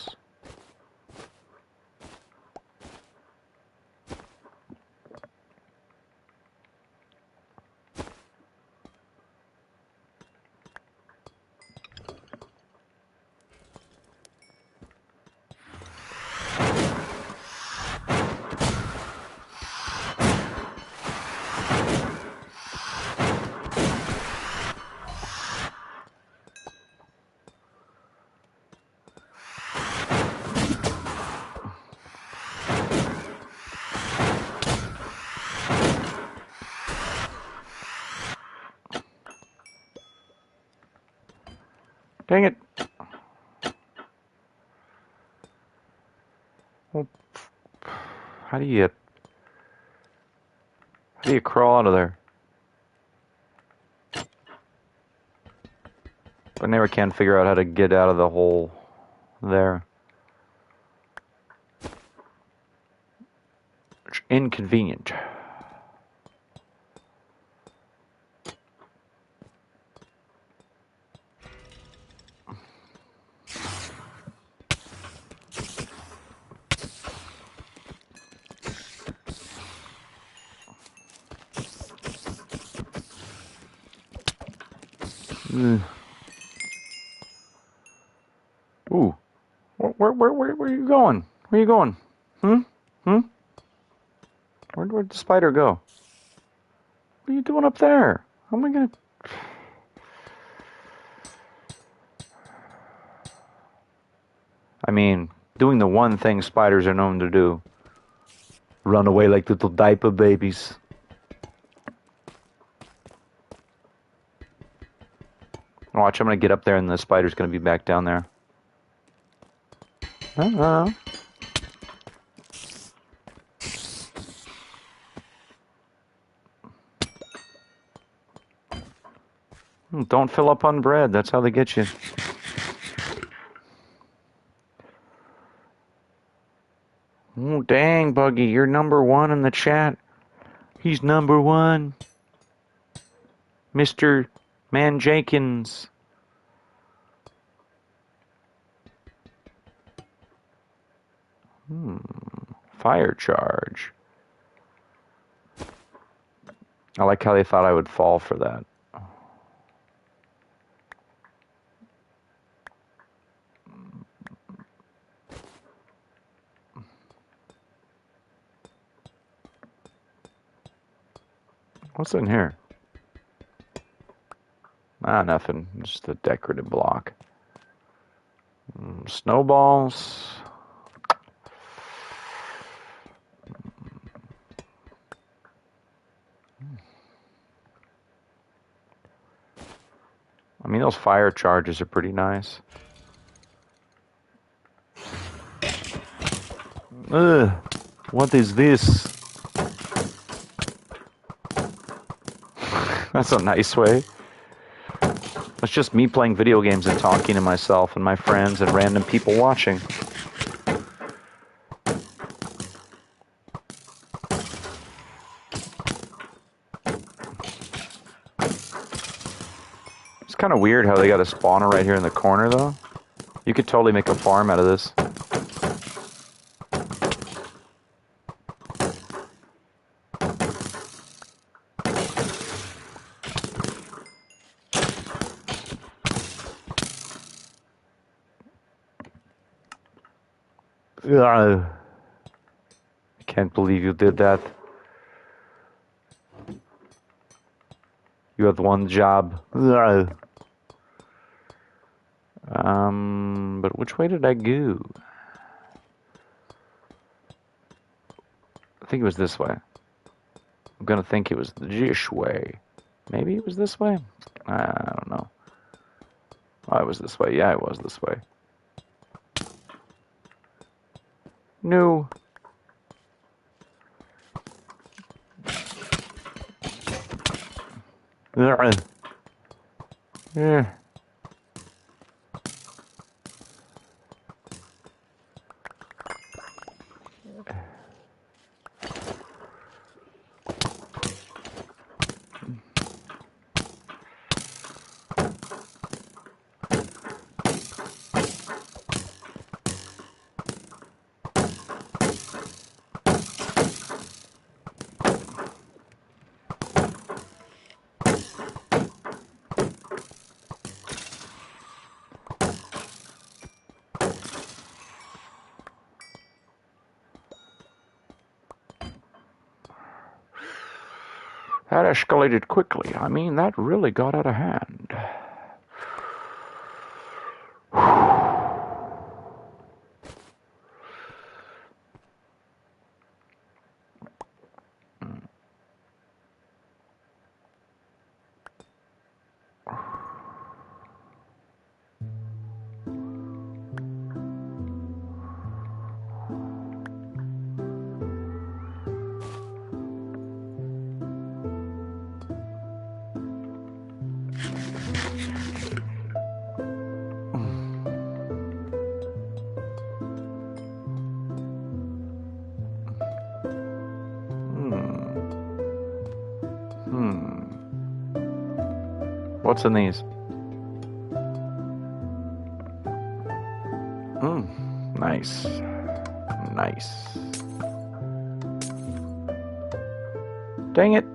Dang it. Well, how do you crawl out of there? I never can figure out how to get out of the hole there. It's inconvenient. Ooh. Where are you going? Where are you going? Where'd the spider go? What are you doing up there? How am I gonna... I mean, doing the one thing spiders are known to do. Run away like little diaper babies. Watch, I'm gonna get up there and the spider's gonna be back down there. Uh-oh. Don't fill up on bread. That's how they get you. Oh, dang, Buggy. You're number 1 in the chat. He's number 1. Mr. Man Jenkins. Fire charge. I like how they thought I would fall for that. What's in here? Ah, nothing. Just a decorative block. Snowballs. I mean, those fire charges are pretty nice. Ugh, what is this? That's a nice way. It's just me playing video games and talking to myself and my friends and random people watching. It's kind of weird how they got a spawner right here in the corner, though. You could totally make a farm out of this. I can't believe you did that. You had one job. But which way did I go? I think it was this way. I'm gonna think it was this way. Maybe it was this way? I don't know. Oh, it was this way. Yeah, it was this way. No. Yeah. That escalated quickly. I mean, that really got out of hand. What's in these? Nice. Nice. Dang it.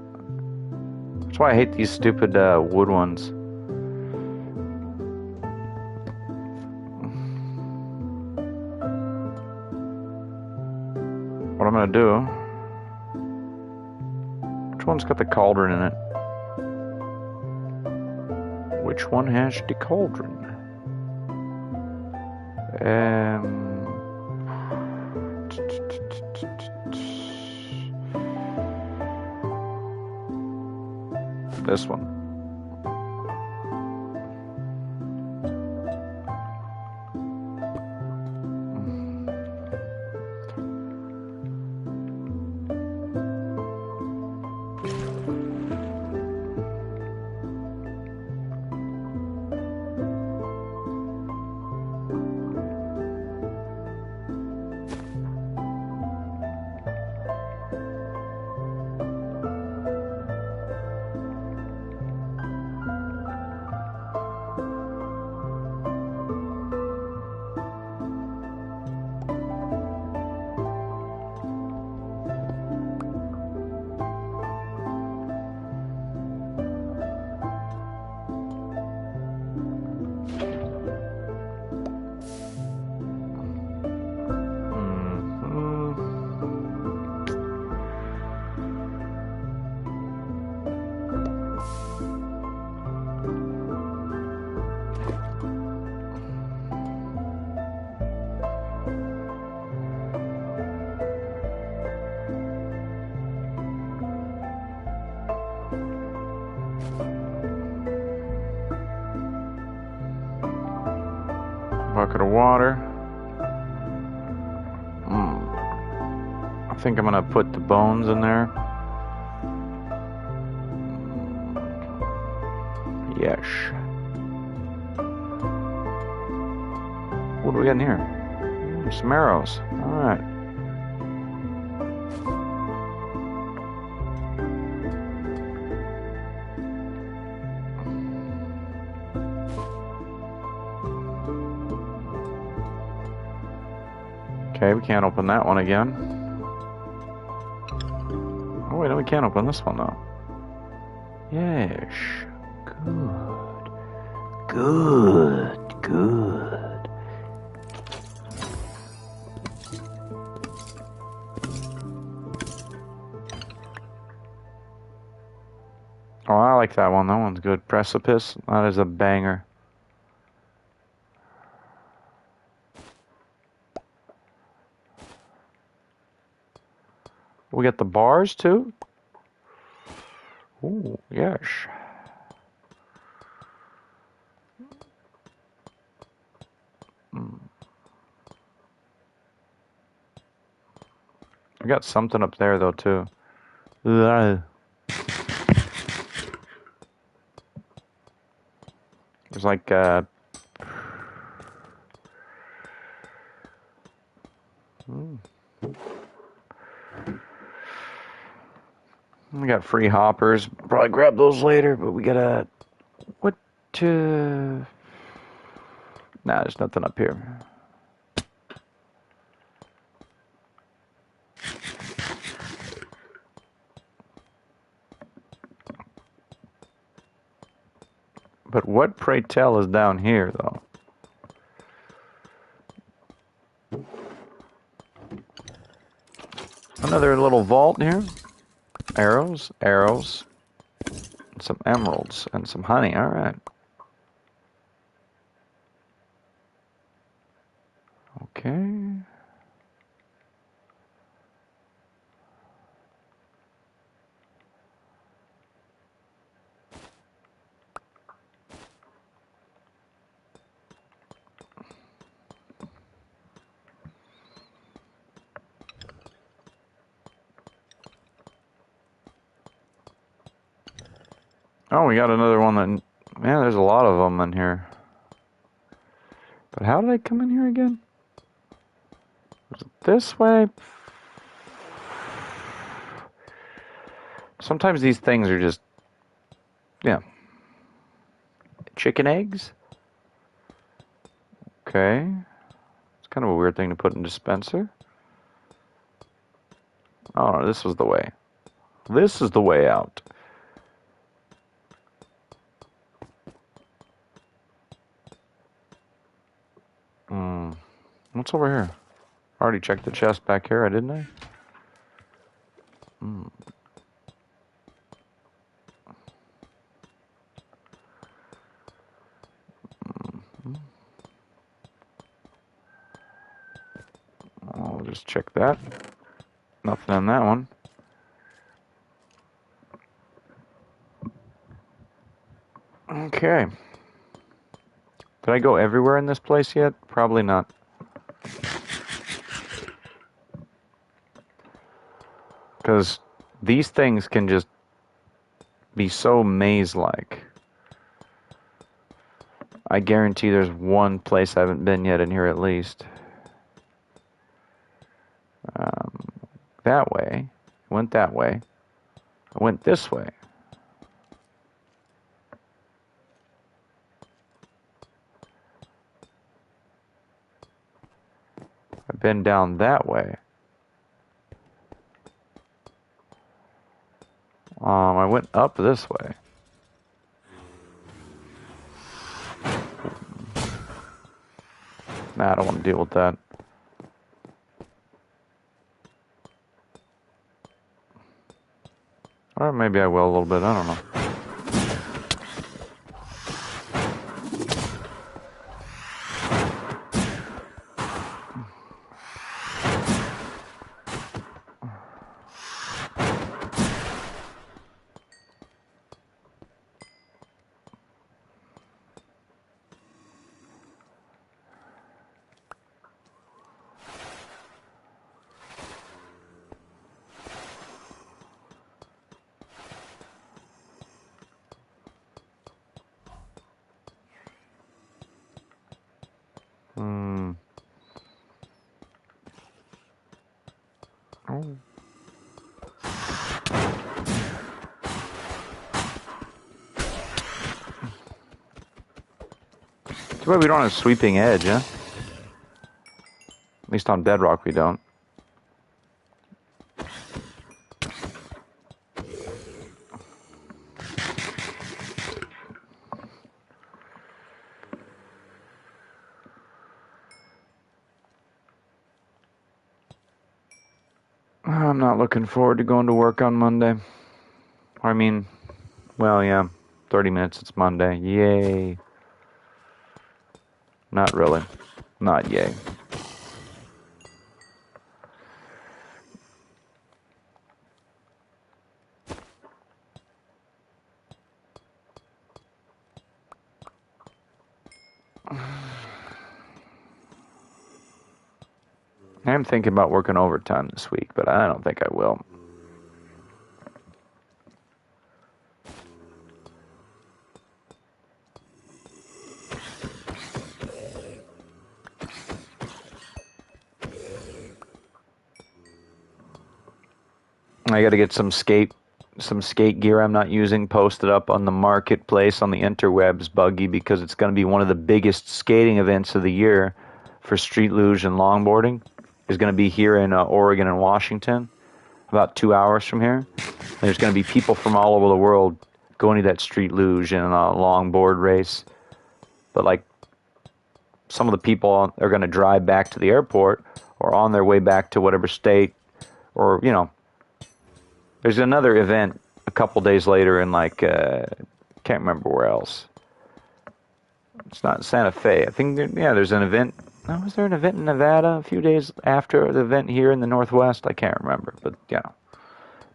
That's why I hate these stupid wood ones. What I'm gonna do... Which one's got the cauldron in it? Which one has the cauldron? This one. bucket of water. I think I'm gonna put the bones in there. Yes. What do we got in here? Some arrows. Alright. Okay, we can't open that one again. Oh wait, no, we can't open this one though. Yes. Good. Good. Good. Oh, I like that one. That one's good. Precipice. That is a banger. We got the bars too. Ooh, yes. I got something up there though too. There's like we got free hoppers. Probably grab those later, but we gotta what to nah, there's nothing up here. But what, pray tell, is down here, though? Another little vault here. Arrows, arrows, some emeralds, and some honey. All right. Okay. Oh, we got another one that... Man, there's a lot of them in here. But how did I come in here again? Was it this way? Sometimes these things are just... Yeah. Chicken eggs? Okay. It's kind of a weird thing to put in a dispenser. Oh, no, this was the way. This is the way out. What's over here? I already checked the chest back here, didn't I? I'll just check that. Nothing on that one. Okay. Did I go everywhere in this place yet? Probably not. Because these things can just be so maze-like. I guarantee there's one place I haven't been yet in here at least. That way. Went that way. I went this way. I've been down that way. I went up this way. Nah, I don't want to deal with that. Or maybe I will a little bit, I don't know. Too bad we don't have sweeping edge, huh? At least on Bedrock we don't. I'm not looking forward to going to work on Monday. I mean, well, yeah, 30 minutes, it's Monday. Yay. Not really. Not yay. I am thinking about working overtime this week, but I don't think I will. I got to get some skate gear I'm not using posted up on the marketplace on the interwebs, Buggy, because it's going to be one of the biggest skating events of the year for street luge and longboarding. Is going to be here in Oregon and Washington, about 2 hours from here. There's going to be people from all over the world going to that street luge and longboard race. But like, some of the people are going to drive back to the airport or on their way back to whatever state, or there's another event a couple days later in can't remember where else. It's not Santa Fe. I think there's an event. No, was there an event in Nevada a few days after the event here in the Northwest? I can't remember, but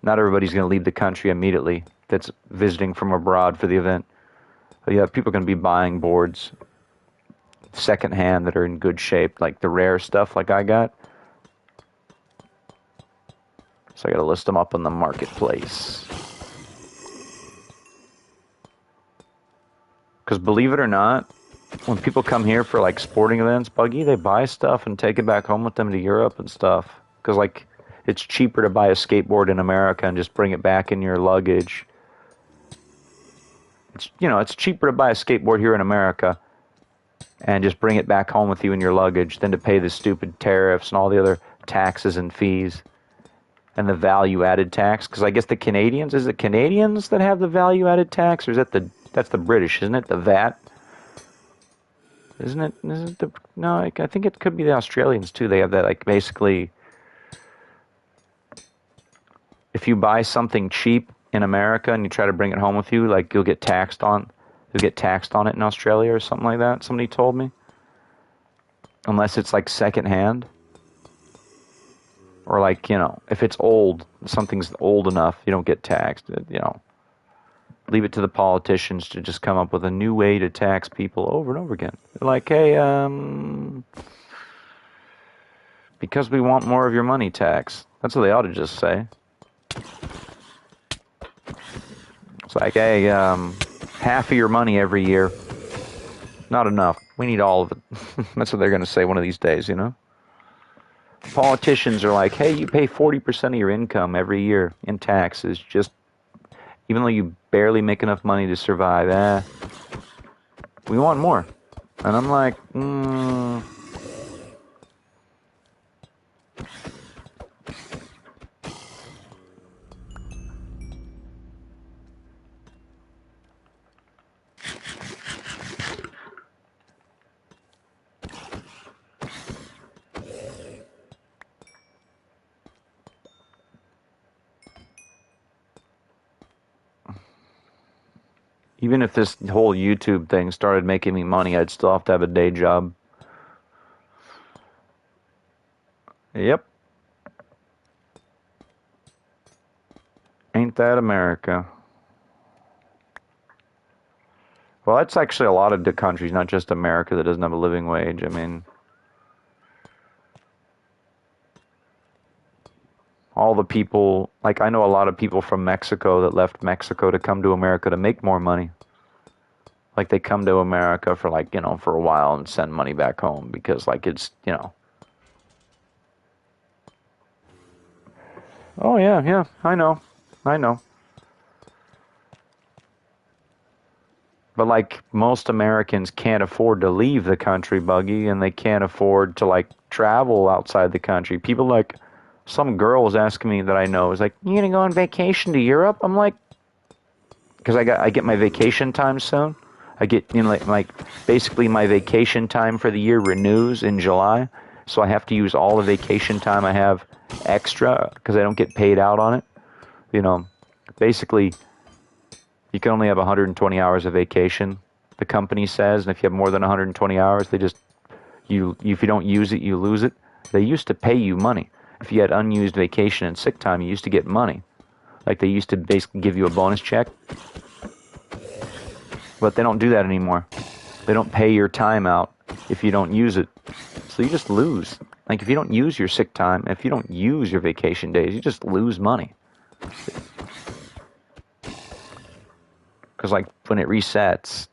not everybody's going to leave the country immediately that's visiting from abroad for the event. But people are going to be buying boards secondhand that are in good shape, like the rare stuff like I got. So I got to list them up on the marketplace. Because believe it or not, when people come here for like sporting events, Buggy, they buy stuff and take it back home with them to Europe and stuff. Because like it's cheaper to buy a skateboard in America and just bring it back in your luggage. It's cheaper to buy a skateboard here in America and just bring it back home with you in your luggage than to pay the stupid tariffs and all the other taxes and fees and the value-added tax. Because I guess is it Canadians that have the value-added tax, or that's the British, isn't it? The VAT. Isn't it no, I think it could be the Australians too. They have that, like, basically, if you buy something cheap in America and you try to bring it home with you, like, you'll get taxed on it in Australia or something like that. Somebody told me. Unless it's like secondhand. Or like, if it's old, something's old enough, you don't get taxed, Leave it to the politicians to just come up with a new way to tax people over and over again. They're like, hey, because we want more of your money tax. That's what they ought to just say. It's like, hey, half of your money every year. Not enough. We need all of it. That's what they're going to say one of these days, Politicians are like, hey, you pay 40% of your income every year in taxes, just even though you barely make enough money to survive. We want more. And I'm like, even if this whole YouTube thing started making me money, I'd still have to have a day job. Yep. Ain't that America? Well, that's actually a lot of the countries, not just America, that doesn't have a living wage. I mean, all the people, like, I know a lot of people from Mexico that left Mexico to come to America to make more money. Like, they come to America for, like, for a while and send money back home because, like, it's, Oh, yeah, I know. But like most Americans can't afford to leave the country, Buggy, and they can't afford to like travel outside the country. People like some girl was asking me that I know is like, "You gonna go on vacation to Europe?" I'm like, because I get my vacation time soon. I get like basically my vacation time for the year renews in July, so I have to use all the vacation time I have extra because I don't get paid out on it. You know, basically you can only have 120 hours of vacation, the company says, and if you have more than 120 hours, they just if you don't use it, you lose it. They used to pay you money. If you had unused vacation and sick time, you used to get money. Like they used to basically give you a bonus check. But they don't do that anymore. They don't pay your time out if you don't use it. So you just lose. Like if you don't use your sick time, if you don't use your vacation days, you just lose money. Because like when it resets,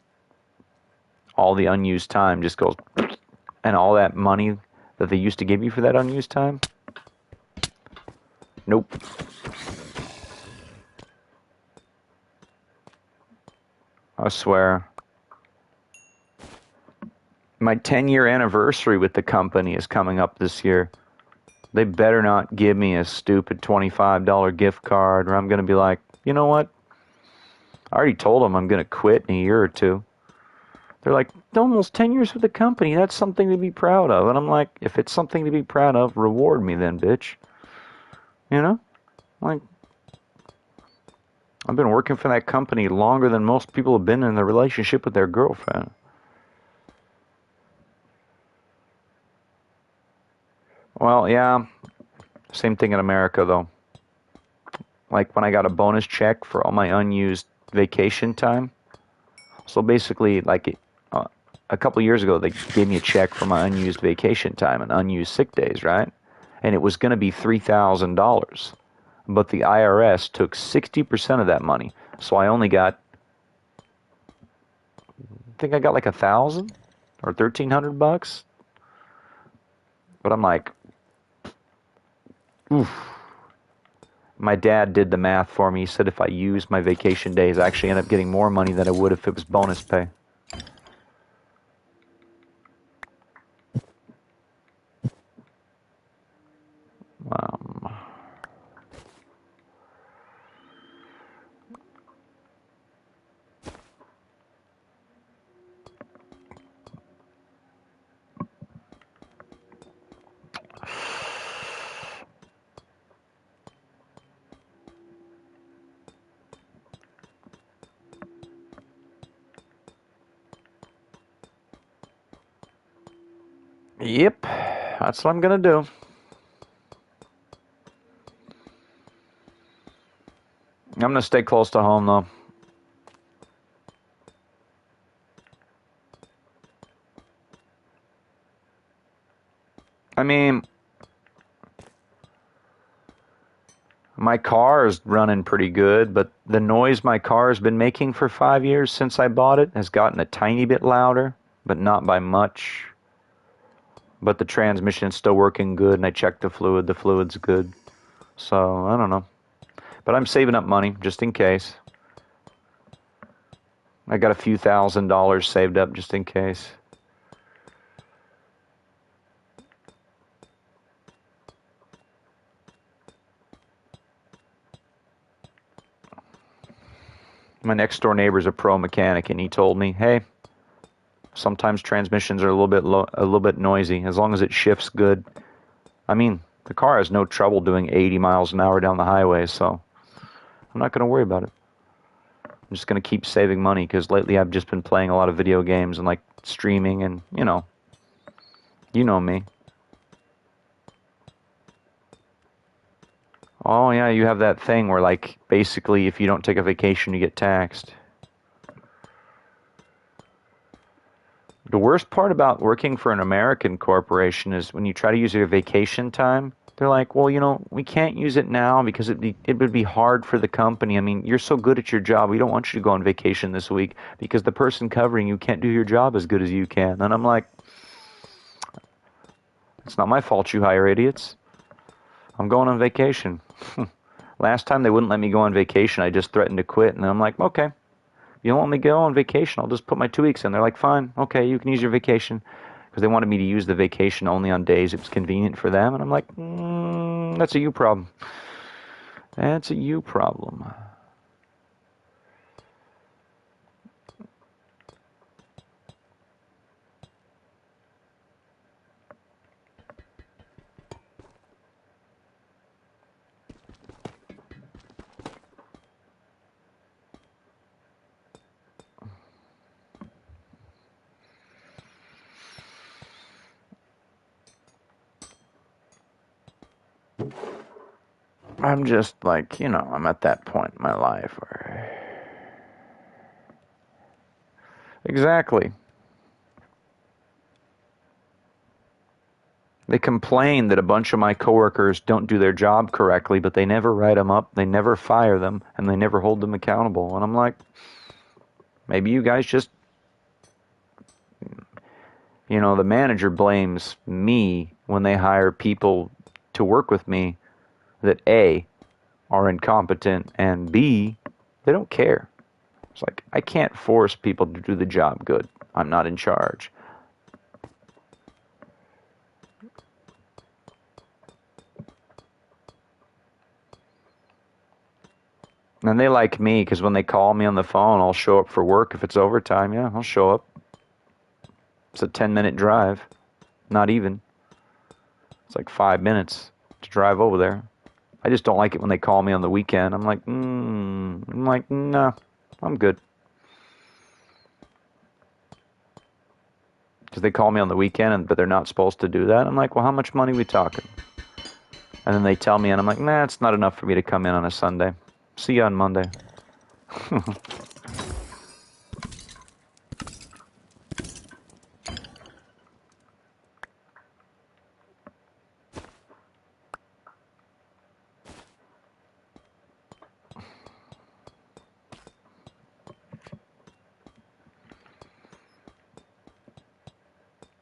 all the unused time just goes, and all that money that they used to give you for that unused time, nope. I swear. My 10-year anniversary with the company is coming up this year. They better not give me a stupid $25 gift card, or I'm going to be like, you know what? I already told them I'm going to quit in a year or two. They're like, almost 10 years with the company. That's something to be proud of. And I'm like, if it's something to be proud of, reward me then, bitch. You know? Like, I've been working for that company longer than most people have been in a relationship with their girlfriend. Well, yeah. Same thing in America, though. Like when I got a bonus check for all my unused vacation time. So basically, like a couple years ago, they gave me a check for my unused vacation time and unused sick days, right? And it was going to be $3,000. But the IRS took 60% of that money. So I only got, I think I got like 1,000 or 1,300 bucks. But I'm like, oof. My dad did the math for me. He said if I use my vacation days, I actually end up getting more money than I would if it was bonus pay. Yep, that's what I'm going to do. I'm going to stay close to home, though. I mean, my car is running pretty good, but the noise my car has been making for 5 years since I bought it has gotten a tiny bit louder, but not by much. But the transmission's still working good, and I checked the fluid. The fluid's good. So, I don't know. But I'm saving up money, just in case. I got a few $1,000s saved up, just in case. My next door neighbor's a pro mechanic, and he told me, hey, sometimes transmissions are a little bit noisy, as long as it shifts good. I mean, the car has no trouble doing 80 miles an hour down the highway, so I'm not going to worry about it. I'm just going to keep saving money, because lately I've just been playing a lot of video games and, like, streaming, and, you know me. Oh, yeah, you have that thing where, like, basically if you don't take a vacation, you get taxed. The worst part about working for an American corporation is when you try to use your vacation time, they're like, well, we can't use it now because it would be hard for the company. I mean, you're so good at your job, we don't want you to go on vacation this week because the person covering you can't do your job as good as you can. And I'm like, it's not my fault you hire idiots. I'm going on vacation. Last time they wouldn't let me go on vacation. I just threatened to quit. And I'm like, okay. You'll let me go on vacation. I'll just put my 2 weeks in. They're like, fine, okay, you can use your vacation. Because they wanted me to use the vacation only on days it was convenient for them. And I'm like, that's a you problem. That's a you problem. I'm just like, I'm at that point in my life where... Exactly. They complain that a bunch of my coworkers don't do their job correctly, but they never write them up, they never fire them, and they never hold them accountable. And I'm like, maybe you guys just... the manager blames me when they hire people to work with me that A, are incompetent, and B, they don't care. It's like, I can't force people to do the job good. I'm not in charge. And they like me because when they call me on the phone, I'll show up for work. If it's overtime, yeah, I'll show up. It's a 10-minute drive. Not even. It's like 5 minutes to drive over there. I just don't like it when they call me on the weekend. I'm like, nah, I'm good. Because they call me on the weekend, but they're not supposed to do that. I'm like, well, how much money are we talking? And then they tell me, and I'm like, nah, it's not enough for me to come in on a Sunday. See you on Monday.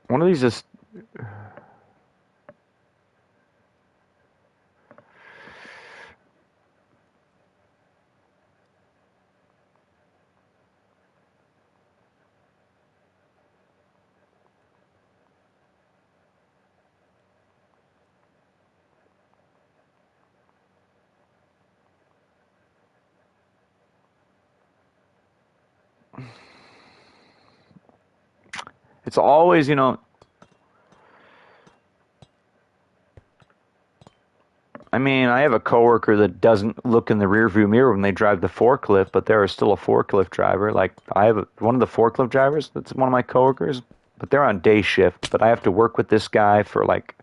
One of these just... It's always, I mean, I have a coworker that doesn't look in the rearview mirror when they drive the forklift, but there is still a forklift driver. Like, I have one of the forklift drivers that's one of my coworkers, but they're on day shift. But I have to work with this guy for like...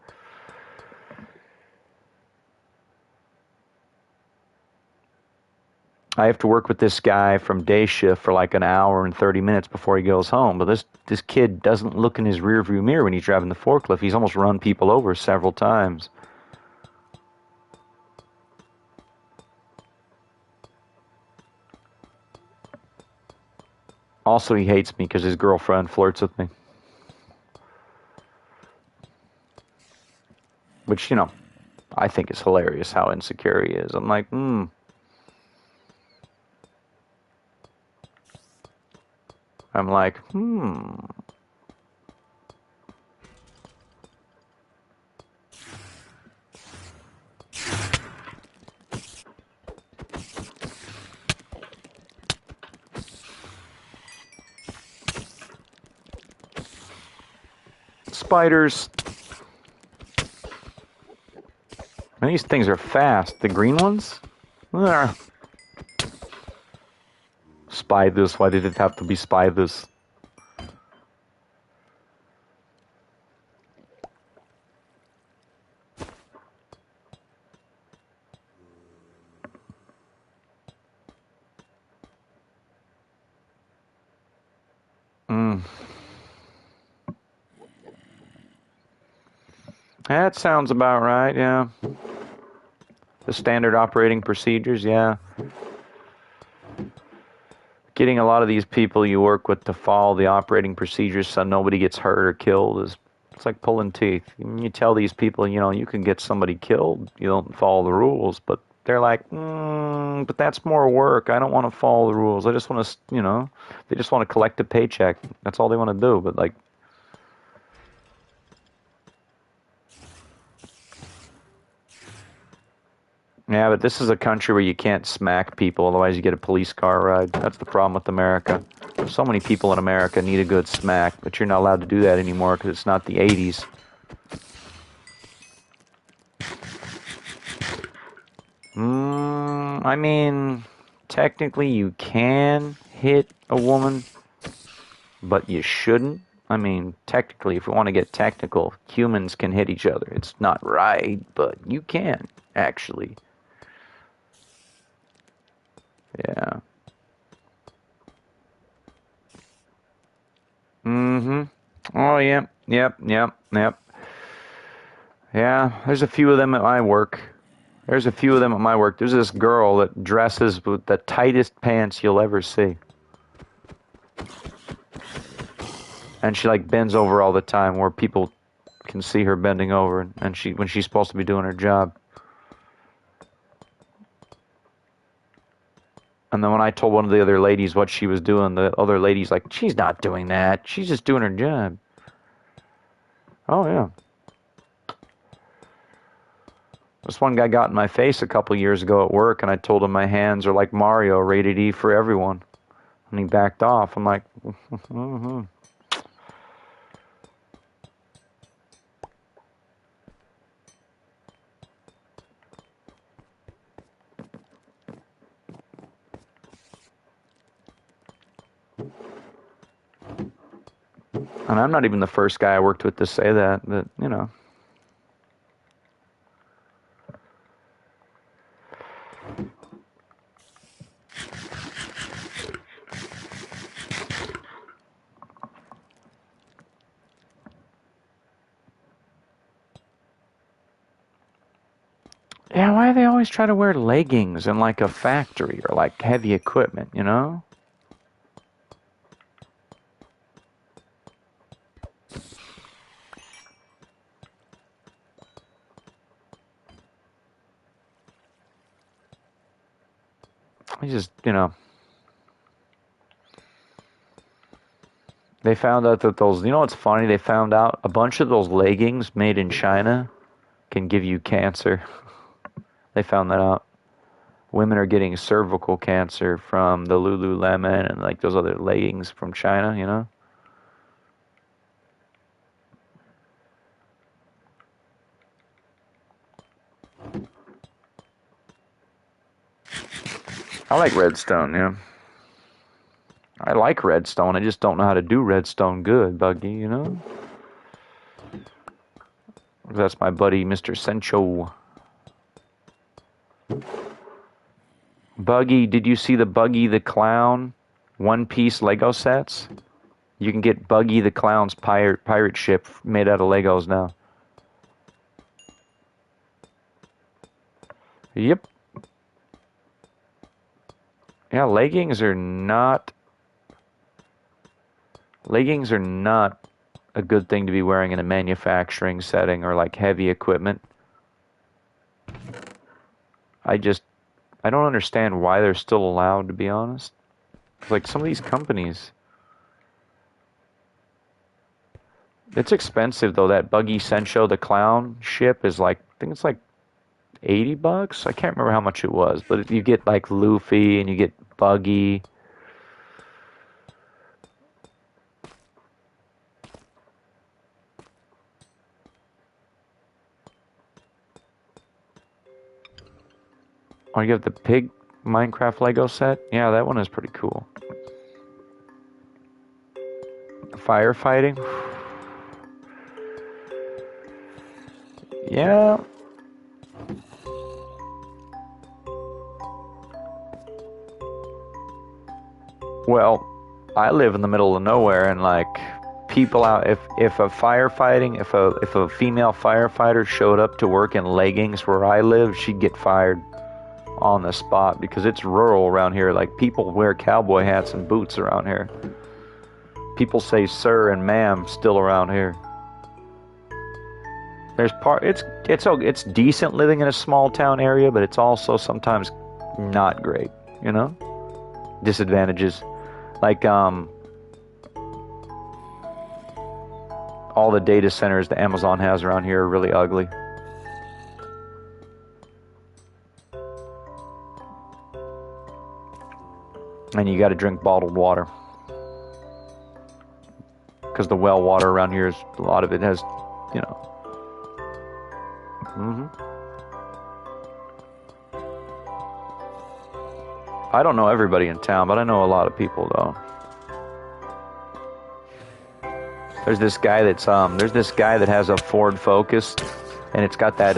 I have to work with this guy from day shift for like an hour and 30 minutes before he goes home. But this kid doesn't look in his rearview mirror when he's driving the forklift. He's almost run people over several times. Also, he hates me because his girlfriend flirts with me. Which, I think is hilarious how insecure he is. I'm like, I'm like, Spiders. And these things are fast. The green ones? Spiders. Why did it have to be spiders? That sounds about right, yeah. The standard operating procedures, yeah. Getting a lot of these people you work with to follow the operating procedures so nobody gets hurt or killed it's like pulling teeth. You tell these people, you can get somebody killed, you don't follow the rules, but they're like, but that's more work. I don't want to follow the rules. I just want to, they just want to collect a paycheck. That's all they want to do. But like, yeah, but this is a country where you can't smack people, otherwise you get a police car ride. That's the problem with America. So many people in America need a good smack, but you're not allowed to do that anymore because it's not the 80s. I mean, technically you can hit a woman, but you shouldn't. I mean, technically, if we want to get technical, humans can hit each other. It's not right, but you can, actually. Yeah. Oh, yeah. Yep. Yeah, there's a few of them at my work. There's this girl that dresses with the tightest pants you'll ever see. And she like bends over all the time where people can see her bending over and when she's supposed to be doing her job. And then when I told one of the other ladies what she was doing, the other lady's like, she's not doing that. She's just doing her job. Oh, yeah. This one guy got in my face a couple years ago at work, and I told him my hands are like Mario, rated E for everyone. And he backed off. I'm like, mm-hmm. And I'm not even the first guy I worked with to say that, but, Yeah, why do they always try to wear leggings in like a factory or like heavy equipment, He just, they found out that those, what's funny? They found out a bunch of those leggings made in China can give you cancer. They found that out. Women are getting cervical cancer from the Lululemon and like those other leggings from China, I like redstone, yeah. I like redstone. I just don't know how to do redstone good, Buggy, That's my buddy, Mr. Sencho. Buggy, did you see the Buggy the Clown one-piece Lego sets? You can get Buggy the Clown's pirate ship made out of Legos now. Yep. Yeah, leggings are not a good thing to be wearing in a manufacturing setting or like heavy equipment. I don't understand why they're still allowed, to be honest. Like some of these companies. It's expensive though. That Buggy Sencho the Clown ship is like, I think it's like $80. I can't remember how much it was, but you get like Luffy and you get Buggy. Oh, you have the pig Minecraft Lego set? Yeah, that one is pretty cool. Firefighting? Yeah. Well, I live in the middle of nowhere, and like people out, if a female firefighter showed up to work in leggings where I live, she'd get fired on the spot because it's rural around here. Like people wear cowboy hats and boots around here. People say sir and ma'am still around here. It's decent living in a small town area, but it's also sometimes not great, you know? Disadvantages. Like all the data centers that Amazon has around here are really ugly. And you got to drink bottled water. Because the well water around here, a lot of it has, you know. I don't know everybody in town, but I know a lot of people though. There's this guy that has a Ford Focus, and it's got that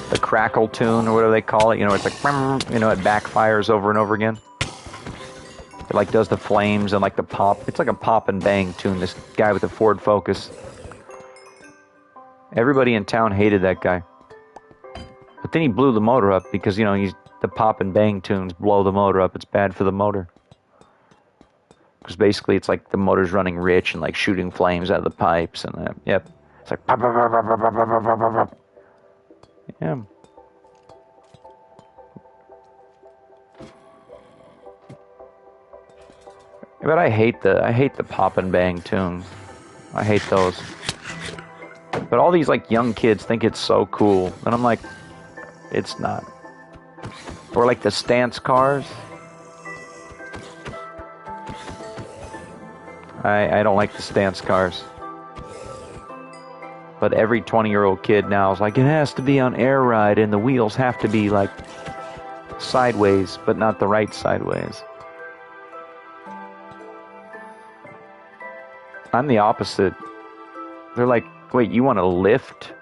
the crackle tune or whatever they call it. You know, it's like, you know, it backfires over and over again. It like does the flames and like the pop. It's like a pop and bang tune. This guy with the Ford Focus. Everybody in town hated that guy. But then he blew the motor up because, you know, the pop and bang tunes blow the motor up. It's bad for the motor. Because basically it's like the motor's running rich and like shooting flames out of the pipes. And yep. It's like pop, pop, pop, pop, pop, pop, pop, pop, pop. Yeah. But I hate the pop and bang tunes. I hate those. But all these like young kids think it's so cool. And I'm like, it's not. Or like the stance cars. I don't like the stance cars. But every 20-year-old kid now is like, it has to be on air ride and the wheels have to be like sideways, but not the right sideways. I'm the opposite. They're like, wait, you want to lift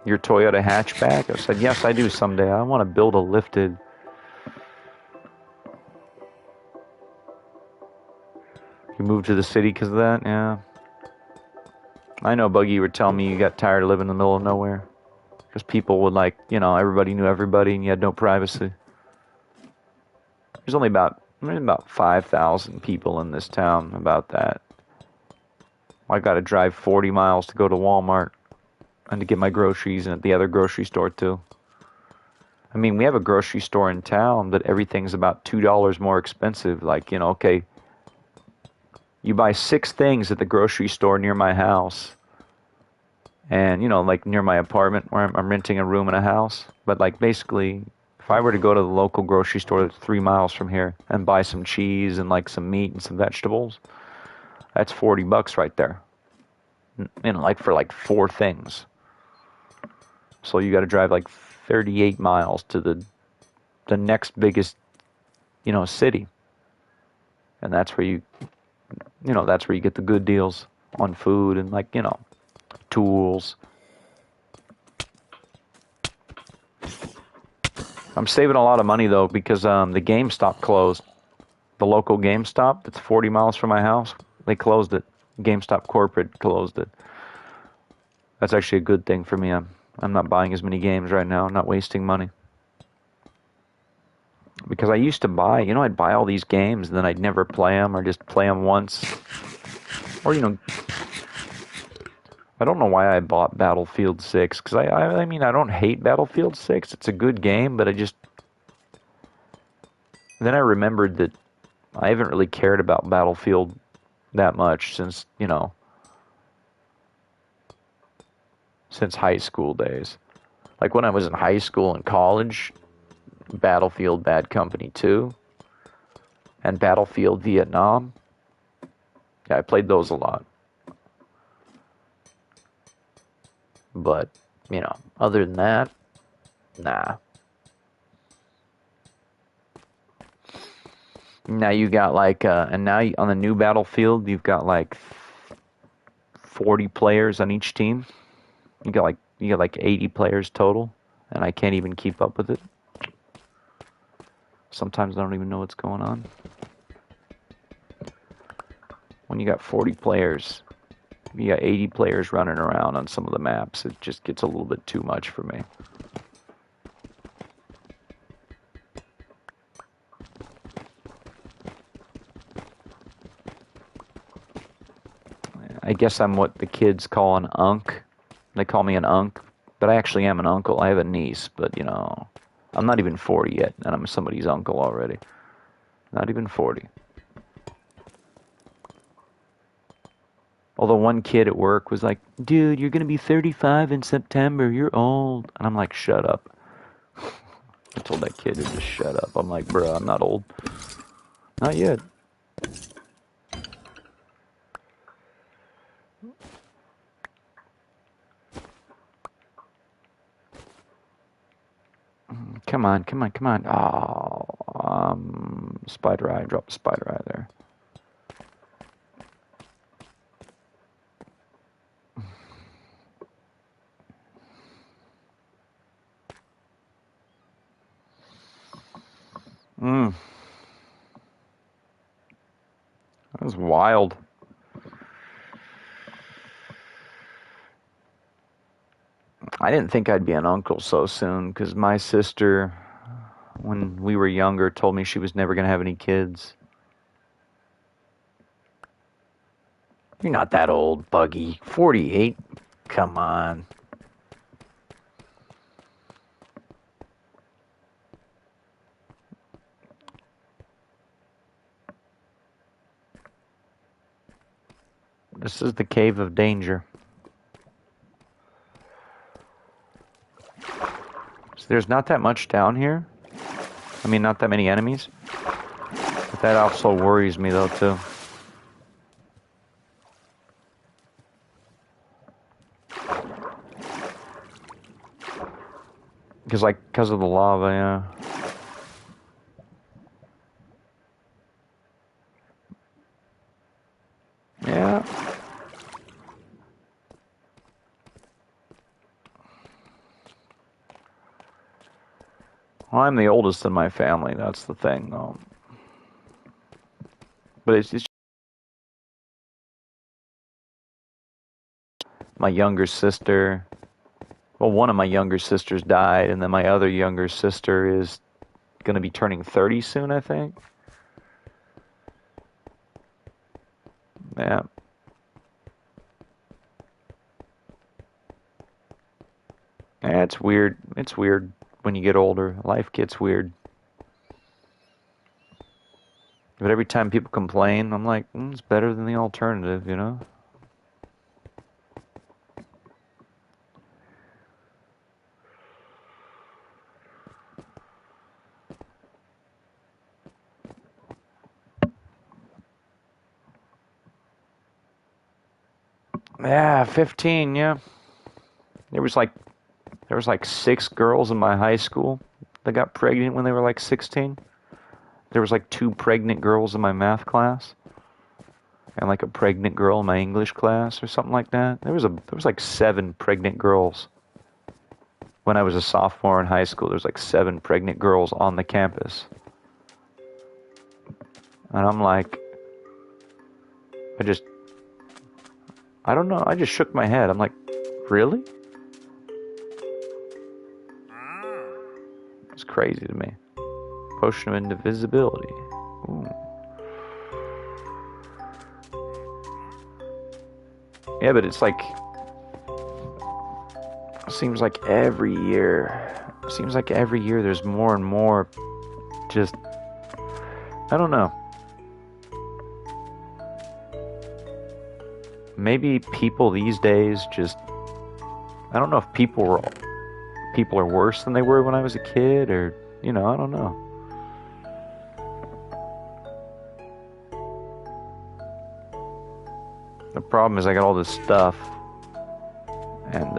your Toyota hatchback? I said, yes, I do someday. I want to build a lifted. You moved to the city because of that? Yeah. I know, Buggy, you were telling me you got tired of living in the middle of nowhere. Because people would like, you know, everybody knew everybody and you had no privacy. There's only about 5,000 people in this town about that. I got to drive 40 miles to go to Walmart and to get my groceries and at the other grocery store too. I mean, we have a grocery store in town, but everything's about $2 more expensive. Like, you know, okay, you buy 6 things at the grocery store near my house. And, you know, like near my apartment where I'm renting a room in a house. But like basically, if I were to go to the local grocery store that's 3 miles from here and buy some cheese and like some meat and some vegetables, that's $40 right there. You know, like for like 4 things. So you got to drive like 38 miles to the next biggest, you know, city. And that's where you get the good deals on food and like, you know, tools. I'm saving a lot of money though because the GameStop closed. The local GameStop that's 40 miles from my house, they closed it. GameStop corporate closed it. That's actually a good thing for me. I'm not buying as many games right now. I'm not wasting money. Because I used to buy, you know, I'd buy all these games and then I'd never play them or just play them once. Or, you know, I don't know why I bought Battlefield 6. Because I mean, I don't hate Battlefield 6. It's a good game, but then I remembered that I haven't really cared about Battlefield that much since, you know, since high school days. Like when I was in high school and college, Battlefield Bad Company 2 and Battlefield Vietnam. Yeah, I played those a lot. But, you know, other than that, nah. Now you got like, and now on the new Battlefield, you've got like 40 players on each team. You got like 80 players total, and I can't even keep up with it. Sometimes I don't even know what's going on. When you got 40 players, you got 80 players running around on some of the maps, it just gets a little bit too much for me. I guess I'm what the kids call an unk. They call me an unk, but I actually am an uncle. I have a niece, but you know, I'm not even 40 yet, and I'm somebody's uncle already. Not even 40. Although one kid at work was like, dude, you're going to be 35 in September. You're old. And I'm like, shut up. I told that kid to just shut up. I'm like, bro, I'm not old. Not yet. Come on, come on, come on. Oh, spider eye. Drop a spider eye there. That was wild. I didn't think I'd be an uncle so soon, because my sister, when we were younger, told me she was never going to have any kids. You're not that old, Buggy. 48? Come on. This is the cave of danger. So there's not that much down here. I mean, not that many enemies. But that also worries me, though, too. Because of the lava, yeah. Yeah. Well, I'm the oldest in my family. That's the thing, though. But it's my younger sister. Well, one of my younger sisters died, and then my other younger sister is going to be turning 30 soon, I think. Yeah. Yeah, it's weird. It's weird when you get older. Life gets weird. But every time people complain, I'm like, it's better than the alternative, you know? Yeah, 15, yeah. There was like 6 girls in my high school that got pregnant when they were like 16. There was like 2 pregnant girls in my math class. And like a pregnant girl in my English class or something like that. There was like 7 pregnant girls. When I was a sophomore in high school, there was like 7 pregnant girls on the campus. And I'm like, I don't know, I just shook my head. I'm like, really? It's crazy to me. Potion of invisibility. Ooh. Yeah, but it's like, seems like every year there's more and more just, I don't know. Maybe people these days just, I don't know if people are worse than they were when I was a kid, or, you know, I don't know. The problem is I got all this stuff, and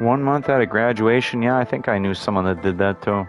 1 month out of graduation, yeah, I think I knew someone that did that too.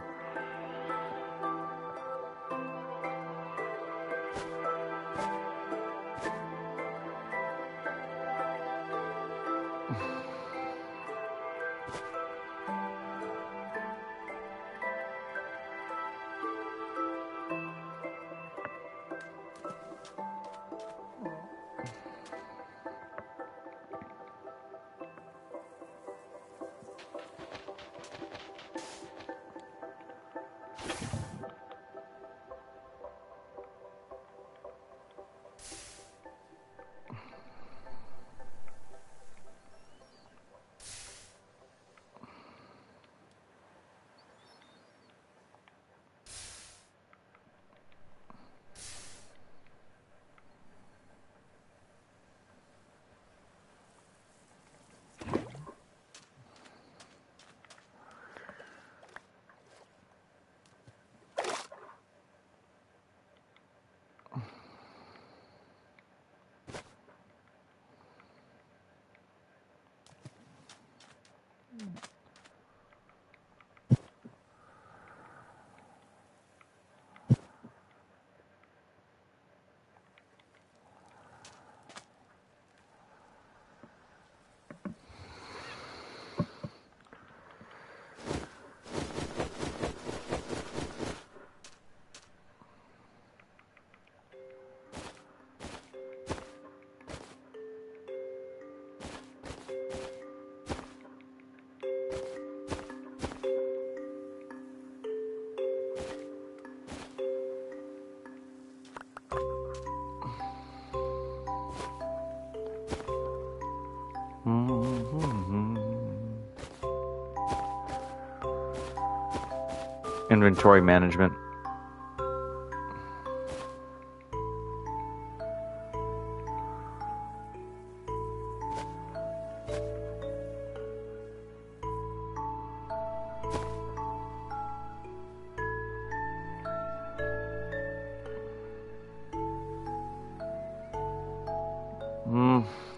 Inventory management.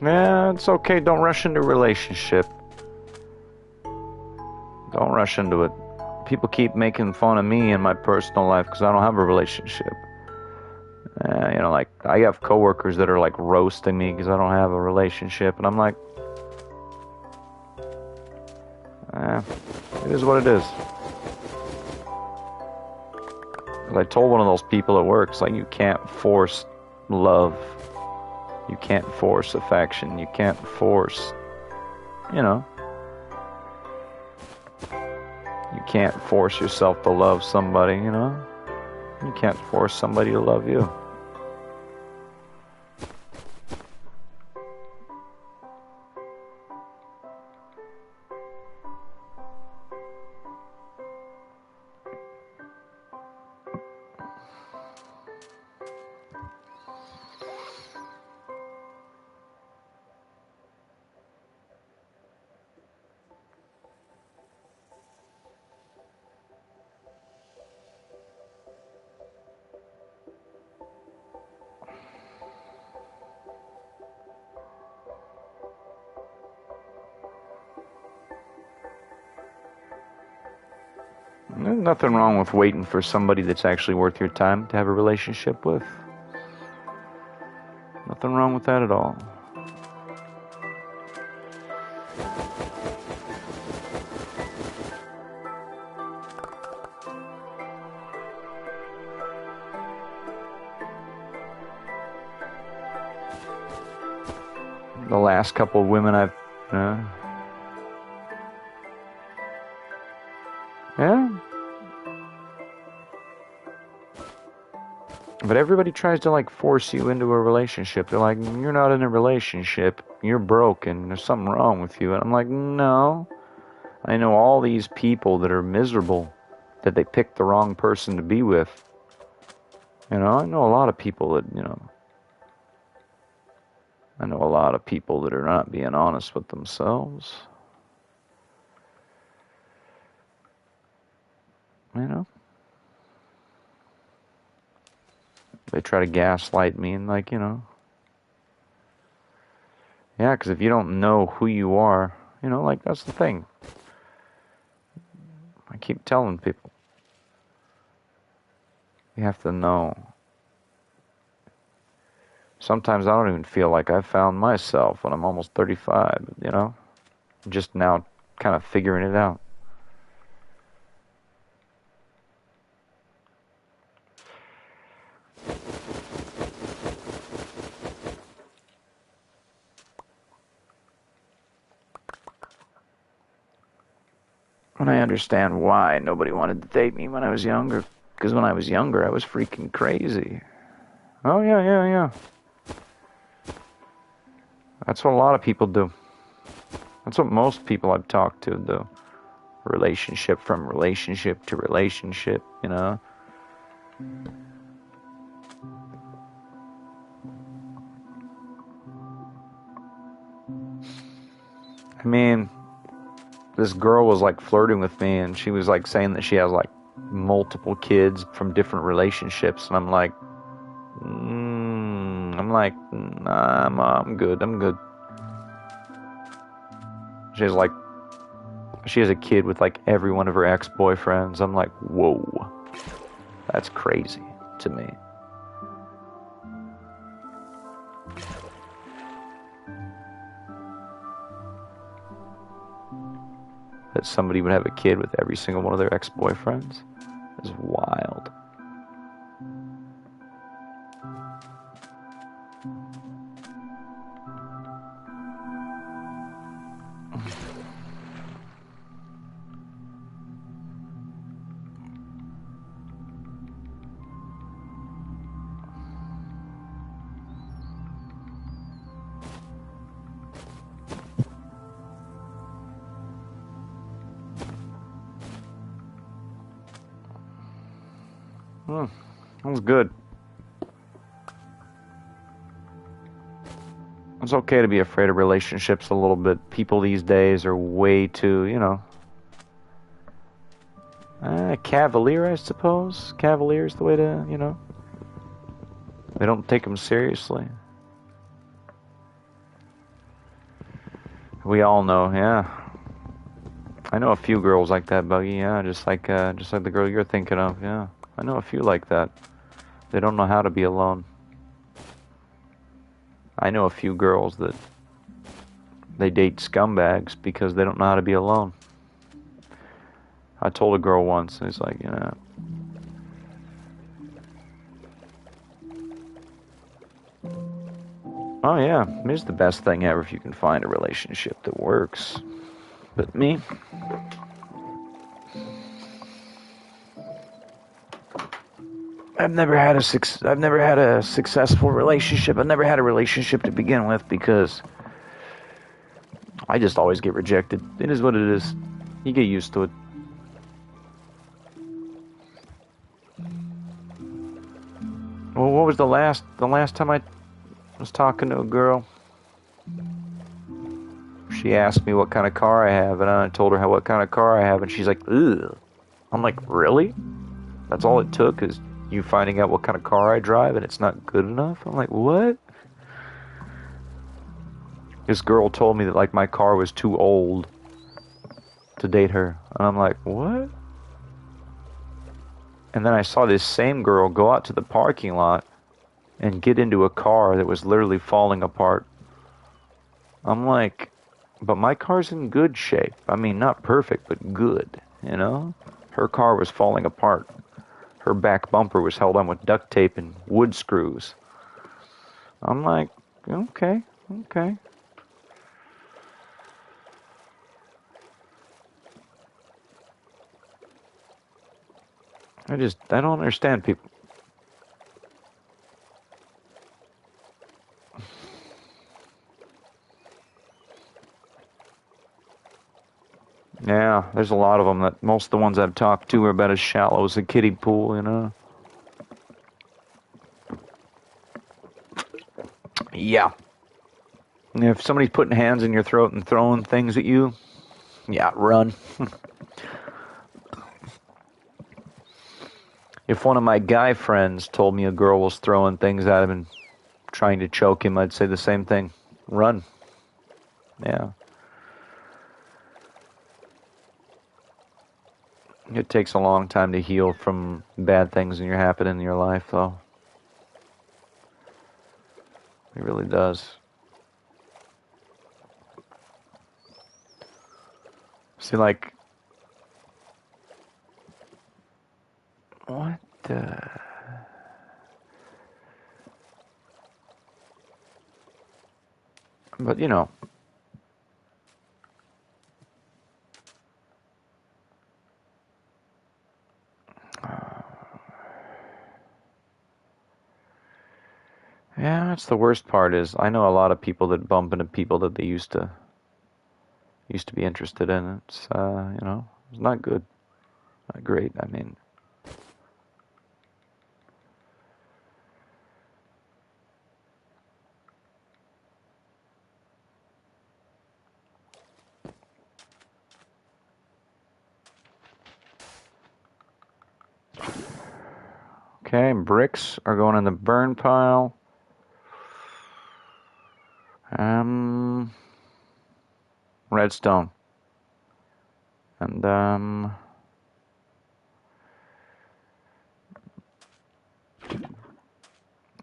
Yeah, it's okay. Don't rush into a relationship. Don't rush into it. People keep making fun of me in my personal life because I don't have a relationship. You know, like, I have coworkers that are like roasting me because I don't have a relationship, and I'm like, it is what it is. Because I told one of those people at work, it's like, you can't force love. You can't force affection. You can't force, you know. You can't force yourself to love somebody, you know. You can't force somebody to love you. There's nothing wrong with waiting for somebody that's actually worth your time to have a relationship with. Nothing wrong with that at all. The last couple of women I've... yeah. But everybody tries to, like, force you into a relationship. They're like, you're not in a relationship. You're broken. There's something wrong with you. And I'm like, no. I know all these people that are miserable, that they picked the wrong person to be with. You know, I know a lot of people that, you know... I know a lot of people that are not being honest with themselves. You know? They try to gaslight me and, like, you know. Yeah, because if you don't know who you are, you know, like, that's the thing. I keep telling people. You have to know. Sometimes I don't even feel like I've found myself when I'm almost 35, you know? Just now kind of figuring it out. And I understand why nobody wanted to date me when I was younger. Because when I was younger, I was freaking crazy. Oh, yeah. That's what a lot of people do. That's what most people I've talked to do. Relationship from relationship to relationship, you know? I mean, this girl was like flirting with me and she was like saying that she has like multiple kids from different relationships. And I'm like, nah, I'm good. She has a kid with like every one of her ex-boyfriends. I'm like, whoa, that's crazy to me. That somebody would have a kid with every single one of their ex-boyfriends is wild. That was good. It's okay to be afraid of relationships a little bit. People these days are way too, you know, cavalier, I suppose. Cavalier's the way to, you know. They don't take them seriously. We all know, yeah. I know a few girls like that, Buggy, yeah, just like the girl you're thinking of, yeah. I know a few like that. They don't know how to be alone. I know a few girls that they date scumbags because they don't know how to be alone. I told a girl once, and it's like, you know. Oh yeah, it's the best thing ever if you can find a relationship that works. But me, I've never had a successful relationship. I've never had a relationship to begin with because I just always get rejected. It is what it is. You get used to it. Well, what was the last time I was talking to a girl? She asked me what kind of car I have, and I told her what kind of car I have, and she's like, ugh. I'm like, really? That's all it took is you finding out what kind of car I drive, and it's not good enough? I'm like, what? This girl told me that, like, my car was too old to date her. And I'm like, what? And then I saw this same girl go out to the parking lot and get into a car that was literally falling apart. I'm like, but my car's in good shape. I mean, not perfect, but good, you know? Her car was falling apart. Her back bumper was held on with duct tape and wood screws. I'm like, okay. I don't understand people. Yeah, there's a lot of them that most of the ones I've talked to are about as shallow as a kiddie pool, you know? Yeah. And if somebody's putting hands in your throat and throwing things at you, yeah, run. If one of my guy friends told me a girl was throwing things at him and trying to choke him, I'd say the same thing. Run. Yeah. It takes a long time to heal from bad things that happen in your life, though. It really does. See, like, what the... But, you know, yeah, that's the worst part is I know a lot of people that bump into people that they used to be interested in. It's, you know, it's not good. Not great, I mean. Okay, bricks are going in the burn pile. Redstone. And,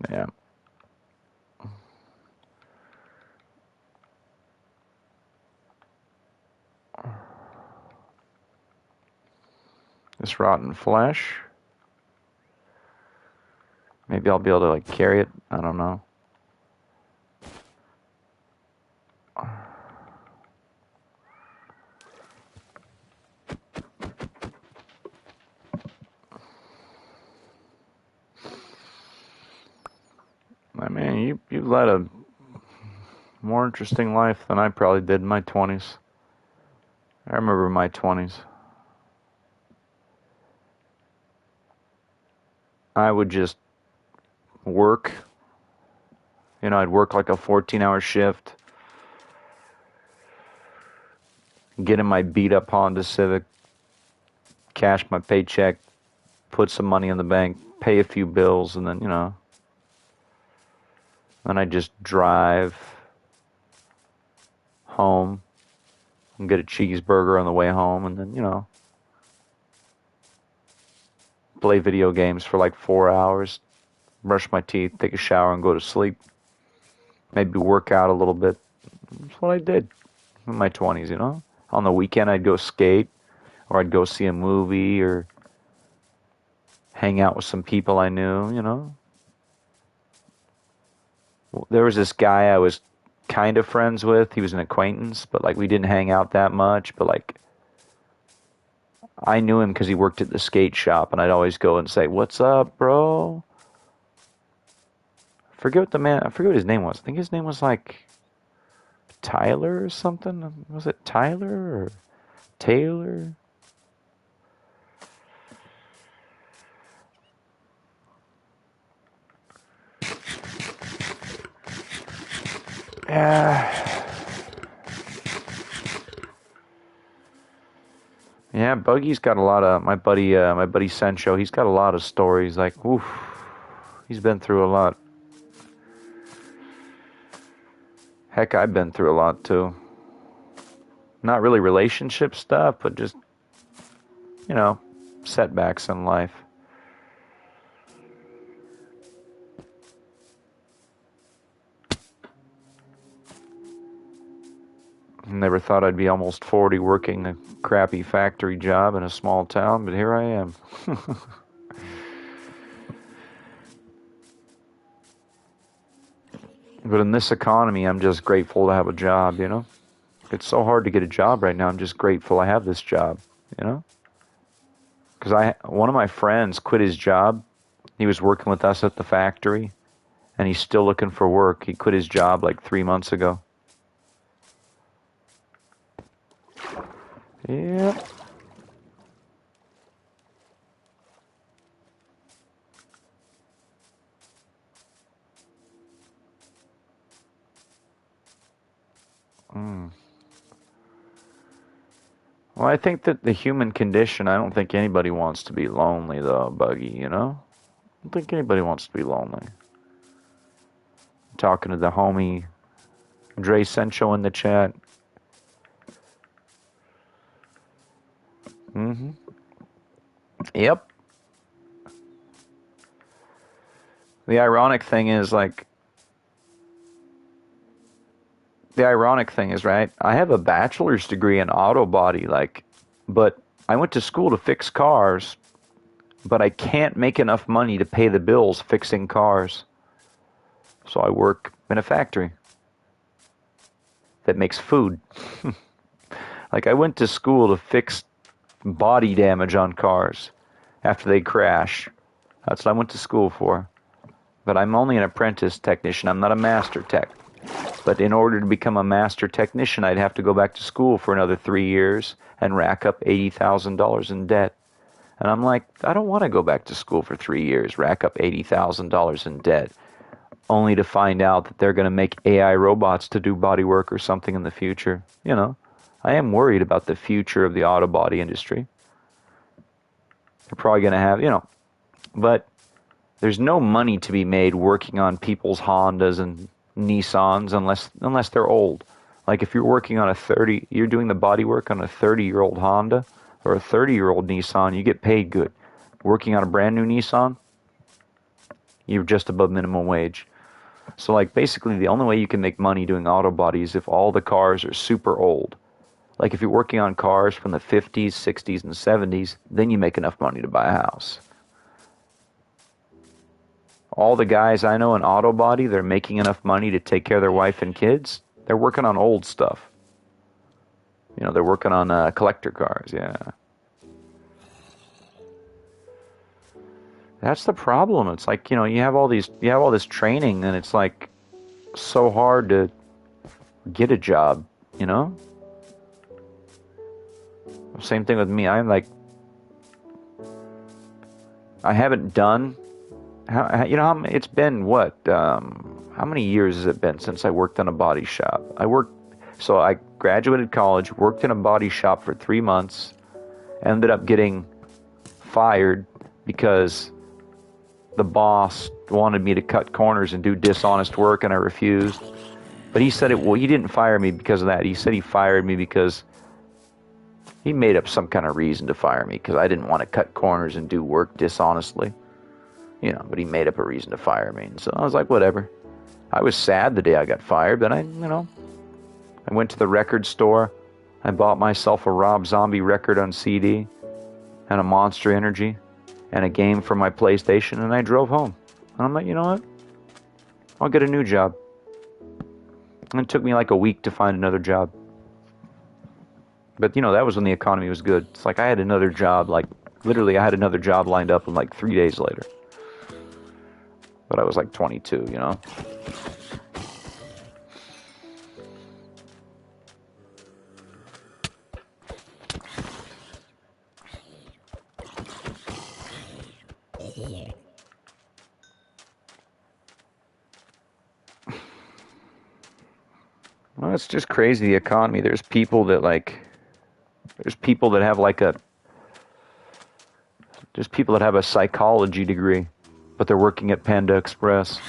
yeah. This rotten flesh. Maybe I'll be able to, like, carry it. I don't know. I mean, you led a more interesting life than I probably did in my 20s. I remember my 20s. I would just work. You know, I'd work like a 14-hour shift. Get in my beat-up Honda Civic. Cash my paycheck. Put some money in the bank. Pay a few bills. And then, you know. Then I'd just drive home. And get a cheeseburger on the way home. And then, you know. Play video games for like 4 hours. Brush my teeth. Take a shower and go to sleep. Maybe work out a little bit. That's what I did in my 20s, you know. On the weekend, I'd go skate, or I'd go see a movie, or hang out with some people I knew, you know. There was this guy I was kind of friends with. He was an acquaintance, but, like, we didn't hang out that much. But, like, I knew him because he worked at the skate shop, and I'd always go and say, "What's up, bro?" I forget what his name was. I think his name was, like, Tyler or something. Was it Tyler or Taylor? Yeah, Buggy's got a lot of my buddy Sencho. He's got a lot of stories. Like, oof, he's been through a lot. Heck, I've been through a lot too. Not really relationship stuff, but just, you know, setbacks in life. Never thought I'd be almost 40 working a crappy factory job in a small town, but here I am. But in this economy, I'm just grateful to have a job, you know? It's so hard to get a job right now. I'm just grateful I have this job, you know? Because one of my friends quit his job. He was working with us at the factory, and he's still looking for work. He quit his job like 3 months ago. Yep. Mm. Well, I think that the human condition, I don't think anybody wants to be lonely, though, Buggy, you know? I don't think anybody wants to be lonely. I'm talking to the homie Dre Sencho in the chat. Mm-hmm. Yep. The ironic thing is, like, right, I have a bachelor's degree in auto body, like, but I went to school to fix cars, but I can't make enough money to pay the bills fixing cars. So I work in a factory that makes food. Like, I went to school to fix body damage on cars after they crash. That's what I went to school for. But I'm only an apprentice technician. I'm not a master tech. But in order to become a master technician, I'd have to go back to school for another 3 years and rack up $80,000 in debt. And I'm like, I don't want to go back to school for 3 years, rack up $80,000 in debt, only to find out that they're going to make AI robots to do body work or something in the future. You know, I am worried about the future of the auto body industry. They're probably going to have, but there's no money to be made working on people's Hondas and Nissans unless they're old. Like if you're working on you're doing the body work on a 30-year-old Honda or a 30-year-old Nissan, you get paid good. Working on a brand new Nissan, you're just above minimum wage. So like basically the only way you can make money doing auto body is if all the cars are super old. Like if you're working on cars from the 50s, 60s, and 70s, then you make enough money to buy a house. All the guys I know in auto body, they're making enough money to take care of their wife and kids. They're working on old stuff. They're working on collector cars, yeah. That's the problem. It's like, you have all this training and it's like so hard to get a job, Same thing with me. I'm like, I haven't done, it's been what, how many years has it been since I worked on a body shop? So I graduated college, worked in a body shop for 3 months, ended up getting fired because the boss wanted me to cut corners and do dishonest work, and I refused. But he said he didn't fire me because of that. He said he fired me because he made up some kind of reason to fire me because I didn't want to cut corners and do work dishonestly. But he made up a reason to fire me. And so I was like, whatever. I was sad the day I got fired, but I went to the record store. I bought myself a Rob Zombie record on CD and a Monster Energy and a game for my PlayStation, and I drove home. And I'm like, you know what? I'll get a new job. And it took me like a week to find another job. But, that was when the economy was good. It's like I had another job, like, literally I had another job lined up, and like 3 days later. But I was like 22, Well, it's just crazy, the economy. There's people that have a psychology degree, but they're working at Panda Express,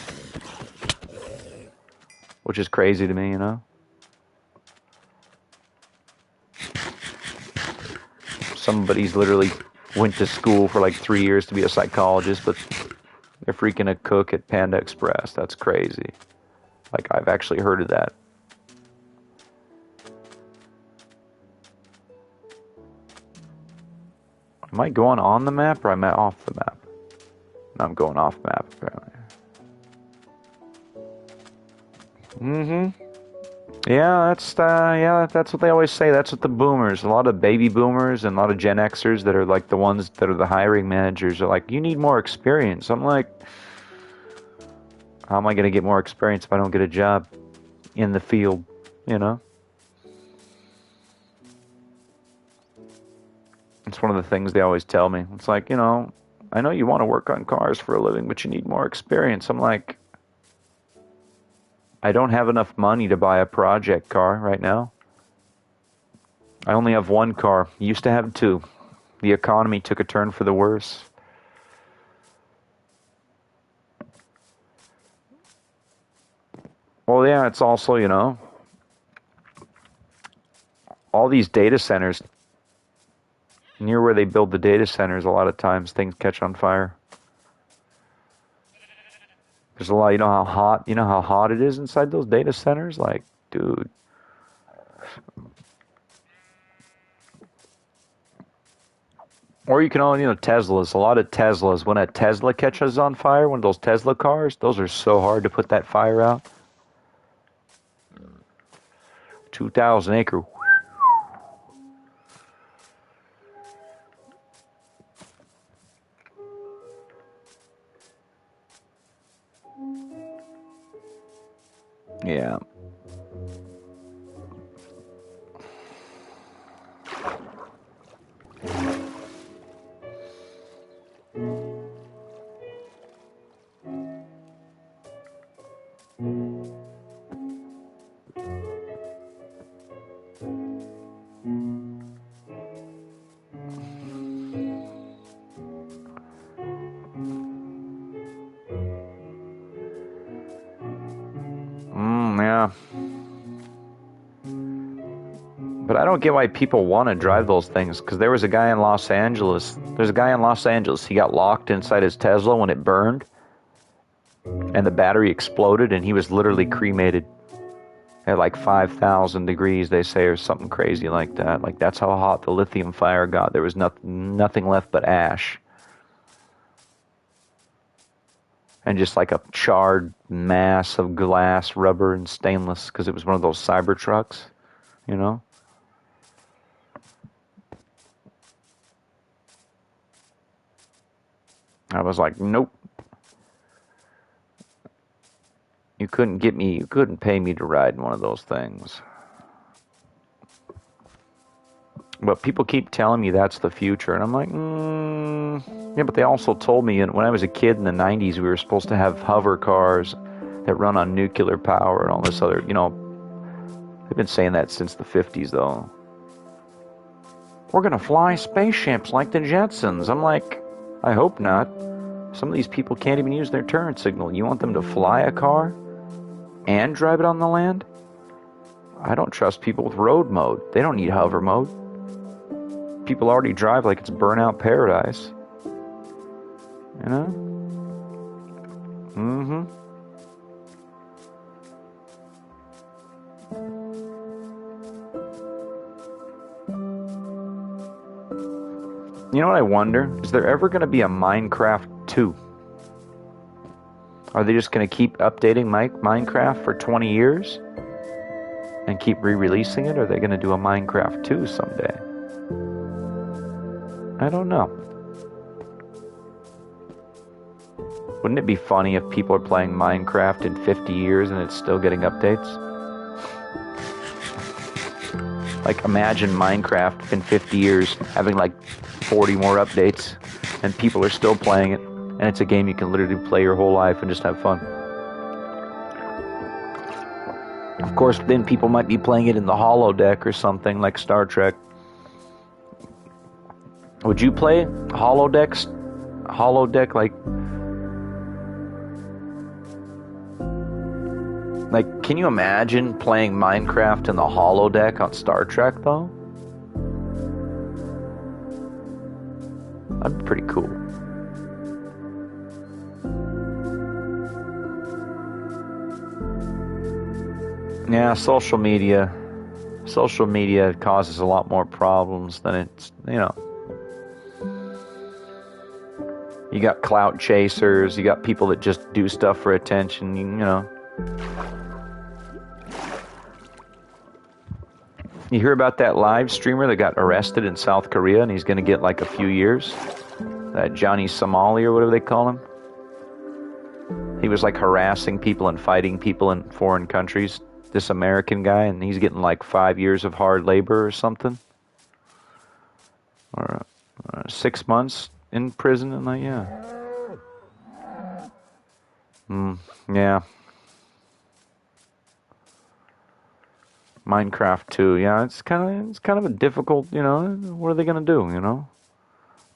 which is crazy to me, Somebody's literally went to school for like 3 years to be a psychologist, but they're freaking a cook at Panda Express. That's crazy. Like, I've actually heard of that. Am I going on the map or am I off the map? No, I'm going off map, apparently. Yeah, that's what they always say. That's what the boomers, a lot of baby boomers and a lot of Gen Xers that are like the ones that are the hiring managers are like, you need more experience. I'm like, how am I going to get more experience if I don't get a job in the field, It's one of the things they always tell me. It's like, I know you want to work on cars for a living, but you need more experience. I'm like, I don't have enough money to buy a project car right now. I only have one car. Used to have two. The economy took a turn for the worse. Well, yeah, it's also, you know, all these data centers, near where they build the data centers, a lot of times things catch on fire. There's a lot, you know how hot it is inside those data centers? Like, dude. Or you can only, you know, Teslas. A lot of Teslas. When a Tesla catches on fire, one of those Tesla cars, those are so hard to put that fire out. 2,000 acre. Yeah. Yeah. But I don't get why people want to drive those things, because there was a guy in Los Angeles. There's a guy in Los Angeles. He got locked inside his Tesla when it burned, and the battery exploded, and he was literally cremated at like 5,000 degrees, they say, or something crazy like that. Like, that's how hot the lithium fire got. There was nothing left but ash. And just like a charred mass of glass, rubber, and stainless, because it was one of those cyber trucks, you know? I was like, nope. You couldn't pay me to ride in one of those things. But people keep telling me that's the future, and I'm like, yeah, but they also told me when I was a kid in the 90s, we were supposed to have hover cars that run on nuclear power and all this other, you know, they've been saying that since the 50s, though. We're going to fly spaceships like the Jetsons. I'm like, I hope not. Some of these people can't even use their turn signal. You want them to fly a car and drive it on the land? I don't trust people with road mode. They don't need hover mode. People already drive like it's burnout paradise. You know? Mm-hmm. You know what I wonder? Is there ever going to be a Minecraft 2? Are they just going to keep updating Minecraft for 20 years and keep re-releasing it? Or are they going to do a Minecraft 2 someday? I don't know. Wouldn't it be funny if people are playing Minecraft in 50 years and it's still getting updates? Like, imagine Minecraft in 50 years having like 40 more updates and people are still playing it, and it's a game you can literally play your whole life and just have fun. Of course, then people might be playing it in the holodeck or something like Star Trek. Would you play holodeck like, can you imagine playing Minecraft in the holodeck on Star Trek, though? That'd be pretty cool. Yeah, social media causes a lot more problems than it's, you know. You got clout chasers, you got people that just do stuff for attention, you know. You hear about that live streamer that got arrested in South Korea and he's going to get like a few years? That Johnny Somali or whatever they call him. He was like harassing people and fighting people in foreign countries. This American guy, and he's getting like 5 years of hard labor or something. Or 6 months in prison, and like, yeah. Yeah. Minecraft 2. Yeah, it's kind of a difficult, you know, what are they going to do, you know?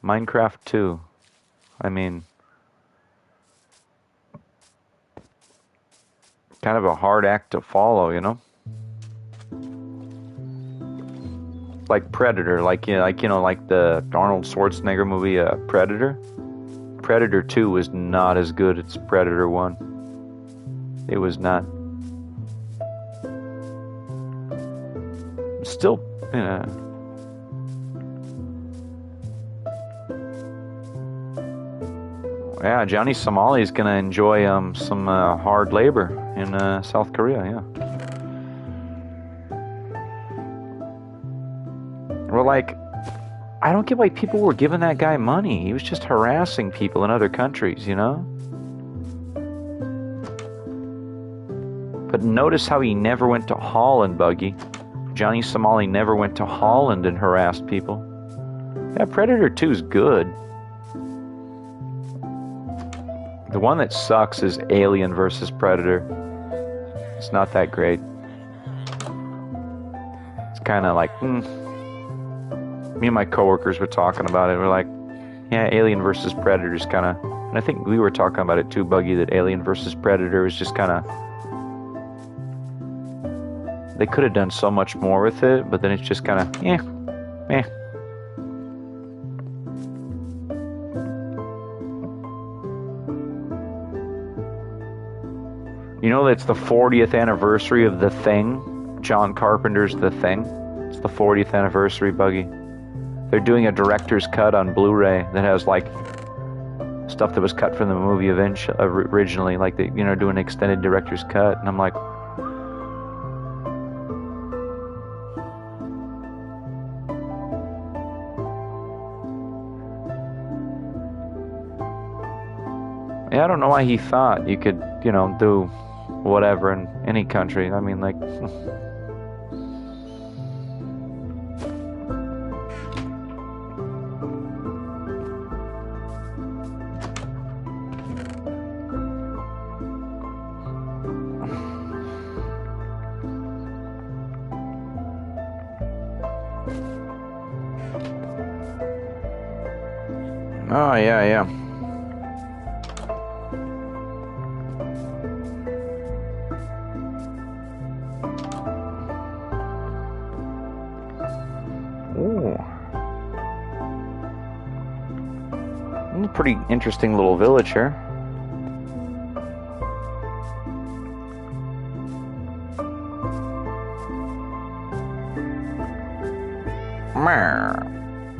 Minecraft 2. I mean, kind of a hard act to follow, you know? Like Predator, like the Arnold Schwarzenegger movie Predator. Predator 2 was not as good as Predator 1. It was not. Still, you know. Yeah, Johnny Somali's gonna enjoy some hard labor in South Korea. Yeah. Well, like, I don't get why people were giving that guy money. He was just harassing people in other countries, you know? But notice how he never went to Holland, Buggy. Johnny Somali never went to Holland and harassed people. Yeah, Predator 2 is good. The one that sucks is Alien versus Predator. It's not that great. It's kind of like, Me and my coworkers were talking about it. We're like, yeah, Alien versus Predator is kind of... And I think we were talking about it too, Buggy, that Alien versus Predator was just kind of... They could have done so much more with it, but then it's just kind of, eh. You know, it's the 40th anniversary of The Thing. John Carpenter's The Thing. It's the 40th anniversary, Buggy. They're doing a director's cut on Blu-ray that has, like, stuff that was cut from the movie originally. Like, they, you know, do an extended director's cut. And I'm like... Yeah, I don't know why he thought you could, you know, do whatever in any country. I mean, like... Oh, yeah. Ooh. Pretty interesting little village here.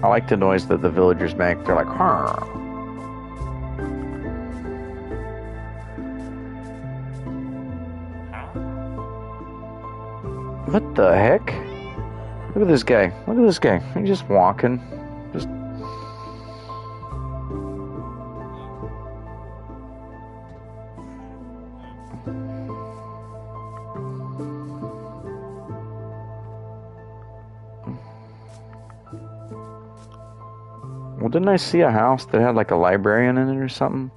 I like the noise that the villagers make. They're like, "Huh." What the heck? Look at this guy. Look at this guy. He's just walking. Just... Well, didn't I see a house that had like a librarian in it or something?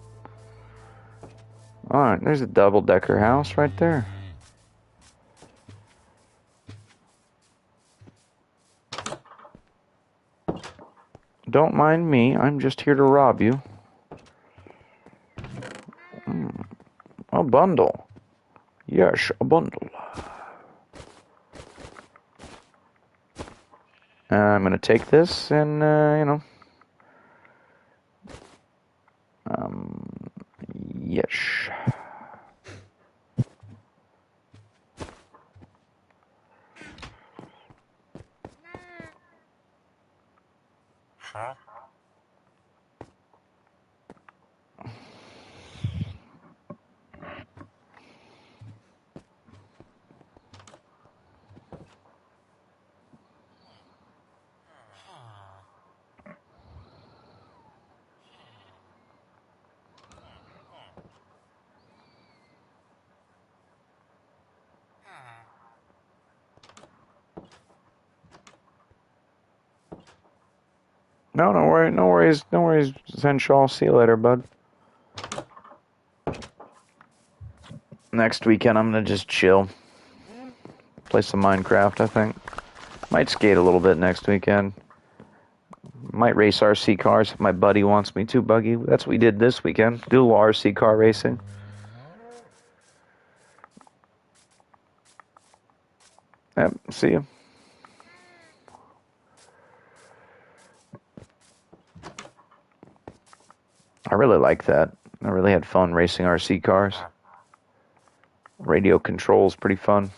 Alright, there's a double-decker house right there. Don't mind me, I'm just here to rob you. A bundle. Yes, a bundle. I'm gonna take this and, you know... yes. No, don't worry, no worries, Zenshaw. See you later, bud. Next weekend, I'm gonna just chill. Play some Minecraft, I think. Might skate a little bit next weekend. Might race RC cars if my buddy wants me to, Buggy. That's what we did this weekend. Do a little RC car racing. Yep, see you. I really like that. I really had fun racing RC cars. Radio control's pretty fun.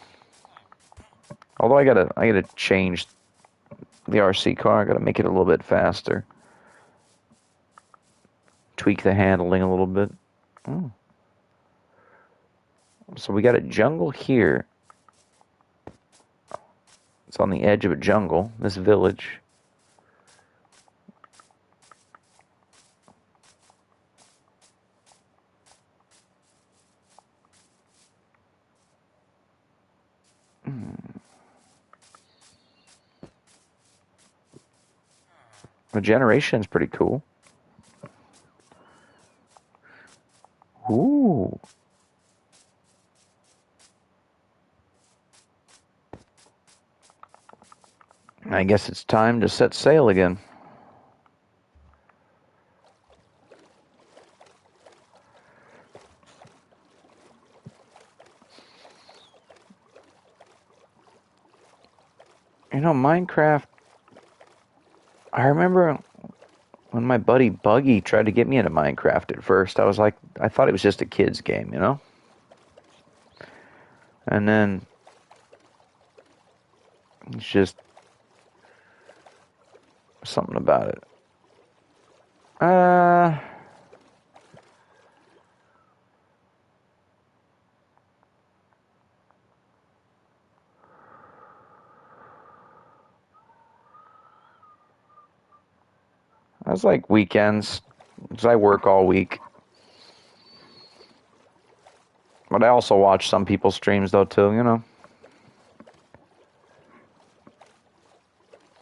Although I gotta change the RC car. I gotta make it a little bit faster. Tweak the handling a little bit. Oh. So we got a jungle here. It's on the edge of a jungle, this village. The generation's pretty cool. Ooh. I guess it's time to set sail again. You know, Minecraft, I remember when my buddy Buggy tried to get me into Minecraft at first, I thought it was just a kid's game, you know? And then it's just something about it. I was like weekends, because I work all week. But I also watch some people's streams, though, too, you know.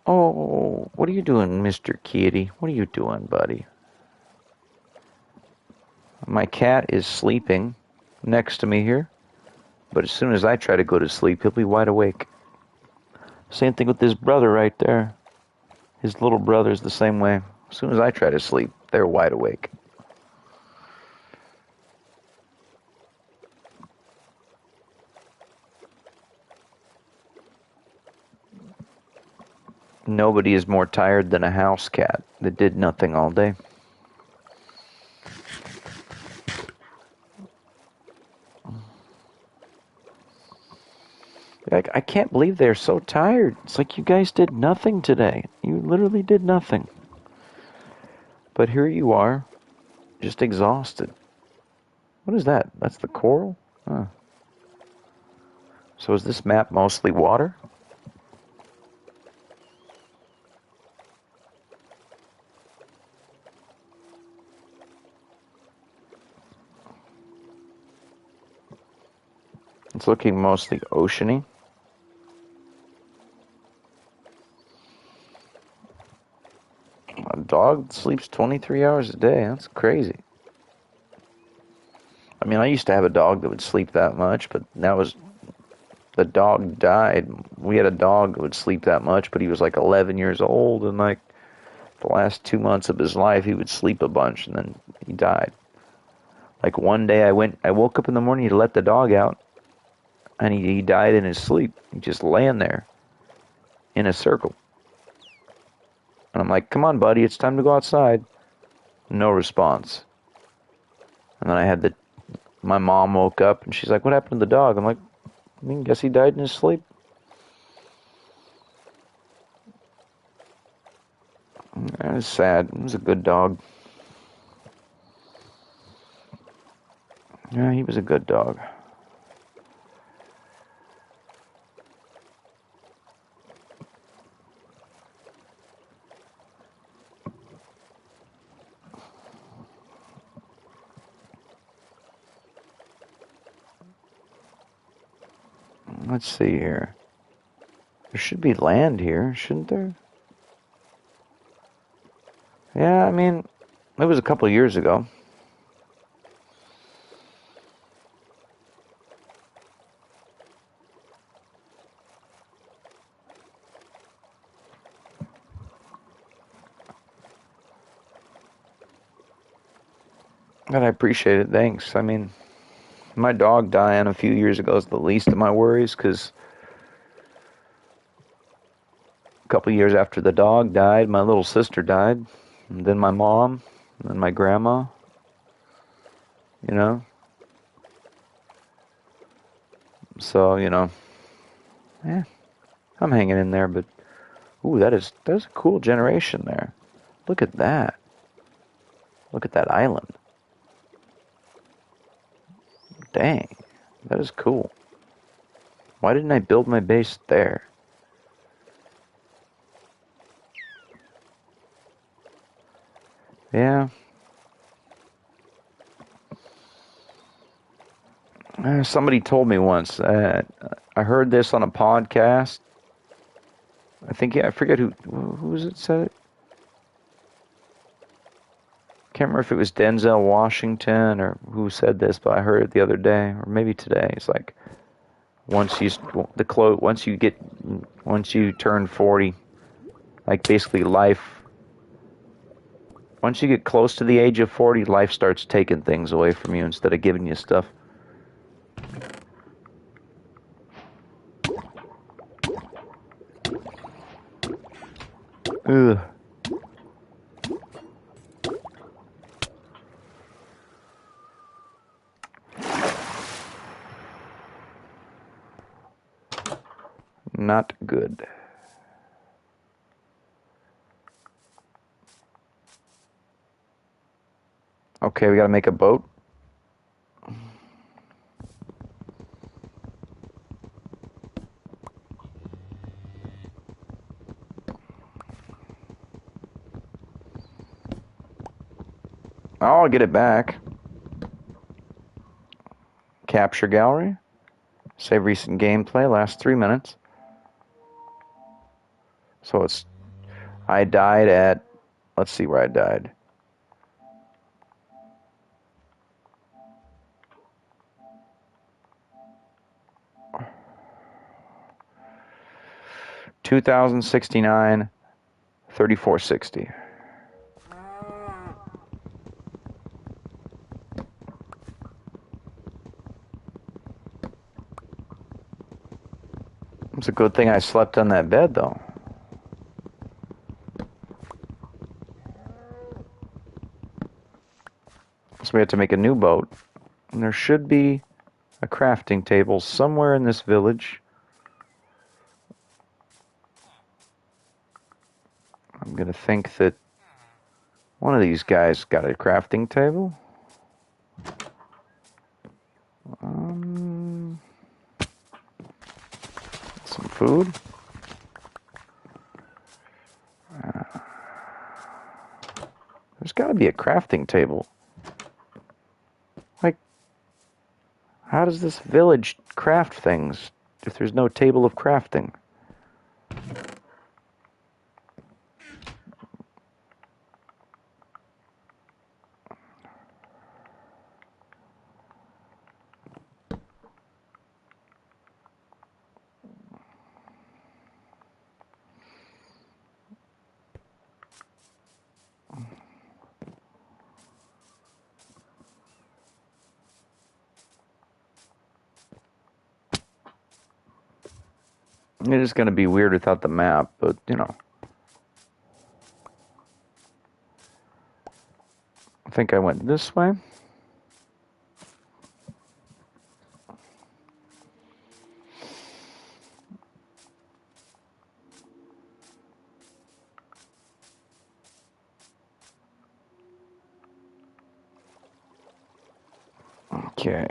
Oh, what are you doing, Mr. Kitty? What are you doing, buddy? My cat is sleeping next to me here. But as soon as I try to go to sleep, he'll be wide awake. Same thing with this brother right there. His little brother's the same way. As soon as I try to sleep, they're wide awake. Nobody is more tired than a house cat that did nothing all day. Like, I can't believe they're so tired. It's like you guys did nothing today. You literally did nothing. But here you are, just exhausted. What is that? That's the coral? Huh. So is this map mostly water? It's looking mostly oceany. A dog sleeps 23 hours a day. That's crazy. I mean, I used to have a dog that would sleep that much, but the dog died. We had a dog that would sleep that much, but he was like 11 years old, and like the last 2 months of his life, he would sleep a bunch, and then he died. Like one day I woke up in the morning to let the dog out, and he died in his sleep. He just laying there in a circle. And I'm like, come on, buddy, it's time to go outside. No response. And then my mom woke up, and she's like, what happened to the dog? I'm like, I guess he died in his sleep. That was sad. It was a good dog. Yeah, he was a good dog. Let's see here. There should be land here, shouldn't there? Yeah, I mean, it was a couple years ago. And I appreciate it. Thanks. I mean, my dog dying a few years ago is the least of my worries, because a couple years after the dog died, my little sister died, and then my mom, and then my grandma, you know? So, yeah, I'm hanging in there, but, ooh, that's a cool generation there. Look at that. Look at that island. Dang, that is cool. Why didn't I build my base there? Yeah. Somebody told me once. I heard this on a podcast. I forget who was it said it. Can't remember if it was Denzel Washington or who said this, but I heard it the other day, or maybe today. It's like once you turn 40, like basically life. Once you get close to the age of 40, life starts taking things away from you instead of giving you stuff. Ugh. Not good. Okay, we gotta make a boat. I'll get it back. Capture gallery. Save recent gameplay. Last 3 minutes. So I died at, let's see where I died. $2,069, 3460. It's a good thing I slept on that bed, though. So we have to make a new boat. And there should be a crafting table somewhere in this village. I'm going to think that one of these guys got a crafting table. Some food. There's got to be a crafting table. Like, how does this village craft things if there's no table of crafting? It is going to be weird without the map, but, I think I went this way. Okay.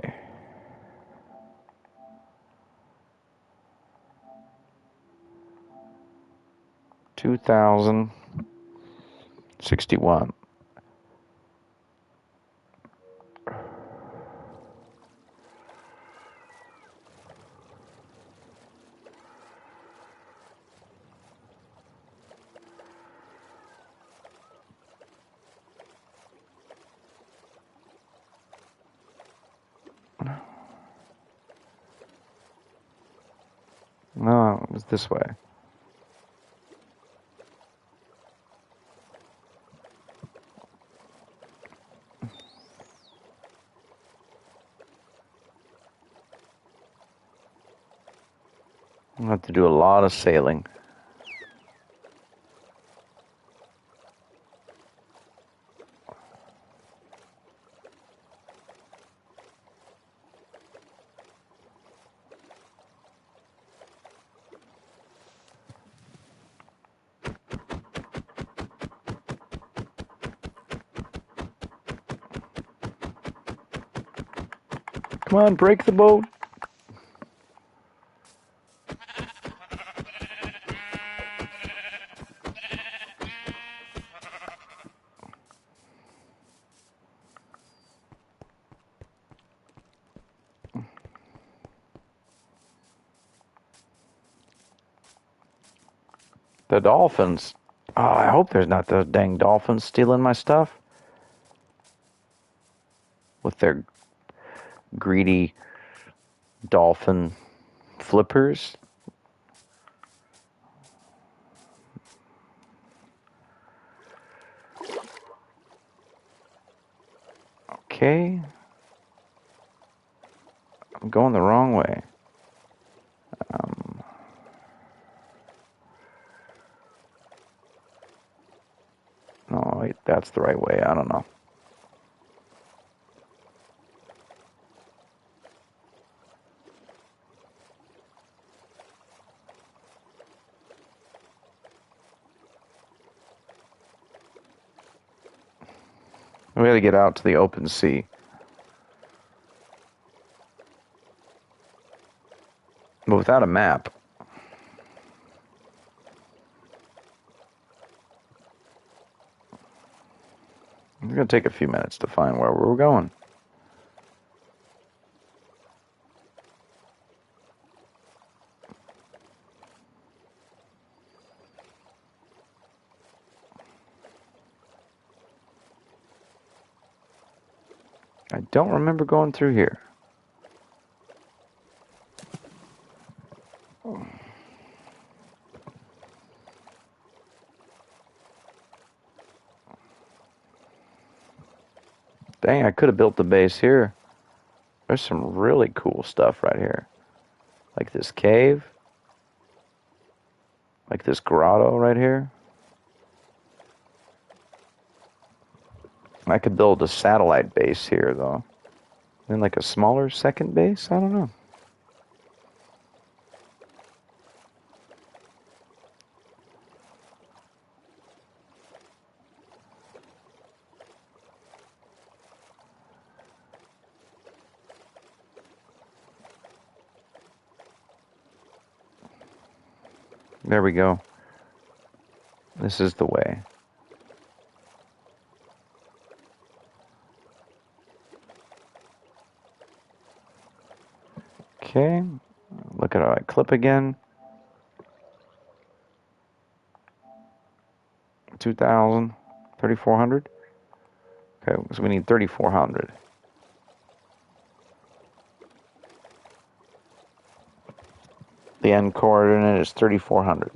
$2,061. No, it was this way. I'll have to do a lot of sailing. Come on, break the boat. The dolphins. Oh, I hope there's not those dang dolphins stealing my stuff. With their greedy dolphin flippers. Okay. I'm going the wrong way. No, wait, that's the right way. I don't know. We gotta get out to the open sea. But without a map. It's gonna take a few minutes to find where we're going. I don't remember going through here. Dang, I could have built the base here. There's some really cool stuff right here. Like this cave. Like this grotto right here. I could build a satellite base here, though. Then like a smaller second base? I don't know. There we go. This is the way. Okay. Look at our clip again. 2,000. 3,400. Okay, so we need 3,400. The end coordinate is 3,400.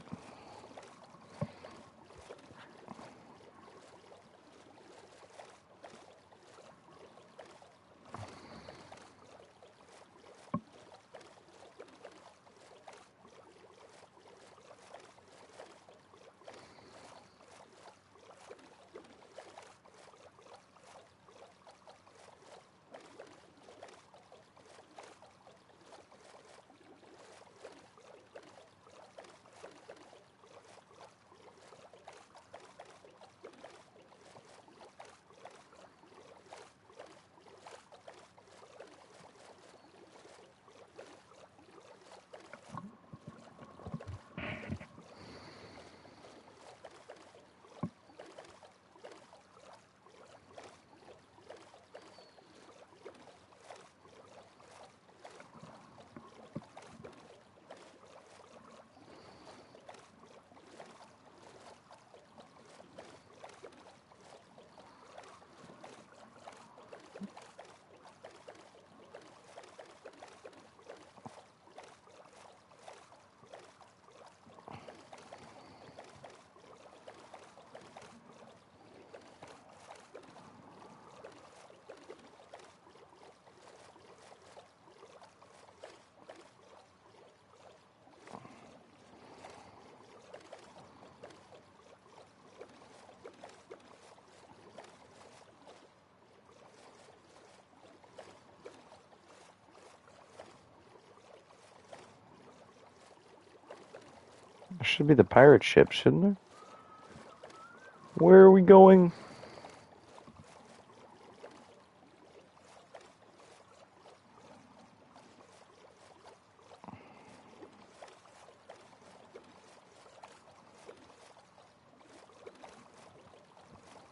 There should be the pirate ship, shouldn't there? Where are we going?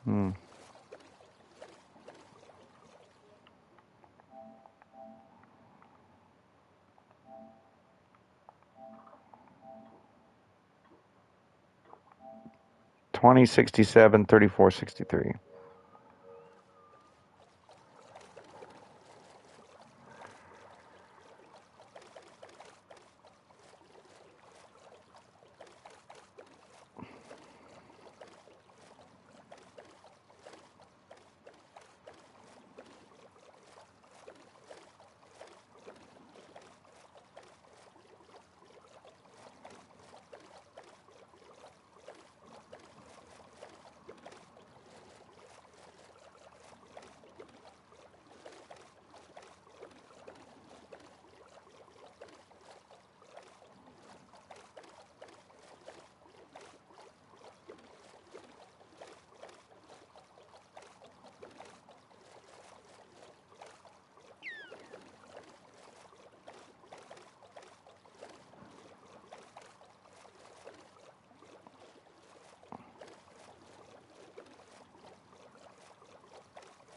Hmm. $20.67, $34.63.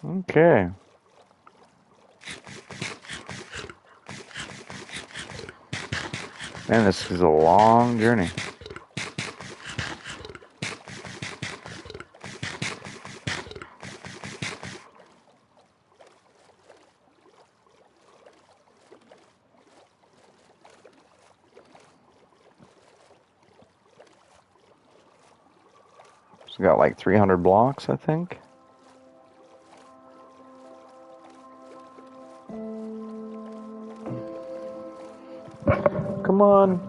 Okay. Man, this is a long journey. It's got like 300 blocks, I think. Come on.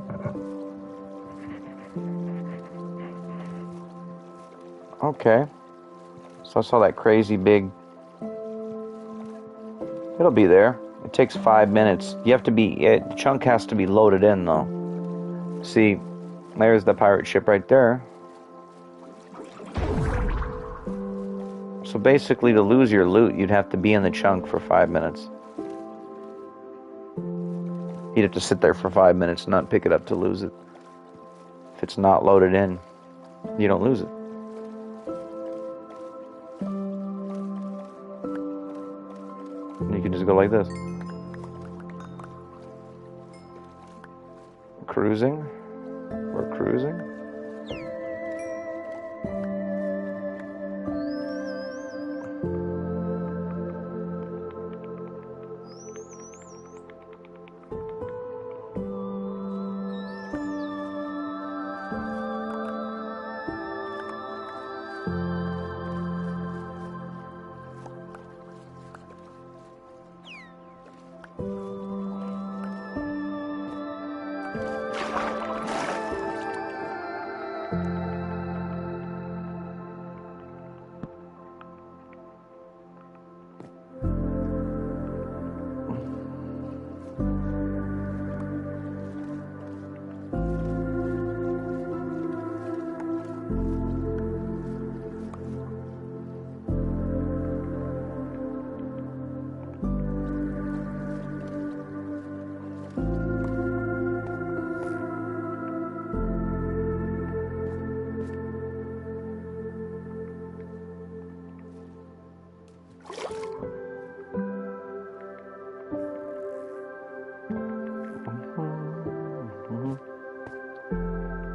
Okay. So I saw that crazy big... It'll be there. It takes 5 minutes. You have to be... The chunk has to be loaded in, though. See, there's the pirate ship right there. So basically, to lose your loot, you'd have to be in the chunk for 5 minutes. You'd have to sit there for 5 minutes and not pick it up to lose it. If it's not loaded in, you don't lose it. And you can just go like this. Cruising. We're cruising.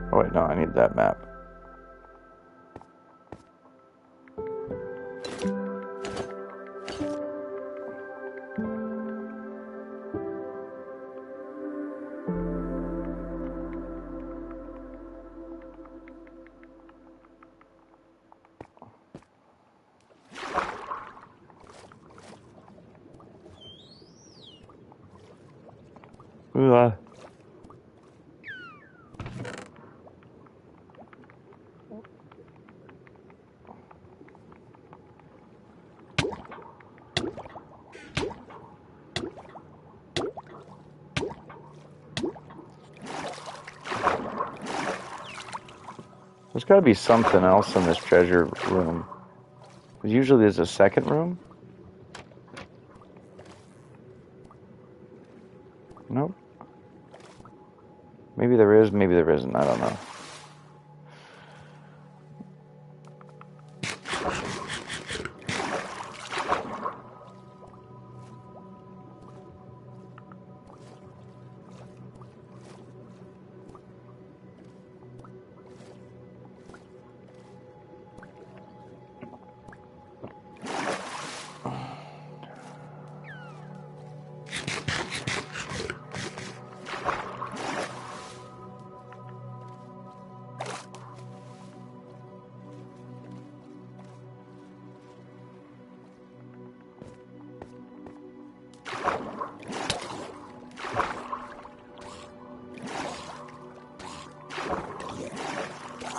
Oh wait, no, I need that map. Ooh, There's got to be something else in this treasure room. Usually there's a second room. Nope. Maybe there is, maybe there isn't. I don't know.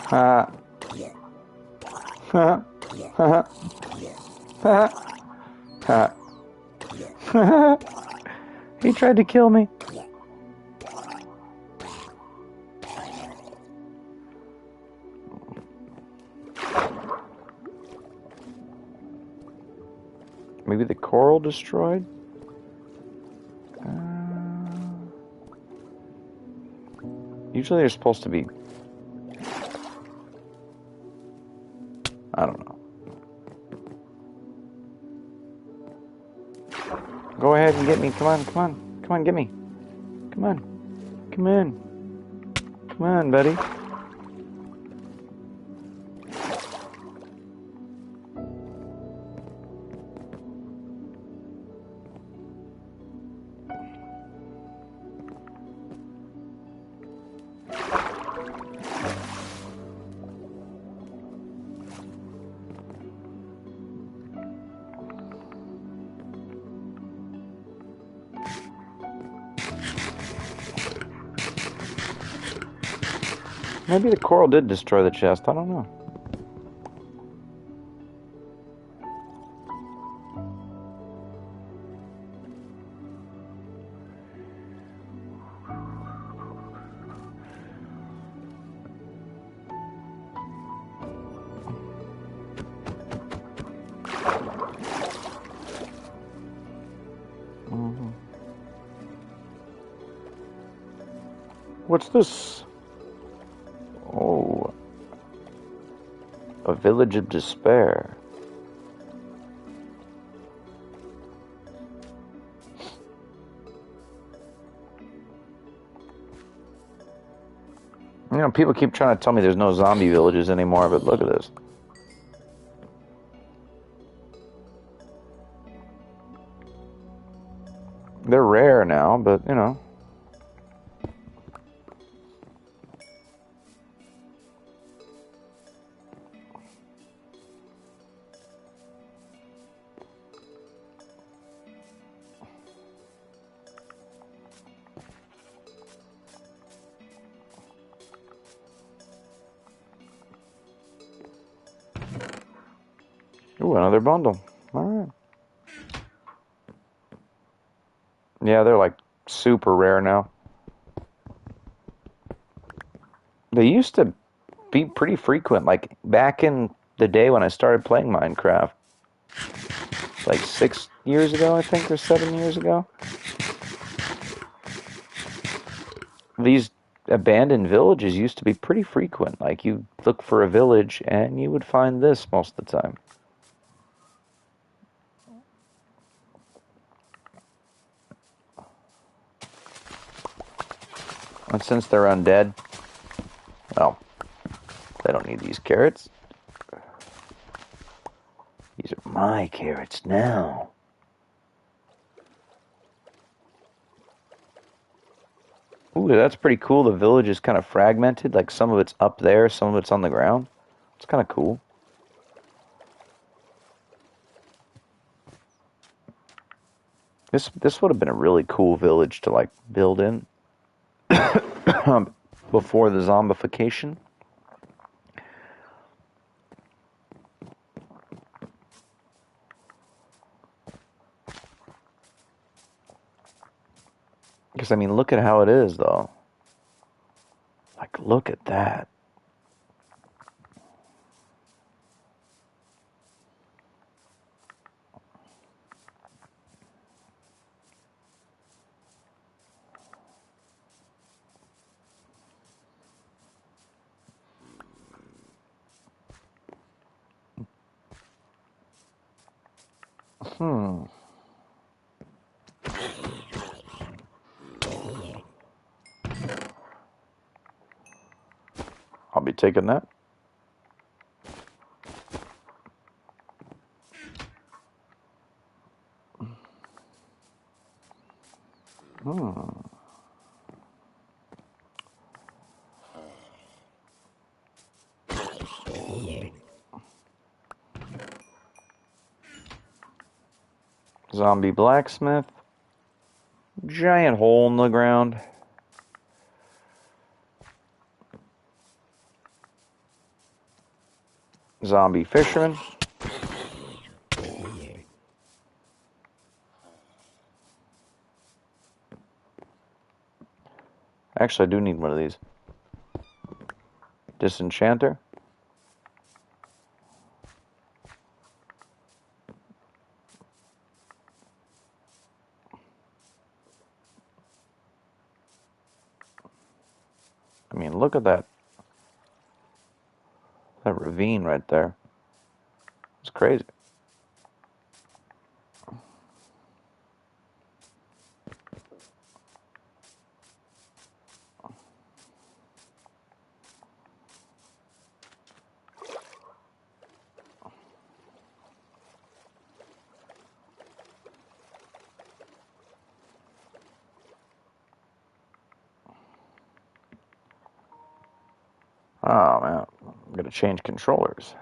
Ha. Ha. Ha. Ha. Ha. He tried to kill me. Maybe the coral destroyed? Usually they're supposed to be... I don't know. Go ahead and get me. Come on, come on. Come on, get me. Come on. Come on. Come on, buddy. Maybe the coral did destroy the chest. I don't know. What's this? Oh, a village of despair. You know, people keep trying to tell me there's no zombie villages anymore, but look at this. They're rare now, but, you know. Ooh, another bundle. Alright. Yeah, they're like super rare now. They used to be pretty frequent, like back in the day when I started playing Minecraft. Like 6 years ago, I think, or 7 years ago. These abandoned villages used to be pretty frequent. Like, you look for a village and you would find this most of the time. And since they're undead, well, they don't need these carrots. These are my carrots now. Ooh, that's pretty cool. The village is kind of fragmented. Like, some of it's up there, some of it's on the ground. It's kind of cool. This would have been a really cool village to, like, build in before the zombification. Because, I mean, look at how it is, though. Like, look at that. Hmm. I'll be taking that. Hmm. Zombie blacksmith. Giant hole in the ground. Zombie fisherman. Actually, I do need one of these. Disenchanter. I mean, look at that. That ravine right there. It's crazy. Oh, man. I'm going to change controllers.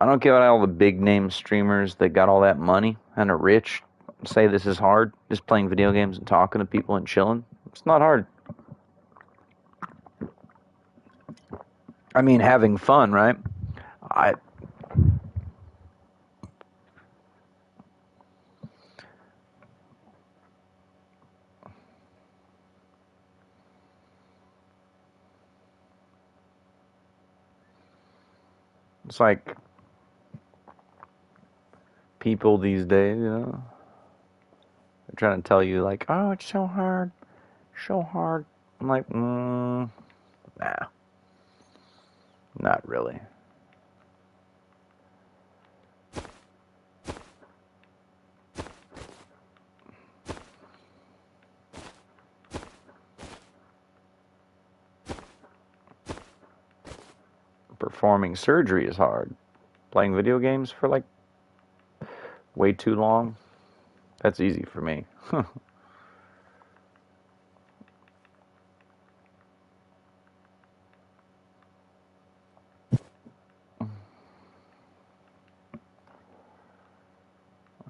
I don't get why all the big name streamers that got all that money and are rich say this is hard. Just playing video games and talking to people and chilling. It's not hard. I mean, having fun, right? I It's like people these days, they're trying to tell you like, oh, it's so hard, so hard. I'm like, nah, not really. Performing surgery is hard. Playing video games for like way too long, that's easy for me.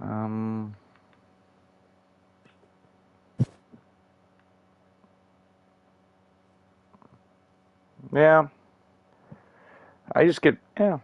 um, yeah, I just get, yeah.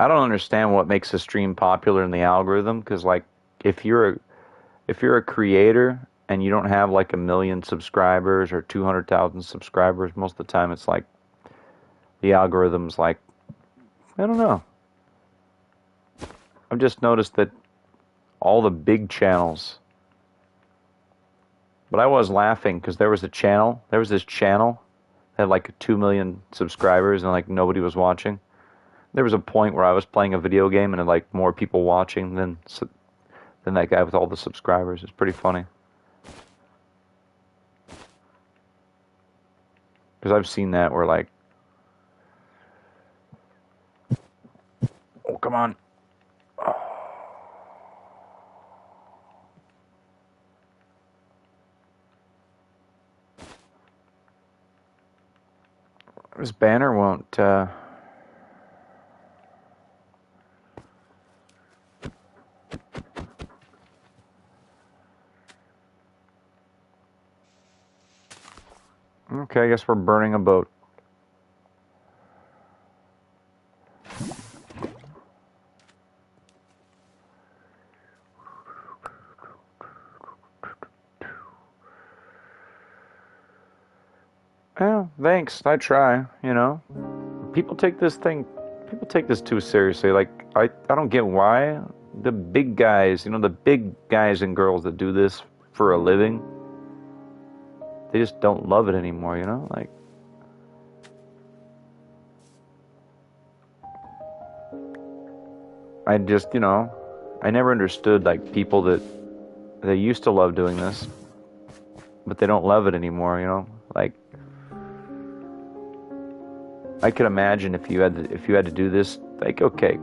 I don't understand what makes a stream popular in the algorithm because like if you're a creator and you don't have like 1 million subscribers or 200,000 subscribers, most of the time it's like the algorithm's like, I don't know. I've just noticed that all the big channels, but I was laughing because there was this channel that had like 2 million subscribers and like nobody was watching. There was a point where I was playing a video game and had like more people watching than that guy with all the subscribers. It's pretty funny. Because I've seen that where like, oh, come on. This banner won't, Okay, I guess we're burning a boat. Yeah, thanks. I try, you know. People take this too seriously. Like, I don't get why. The big guys, you know, the big guys and girls that do this for a living, they just don't love it anymore, you know? Like, I just, you know, I never understood, like, people that they used to love doing this, but they don't love it anymore, you know? Like, I could imagine if you had to do this, like, okay,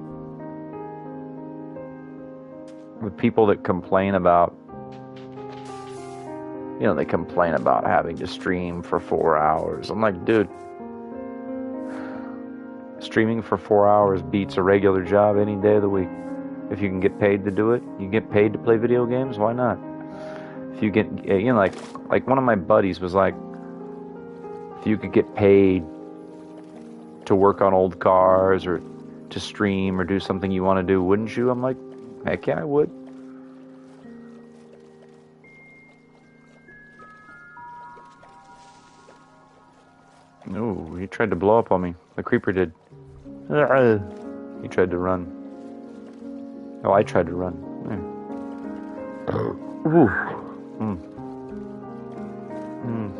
with people that complain about, you know, they complain about having to stream for 4 hours. I'm like, dude, streaming for 4 hours beats a regular job any day of the week. If you can get paid to do it, you get paid to play video games, why not? If you get, you know, like one of my buddies was like, if you could get paid to work on old cars or to stream or do something you want to do, wouldn't you? I'm like, heck yeah, I would. Oh, he tried to blow up on me. The creeper did. He tried to run. Oh, I tried to run. Yeah. Ooh. Mm. Mm.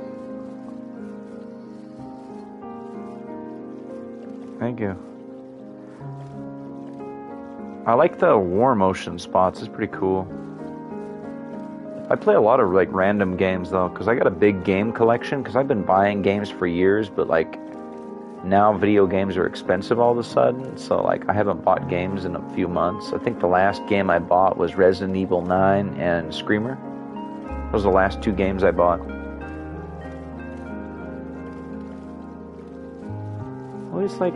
Thank you. I like the war motion spots. It's pretty cool. I play a lot of like random games though, because I got a big game collection. Because I've been buying games for years, but like now video games are expensive all of a sudden. So like I haven't bought games in a few months. I think the last game I bought was Resident Evil 9 and Screamer. Those are the last 2 games I bought. Always like,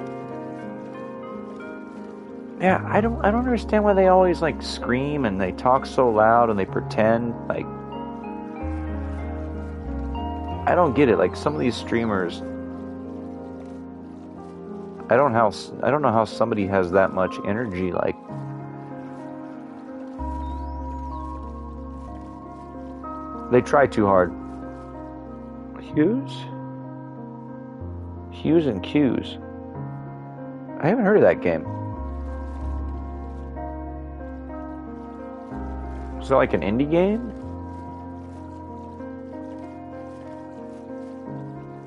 yeah, I don't understand why they always like scream and they talk so loud and they pretend like, I don't get it. Like some of these streamers, I don't know how somebody has that much energy. Like, they try too hard. Hughes and Q's. I haven't heard of that game. Is that like an indie game?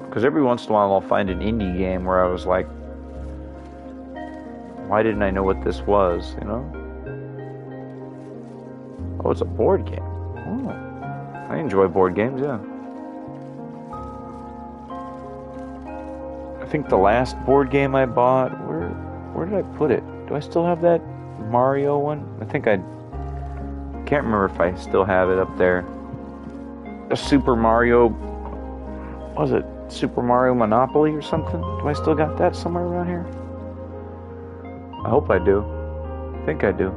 Because every once in a while I'll find an indie game where I was like, why didn't I know what this was, you know? Oh, it's a board game. Oh, I enjoy board games, yeah. I think the last board game I bought, where did I put it? Do I still have that Mario one? I think I can't remember if I still have it up there. A Super Mario, what was it? Super Mario Monopoly or something? Do I still got that somewhere around here? I hope I do. I think I do.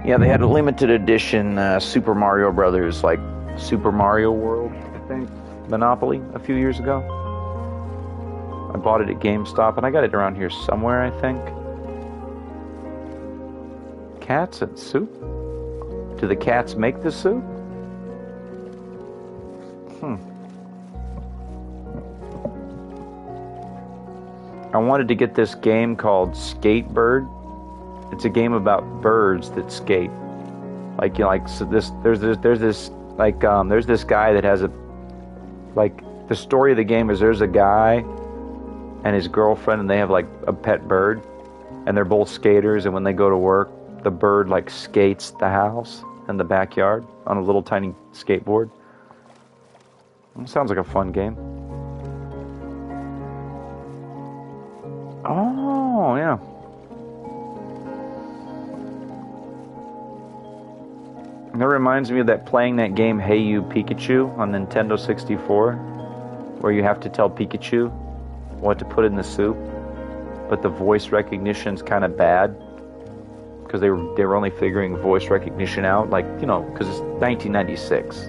Yeah, they had a limited edition Super Mario Brothers, like Super Mario World, I think, Monopoly a few years ago. I bought it at GameStop, and I got it around here somewhere, I think. Cats and soup? Do the cats make the soup? I wanted to get this game called Skatebird. It's a game about birds that skate. Like, you know, like, so there's this guy that has a, like, the story of the game is there's a guy and his girlfriend, and they have like a pet bird, and they're both skaters, and when they go to work, the bird like skates the house in the backyard on a little tiny skateboard. It sounds like a fun game. Oh, yeah. And that reminds me of that playing that game Hey You Pikachu on Nintendo 64, where you have to tell Pikachu what to put in the soup, but the voice recognition's kind of bad because they were only figuring voice recognition out, like, you know, because it's 1996.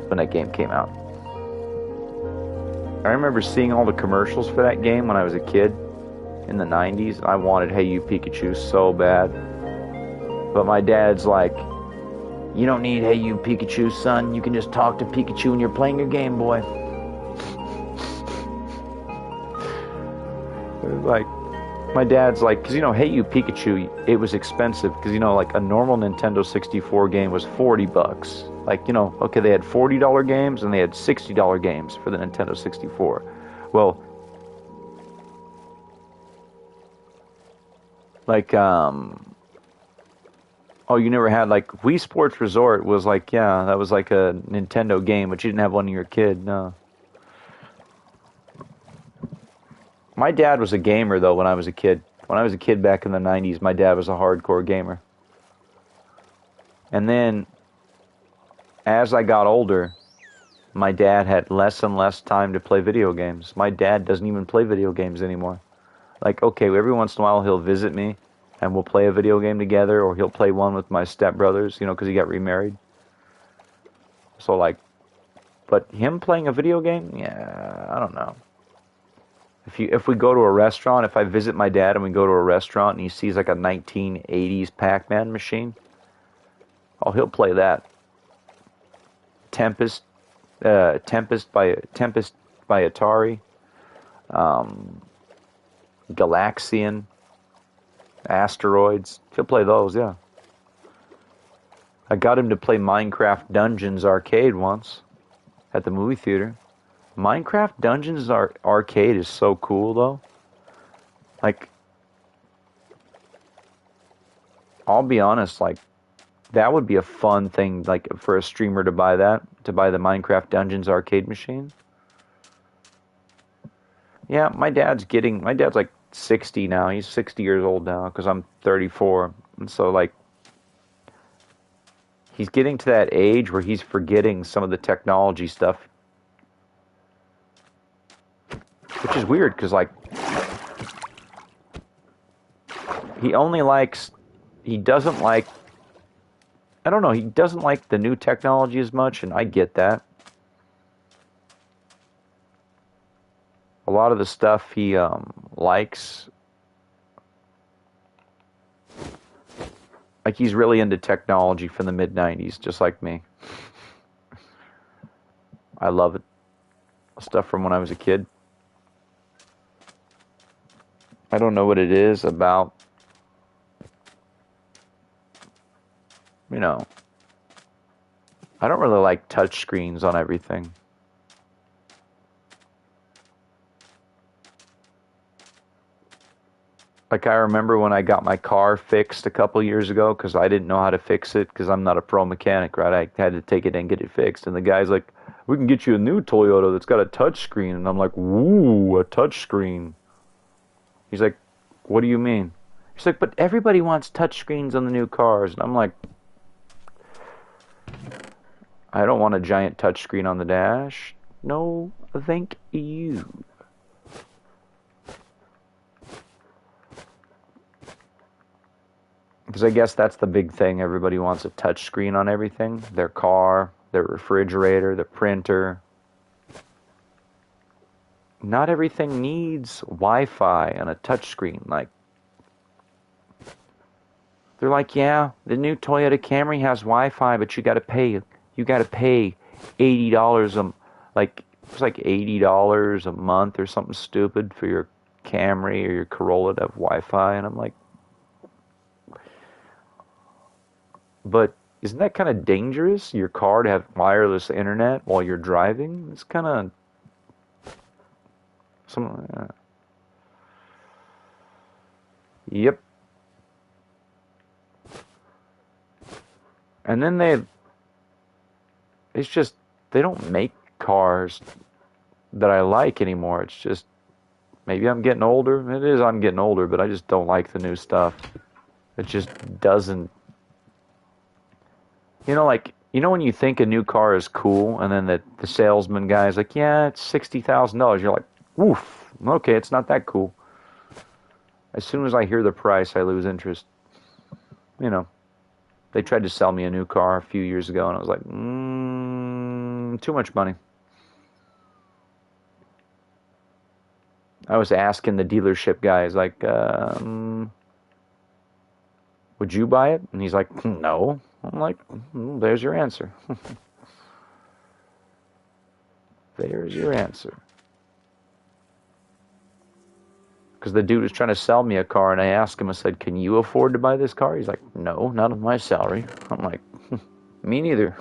when that game came out. I remember seeing all the commercials for that game when I was a kid in the 90s. I wanted Hey You Pikachu so bad. But my dad's like, you don't need Hey You Pikachu, son. You can just talk to Pikachu when you're playing your Game Boy. Like, my dad's like, because, you know, Hey You Pikachu, it was expensive. Because, you know, like, a normal Nintendo 64 game was $40. Like, you know, okay, they had $40 games and they had $60 games for the Nintendo 64. Well, like, oh, you never had, like, Wii Sports Resort was like, yeah, that was like a Nintendo game, but you didn't have one of your kid, no. My dad was a gamer, though, when I was a kid. When I was a kid back in the 90s, my dad was a hardcore gamer. And then, as I got older, my dad had less and less time to play video games. My dad doesn't even play video games anymore. Like, okay, every once in a while he'll visit me, and we'll play a video game together, or he'll play one with my stepbrothers, you know, because he got remarried. So, like, but him playing a video game, yeah, I don't know. If we go to a restaurant, if I visit my dad and we go to a restaurant and he sees like a 1980s Pac-Man machine, oh, he'll play that. Tempest by Atari, Galaxian, Asteroids. He'll play those, yeah. I got him to play Minecraft Dungeons Arcade once at the movie theater. Minecraft Dungeons Arcade is so cool, though. Like, I'll be honest, like, that would be a fun thing, like, for a streamer to buy the Minecraft Dungeons Arcade machine. Yeah, my dad's like 60 now. He's 60 years old now, because I'm 34. And so, like, he's getting to that age where he's forgetting some of the technology stuff. Which is weird, because, like, he doesn't like the new technology as much, and I get that. A lot of the stuff he likes, like, he's really into technology from the mid-90s, just like me. I love it. Stuff from when I was a kid. I don't know what it is about, you know, I don't really like touch screens on everything. Like, I remember when I got my car fixed a couple years ago, because I didn't know how to fix it, because I'm not a pro mechanic, right? I had to take it and get it fixed. And the guy's like, we can get you a new Toyota that's got a touch screen. And I'm like, ooh, a touch screen. He's like, what do you mean? He's like, but everybody wants touch screens on the new cars. And I'm like, I don't want a giant touch screen on the dash. No, thank you. Because I guess that's the big thing. Everybody wants a touch screen on everything. Their car, their refrigerator, their printer. Not everything needs Wi-Fi and a touchscreen. Like, they're like, yeah, the new Toyota Camry has Wi-Fi, but you got to pay $80 like it's like $80 a month or something stupid for your Camry or your Corolla to have Wi-Fi. And I'm like, but isn't that kind of dangerous? Your car to have wireless internet while you're driving? It's kind of Yep. And then they don't make cars that I like anymore. It's just, maybe I'm getting older. It is, I'm getting older, but I just don't like the new stuff. It just doesn't, like, when you think a new car is cool, and then the salesman guy is like, yeah, it's $60,000. You're like, woof, okay, it's not that cool. As soon as I hear the price, I lose interest. They tried to sell me a new car a few years ago, and I was like, too much money. I was asking the dealership guy, he's like, would you buy it? And he's like, no. I'm like, there's your answer. There's your answer. Because the dude was trying to sell me a car, and I asked him, I said, can you afford to buy this car? He's like, no, not on my salary. I'm like, me neither.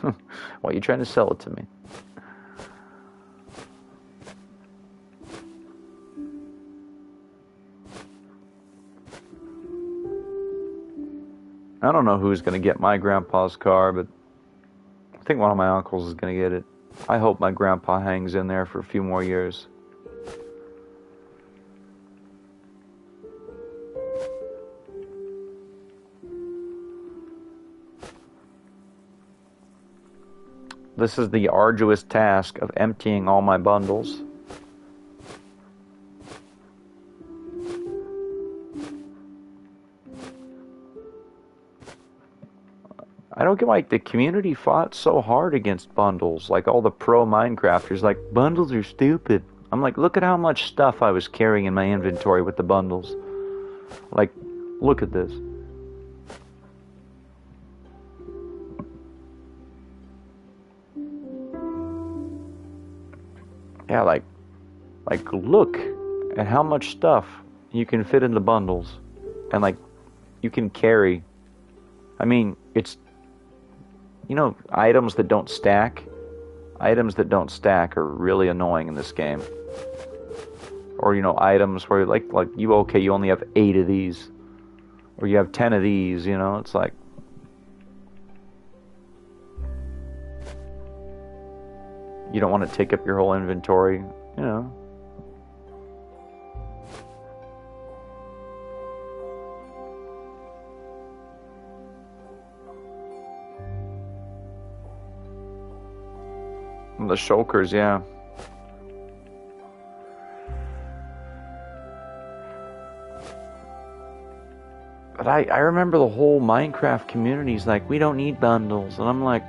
Why are you trying to sell it to me? I don't know who's going to get my grandpa's car, but I think one of my uncles is going to get it. I hope my grandpa hangs in there for a few more years. This is the arduous task of emptying all my bundles. I don't get why the community fought so hard against bundles. Like all the pro Minecrafters, like, bundles are stupid. I'm like, look at how much stuff I was carrying in my inventory with the bundles. Like, look at this. Yeah, like look at how much stuff you can fit in the bundles. And like, you can carry. I mean, it's, you know, items that don't stack. Items that don't stack are really annoying in this game. Or, you know, items where like you only have 8 of these. Or you have 10 of these, you know, it's like, you don't want to take up your whole inventory, you know. The shulkers, yeah. But I remember the whole Minecraft community's like, we don't need bundles. And I'm like,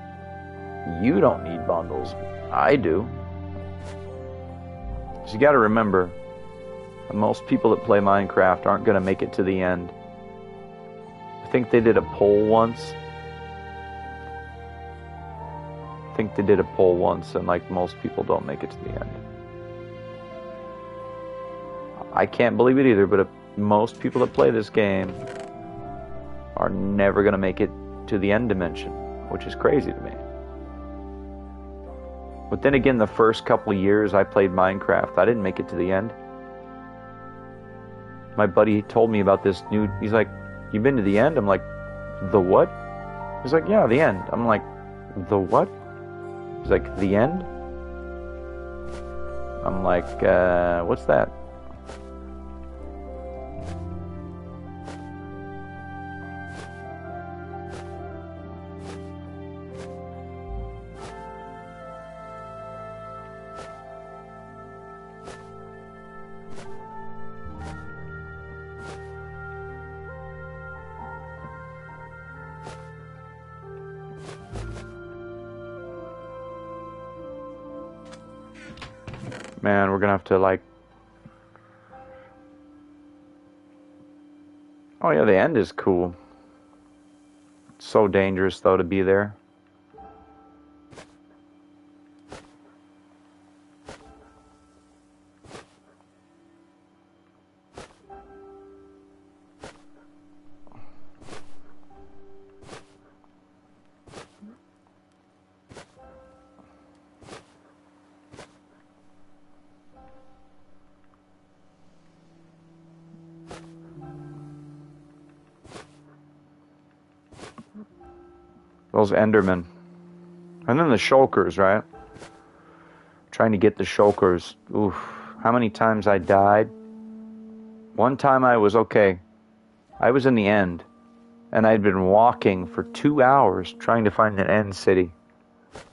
you don't need bundles. I do. So you gotta remember, most people that play Minecraft aren't gonna make it to the end. I think they did a poll once. And like most people don't make it to the end. I can't believe it either, but most people that play this game are never gonna make it to the end dimension, which is crazy to me. But then again, the first couple of years I played Minecraft, I didn't make it to the end. My buddy told me about this new, he's like, you been to the end? I'm like, the what? He's like, yeah, the end. I'm like, the what? He's like, the end? I'm like, what's that? Man, we're gonna have to like... Oh yeah, the end is cool. It's so dangerous though to be there. Those Endermen. And then the shulkers, right? Trying to get the shulkers. Oof. How many times I died? One time I was okay. I was in the end. And I'd been walking for 2 hours trying to find an end city.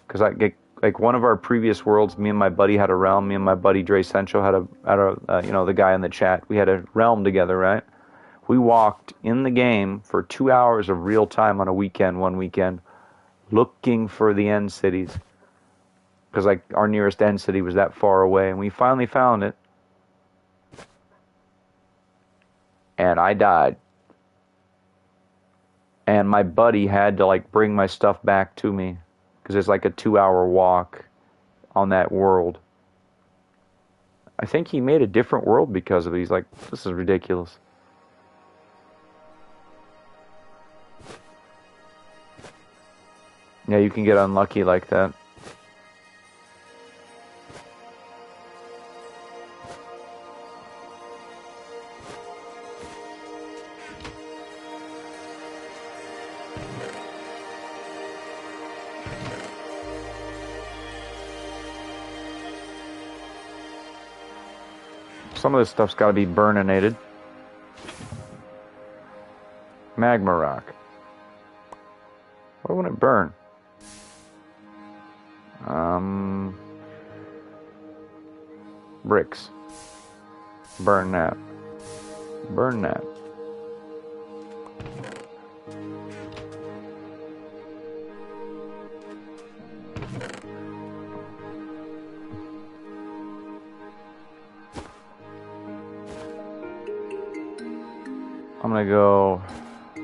Because like one of our previous worlds, me and my buddy had a realm. Me and my buddy Dre Sencho had a you know, the guy in the chat. We had a realm together, right? We walked in the game for 2 hours of real time on a weekend, one weekend, looking for the end cities. because like our nearest end city was that far away, and we finally found it. And I died. And my buddy had to like bring my stuff back to me because it's like a 2-hour walk on that world. I think he made a different world because of it. He's like, this is ridiculous. Yeah, you can get unlucky like that. Some of this stuff's got to be burninated. Magma rock. Why wouldn't it burn? Bricks. Burn that. Burn that. I'm gonna go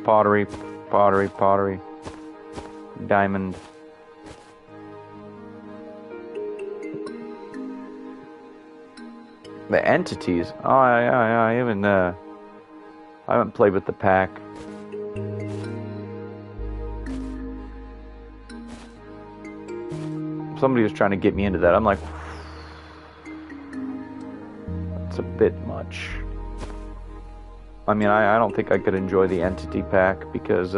pottery, pottery, pottery, diamond. The entities. Oh, I haven't played with the pack. Somebody was trying to get me into that. I'm like, that's a bit much. I mean, I don't think I could enjoy the entity pack because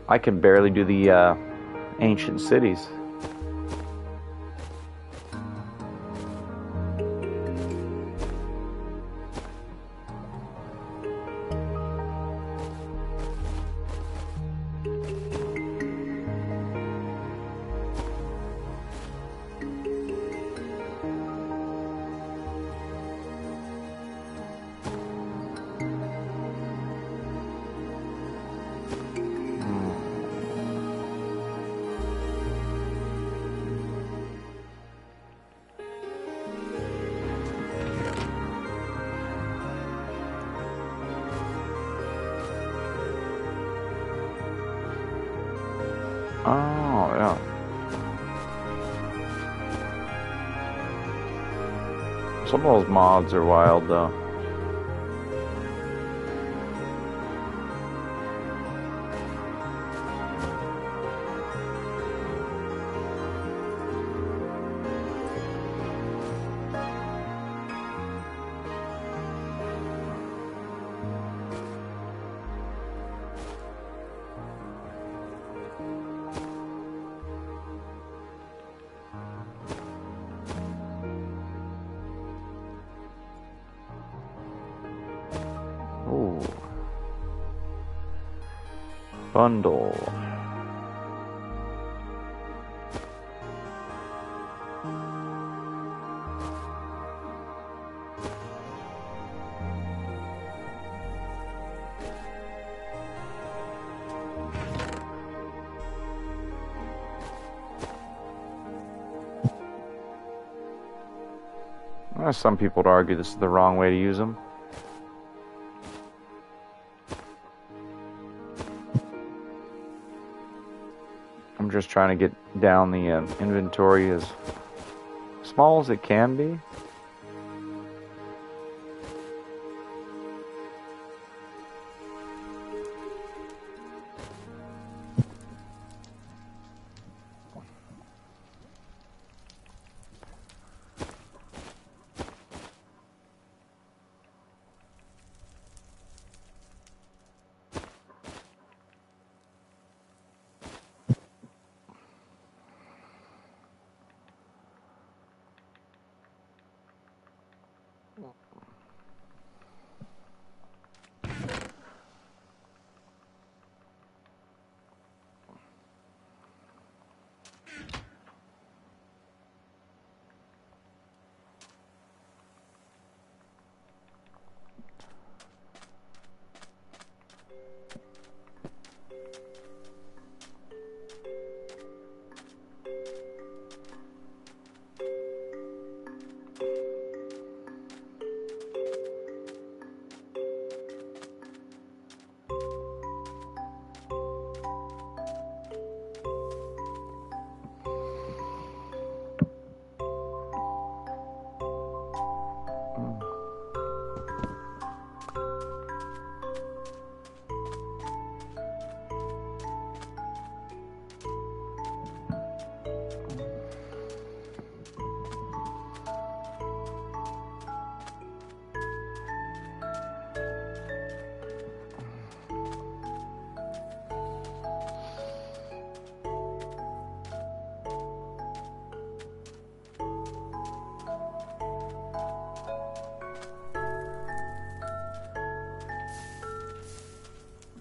I can barely do the ancient cities. Oh, yeah. Some of those mods are wild, though. Ooh. Bundle. Some people would argue this is the wrong way to use them. I'm just trying to get down the inventory as small as it can be.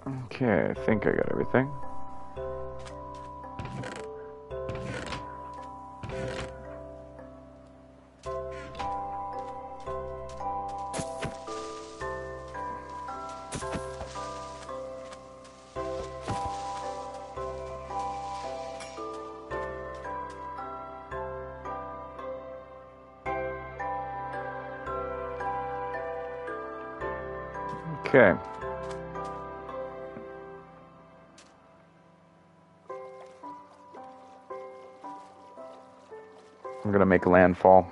Okay, I think I got everything. Okay. I'm gonna make landfall.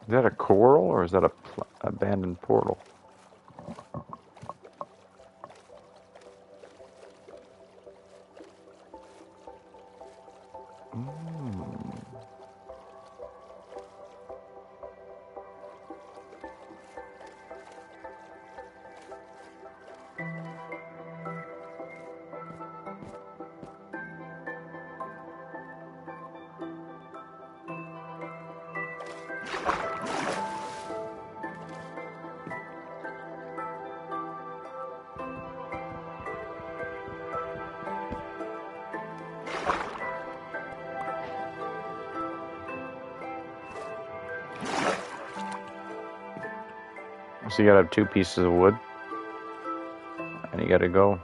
Is that a coral or is that a abandoned portal? So you gotta have 2 pieces of wood, and you gotta go.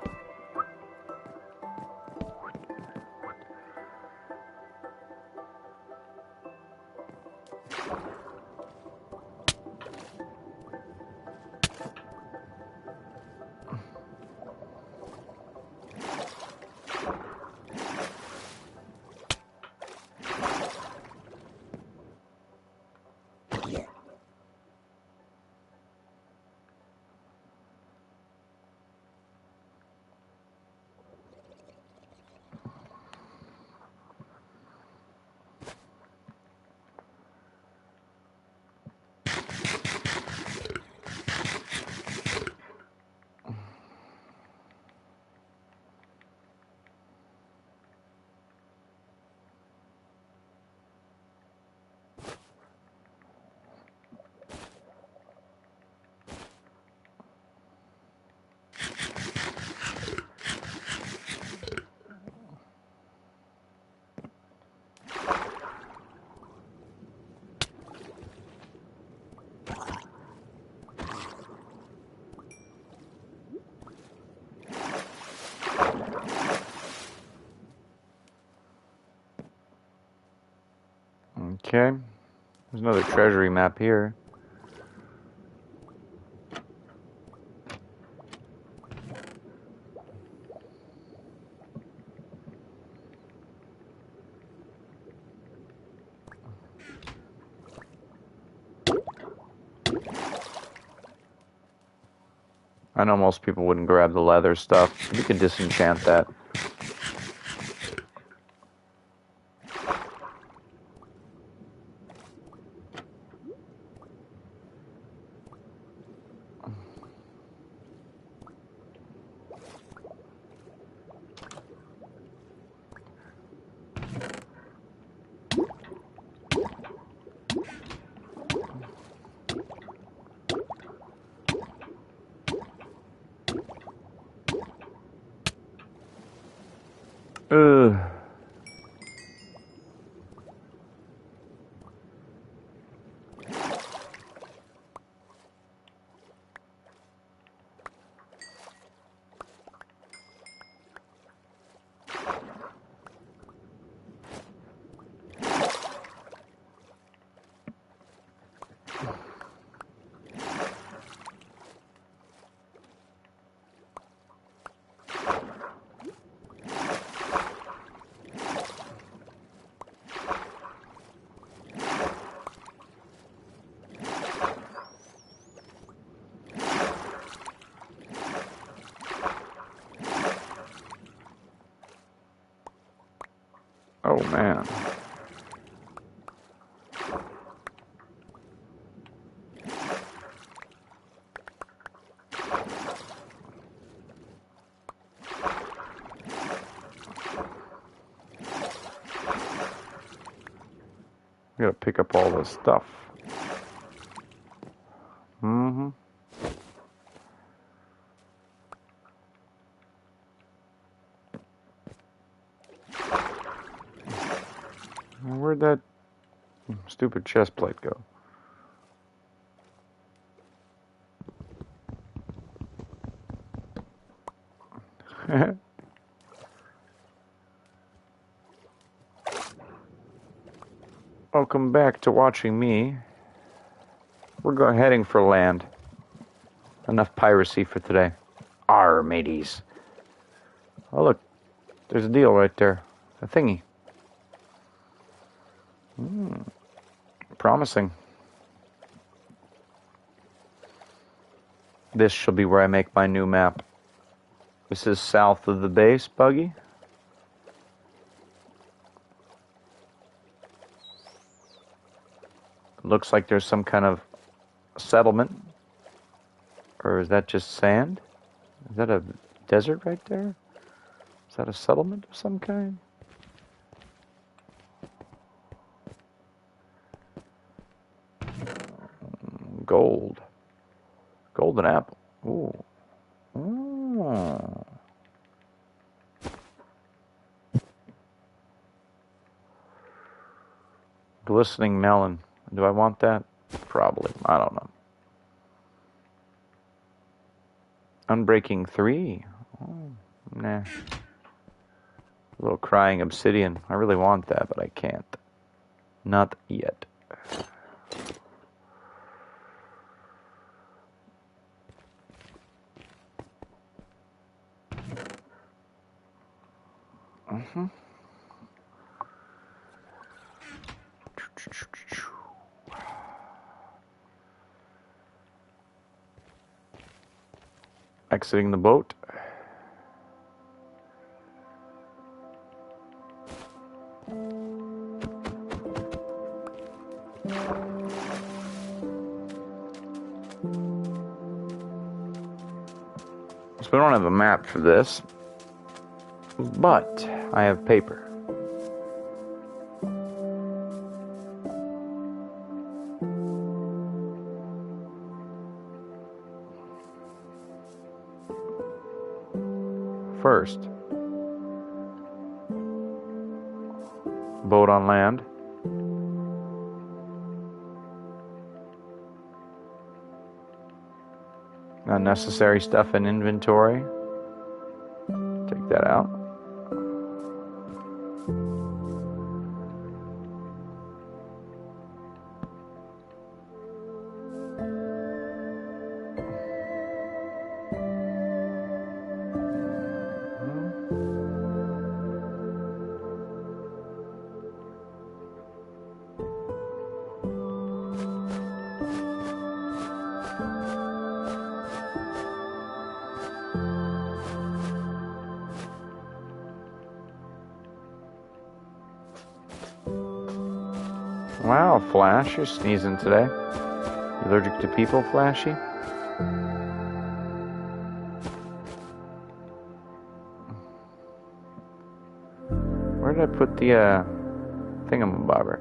Okay. There's another treasury map here. I know most people wouldn't grab the leather stuff. You could disenchant that. Ugh. Oh man. We gotta pick up all this stuff. Where'd that stupid chest plate go? Welcome back to watching me. We're heading for land. Enough piracy for today. Arr, mateys. Oh, look. There's a deal right there. A thingy. Promising. This shall be where I make my new map. This is south of the base, Buggy. Looks like there's some kind of settlement. Or is that just sand? Is that a desert right there? Is that a settlement of some kind? Gold. Golden apple. Ooh. Oh. Glistening melon. Do I want that? Probably. I don't know. Unbreaking 3. Oh, nah. A little crying obsidian. I really want that, but I can't. Not yet. Exiting the boat. So we don't have a map for this, but I have paper. First, boat on land. Unnecessary stuff in inventory. Take that out. Wow, Flash, you're sneezing today. You allergic to people, Flashy? Where did I put the thingamabobber?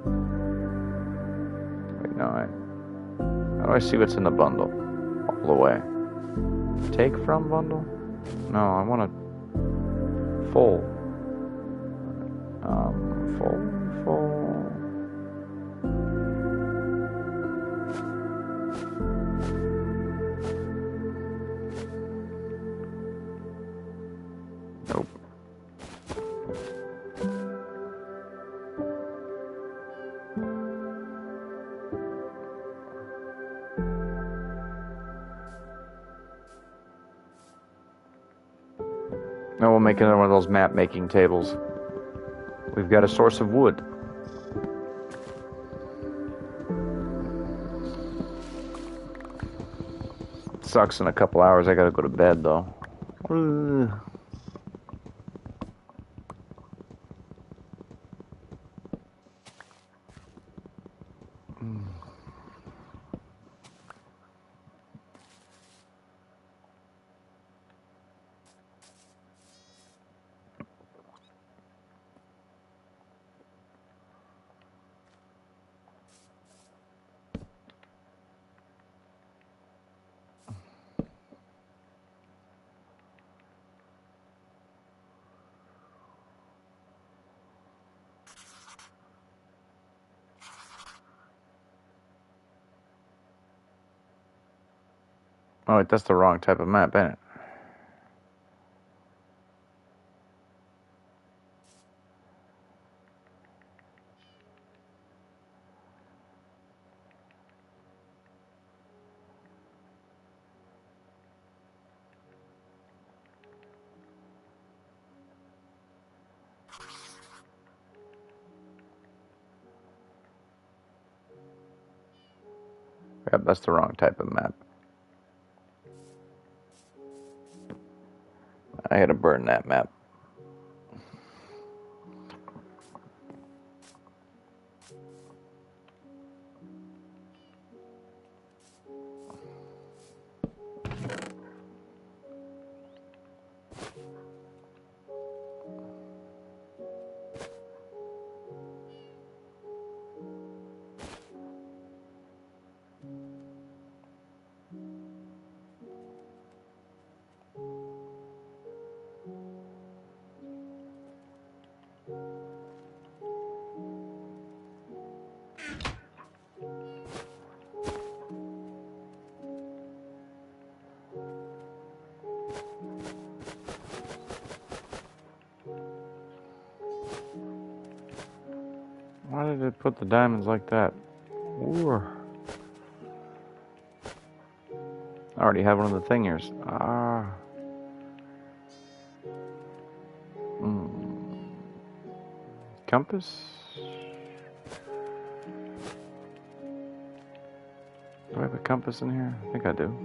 Wait, no, how do I see what's in the bundle? All the way. Take from bundle? No, I want a full. Full. Nope. Now we'll make another one of those map making tables. We've got a source of wood. It sucks in a couple hours. I gotta go to bed though. Oh, wait, that's the wrong type of map, ain't it? Yep, that's the wrong type of map. I gotta burn that map. Why did it put the diamonds like that? Ooh. I already have one of the thingers. Compass? Do I have a compass in here? I think I do.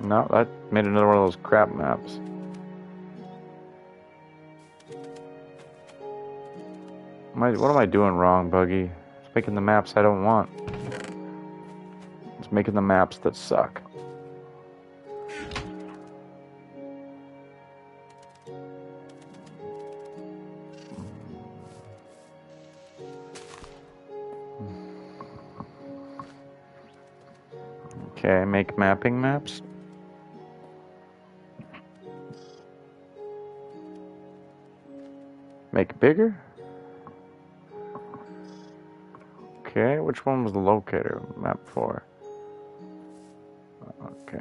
No, that made another one of those crap maps. What am I doing wrong, Buggy? It's making the maps I don't want. It's making the maps that suck. Okay, make mapping maps. Make it bigger. Okay, which one was the locator map for? Okay.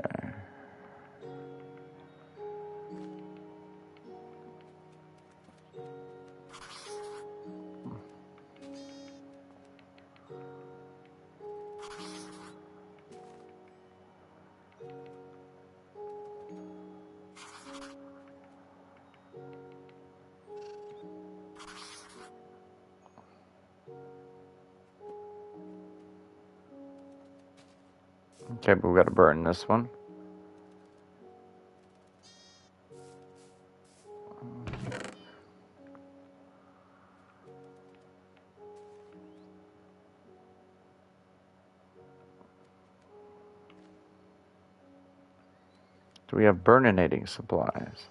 Okay, but we gotta burn this one. Do we have burninating supplies?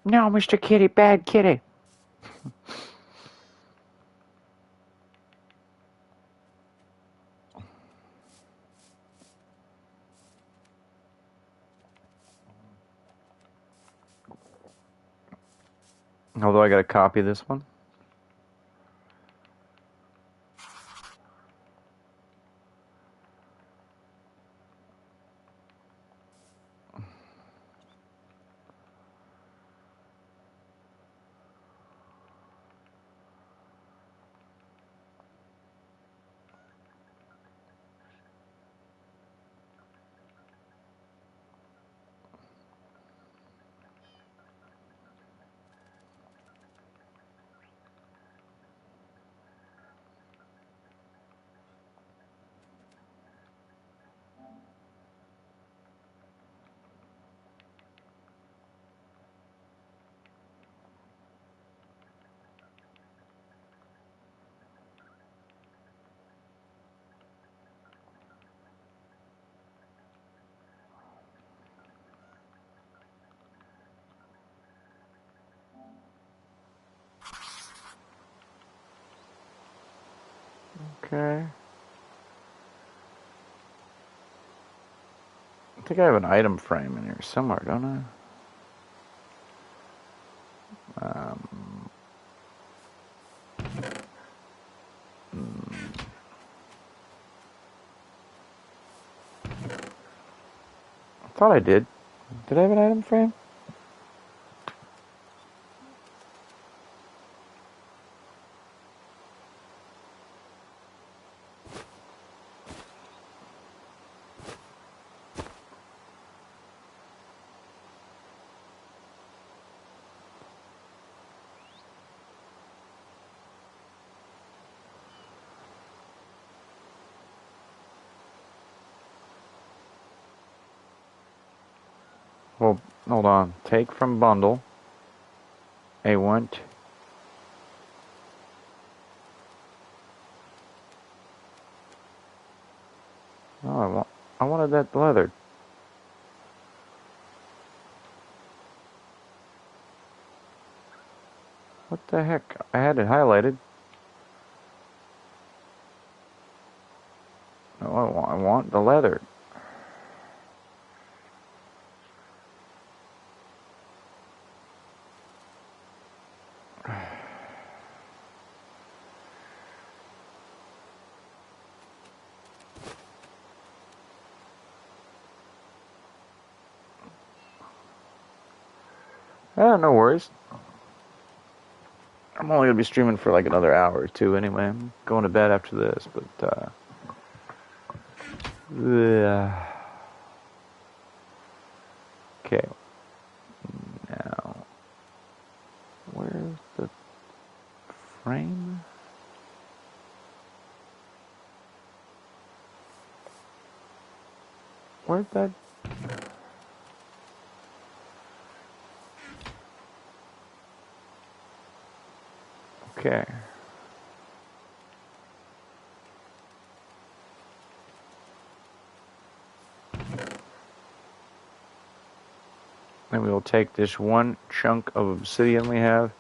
No, Mr. Kitty, bad kitty. Although I gotta copy this one. Okay. I think I have an item frame in here somewhere, don't I? I thought I did. Did I have an item frame? Well, hold on. Take from bundle. A want. Oh, I wanted that leather. What the heck? I had it highlighted. No, I want the leather. No worries. I'm only going to be streaming for like another hour or two anyway. I'm going to bed after this, but, yeah. Okay. Now, where's the frame? Where's that? Okay. Then we'll take this one chunk of obsidian we have.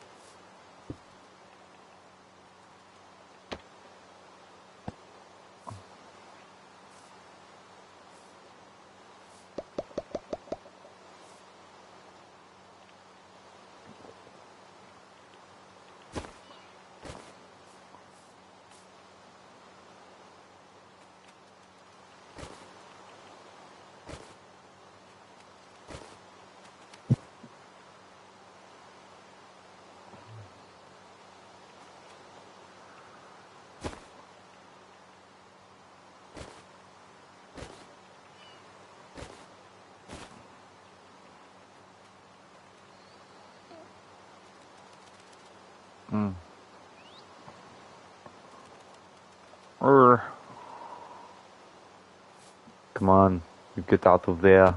Come on, you get out of there.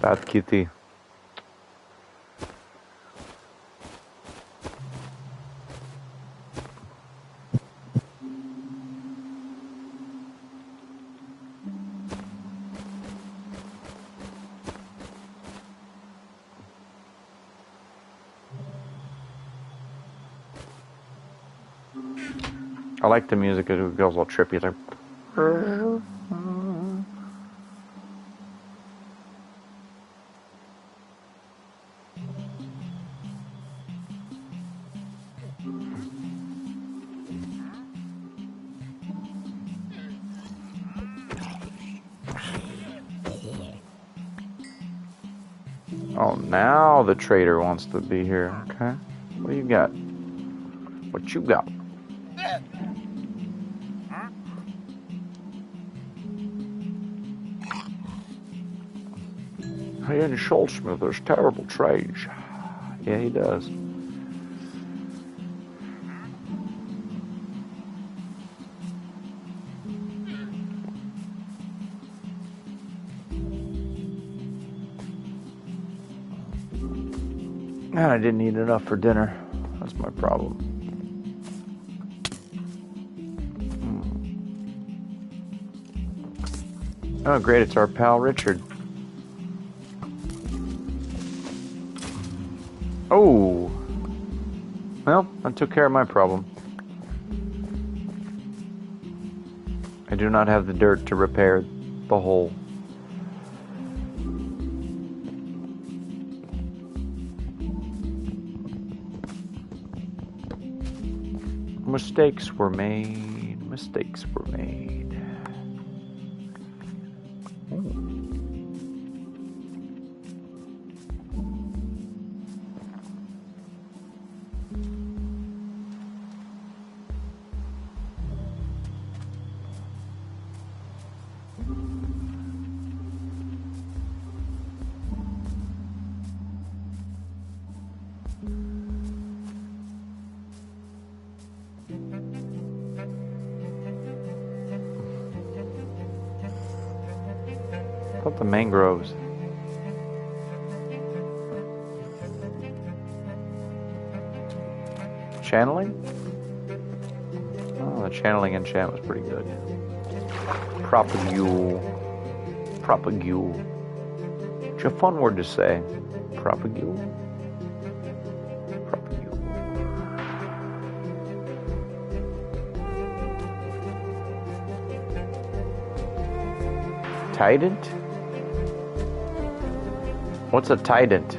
Bad kitty. I like the music, it goes all trippy. It's like... Oh, now the trader wants to be here. Okay. What do you got? What you got? He insults me with those terrible trades. Yeah, he does. And I didn't eat enough for dinner. That's my problem. Oh, great. It's our pal Richard. Oh. Well, that took care of my problem. I do not have the dirt to repair the hole. Mistakes were made. Mistakes were made. Ooh. I thought the mangroves. Channeling? Oh, the channeling enchant was pretty good. Propagule. Propagule. It's a fun word to say. Propagule. Propagule. Tident? What's a tident?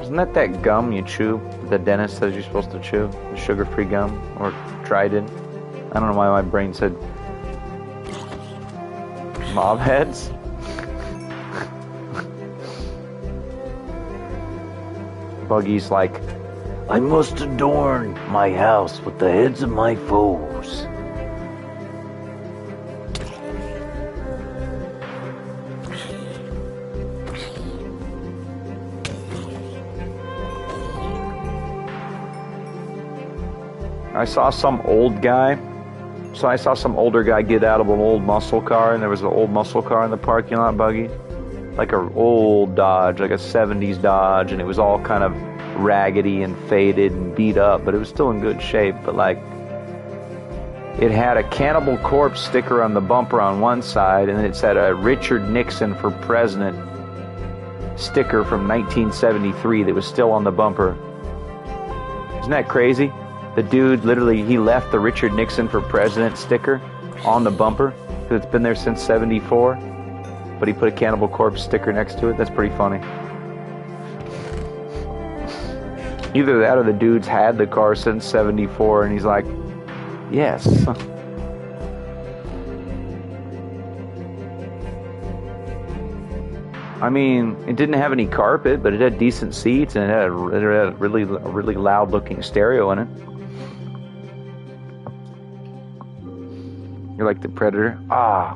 Isn't that gum you chew? The dentist says you're supposed to chew? The sugar-free gum? Or Trident? I don't know why my brain said mob heads. Buggy's like, I must adorn my house with the heads of my foes. I saw some old guy. So I saw some older guy get out of an old muscle car, and there was an old muscle car in the parking lot, Buggy. Like an old Dodge, like a 70s Dodge, and it was all kind of raggedy and faded and beat up, but it was still in good shape. But like, it had a Cannibal Corpse sticker on the bumper on one side, and then it said a Richard Nixon for President sticker from 1973 that was still on the bumper. Isn't that crazy? The dude literally, he left the Richard Nixon for President sticker on the bumper because it's been there since 74, but he put a Cannibal Corpse sticker next to it. That's pretty funny. Either that or the dude's had the car since 74 and he's like, yes. I mean, it didn't have any carpet, but it had decent seats and it had a really loud looking stereo in it. You're like the Predator. I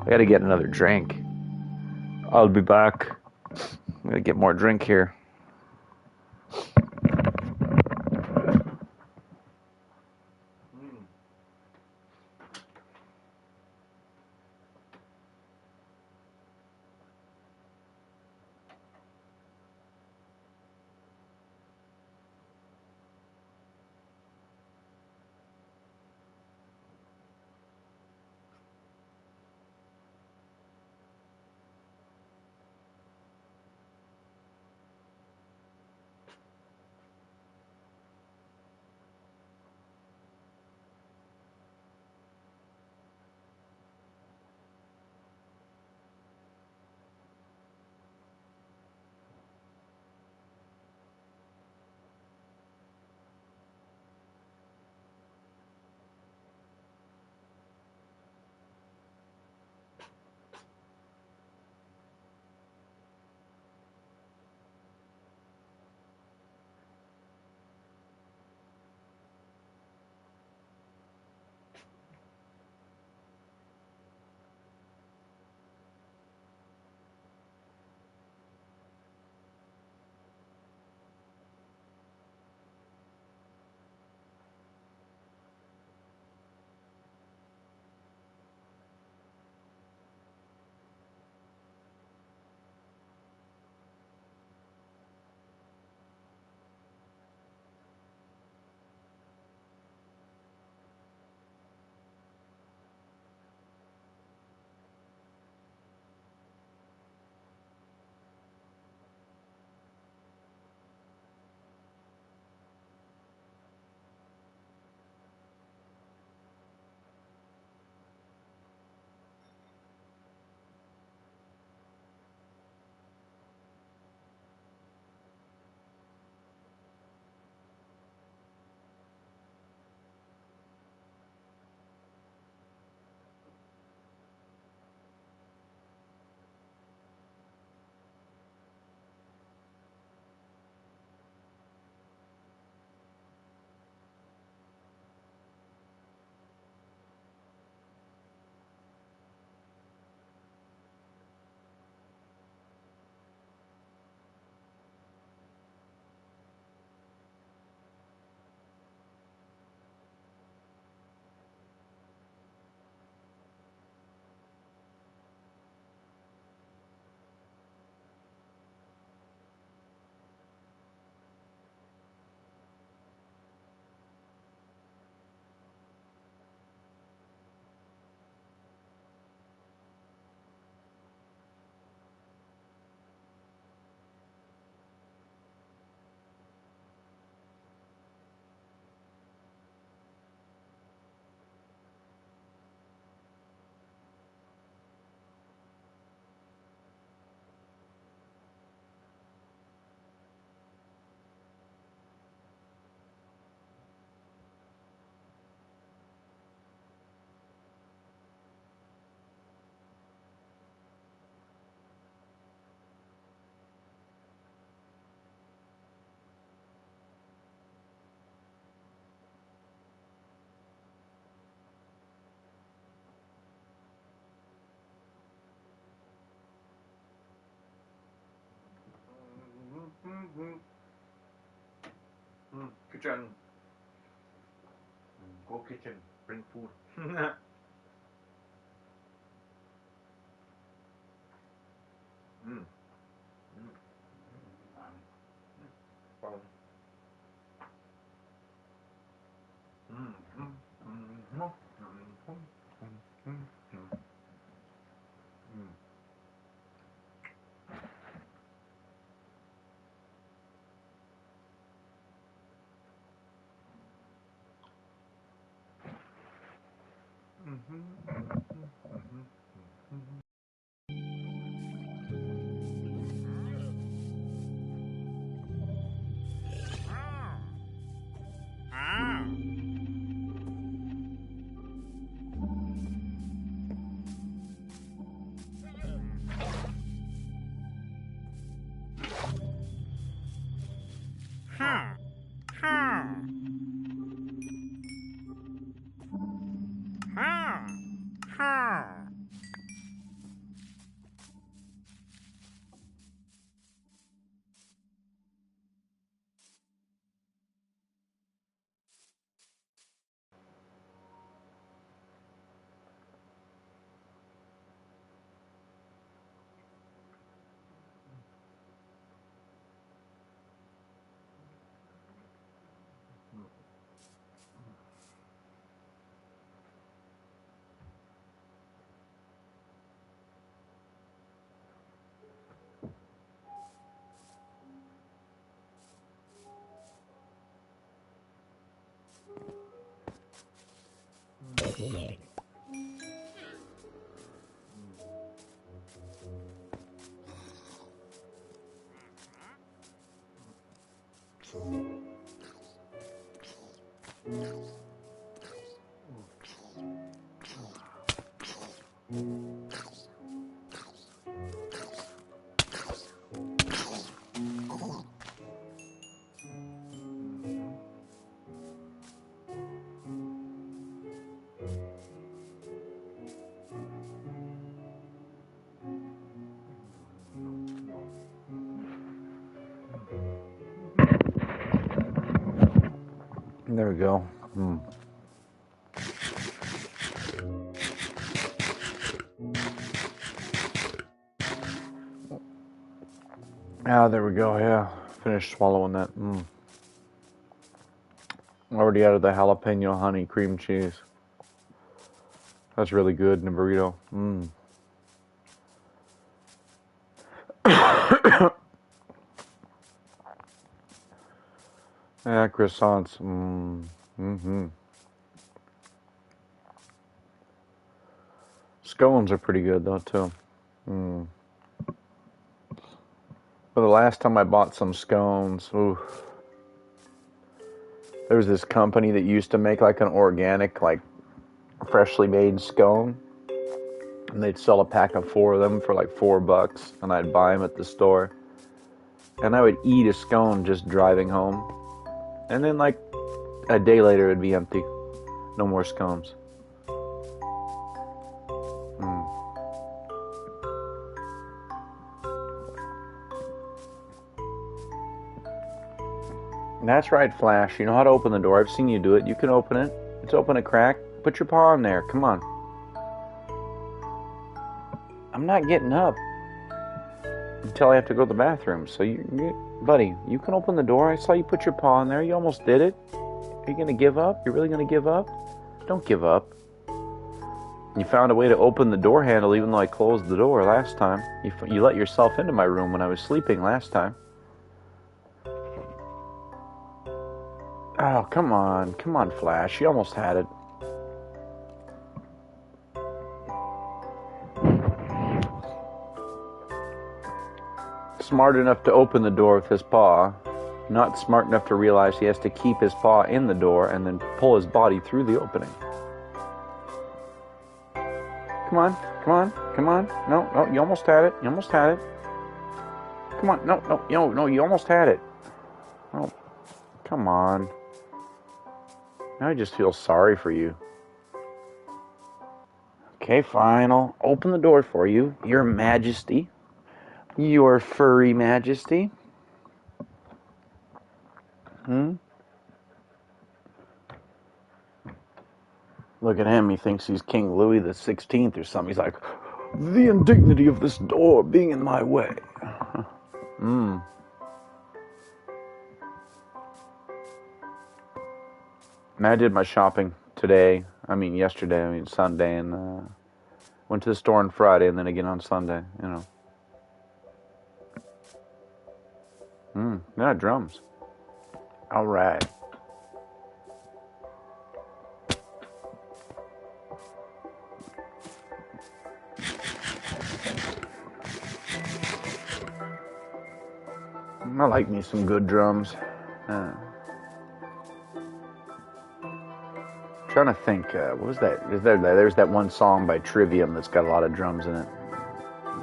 gotta get another drink. I'll be back. I'm gonna get more drink here. Kitchen. Go kitchen. Bring food. There we go. Ah, there we go. Yeah, finished swallowing that. Already added the jalapeno honey cream cheese. That's really good in a burrito. Yeah, croissants. Scones are pretty good though too. But the last time I bought some scones, there was this company that used to make like an organic, like freshly made scone, and they'd sell a pack of 4 of them for like $4, and I'd buy them at the store, and I would eat a scone just driving home, and then like a day later it'd be empty, no more scones. That's right, Flash. You know how to open the door. I've seen you do it. You can open it. It's open a crack. Put your paw in there. Come on. I'm not getting up until I have to go to the bathroom. So, buddy, you can open the door. I saw you put your paw in there. You almost did it. Are you going to give up? You're really going to give up? Don't give up. You found a way to open the door handle even though I closed the door last time. You let yourself into my room when I was sleeping last time. Oh, come on. Come on, Flash. You almost had it. Smart enough to open the door with his paw. Not smart enough to realize he has to keep his paw in the door and then pull his body through the opening. Come on. Come on. Come on. No, you almost had it. You almost had it. Come on. No, you almost had it. Oh, come on. Now I just feel sorry for you. Okay, fine. I'll open the door for you. Your Majesty. Your furry Majesty. Look at him. He thinks he's King Louis the 16th or something. He's like, the indignity of this door being in my way. And I did my shopping yesterday, Sunday, and went to the store on Friday and then again on Sunday, Yeah, drums. All right. I like me some good drums. Trying to think, what was that? There's that one song by Trivium that's got a lot of drums in it.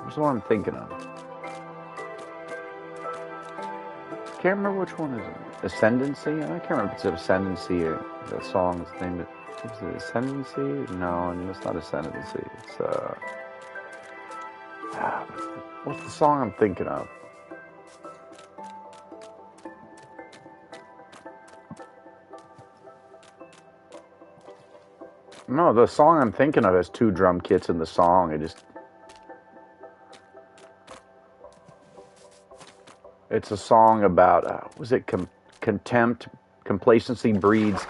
That's what I'm thinking of. Can't remember which one is it. Ascendancy? I can't remember if it's Ascendancy or that song's name. But is it Ascendancy? No, it's not Ascendancy. It's what's the song I'm thinking of? No, the song I'm thinking of has 2 drum kits in the song. It's a song about, was it contempt? Complacency breeds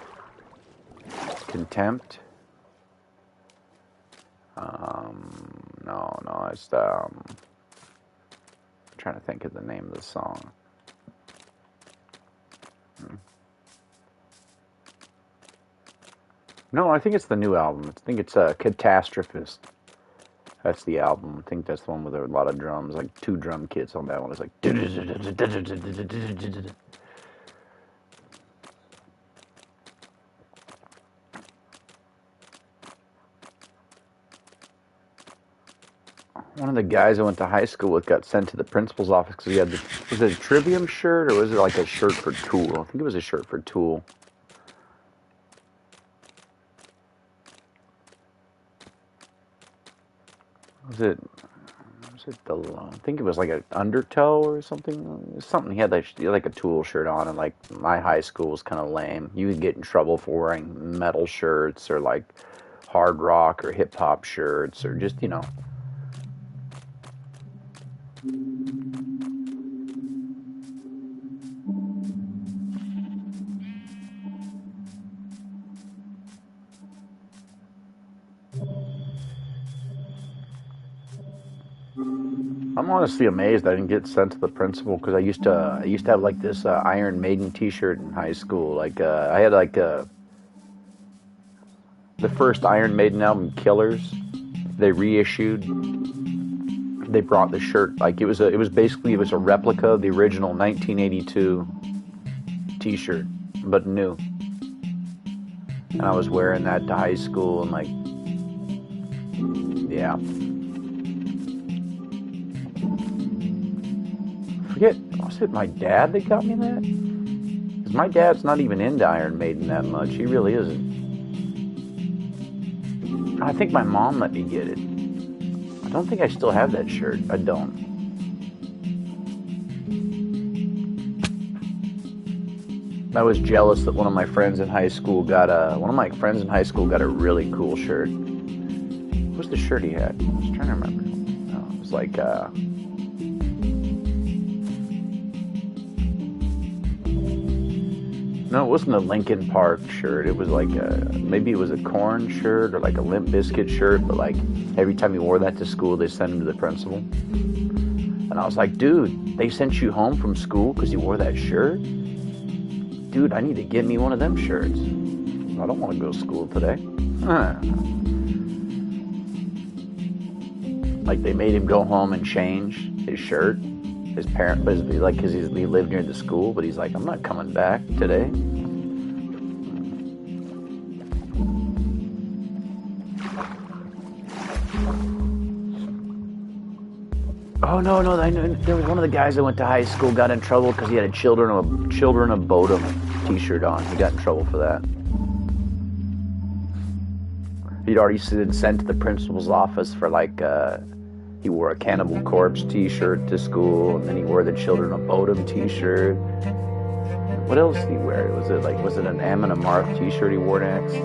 contempt? No, it's, I'm trying to think of the name of the song. No, I think it's the new album. I think it's Catastrophist. That's the album. I think that's the one with a lot of drums, like 2 drum kits on that one. It's like... One of the guys I went to high school with got sent to the principal's office because he had was it a Trivium shirt or was it like a shirt for Tool? I think it was a shirt for Tool. I think it was like an undertow or something. He had like a Tool shirt on, and like my high school was kind of lame. You would get in trouble for wearing metal shirts or like hard rock or hip hop shirts or just I'm honestly amazed I didn't get sent to the principal because I used to have like this Iron Maiden T-shirt in high school. Like I had like the first Iron Maiden album, Killers. They reissued. They brought the shirt like it was a replica of the original 1982 T-shirt, but new. And I was wearing that to high school and like, yeah. Was it my dad that got me that? Because my dad's not even into Iron Maiden that much. He really isn't. I think my mom let me get it. I don't think I still have that shirt. I don't. I was jealous that one of my friends in high school got a really cool shirt. What was the shirt he had? I was trying to remember. No, it was like no, it wasn't a Linkin Park shirt. It was like maybe it was a Korn shirt or like a Limp Bizkit shirt. But like every time he wore that to school, they sent him to the principal. And I was like, dude, they sent you home from school because you wore that shirt? Dude, I need to get me one of them shirts. I don't want to go to school today. Like they made him go home and change his shirt. His parent, but like, because he lived near the school, but he's like, I'm not coming back today. Oh no! There was one of the guys that went to high school got in trouble because he had a Children of Bodom T-shirt on. He got in trouble for that. He'd already been sent to the principal's office for like. He wore a Cannibal Corpse T-shirt to school, and then he wore the Children of Bodom T-shirt. What else did he wear? Was it an M and a Mark t-shirt he wore next?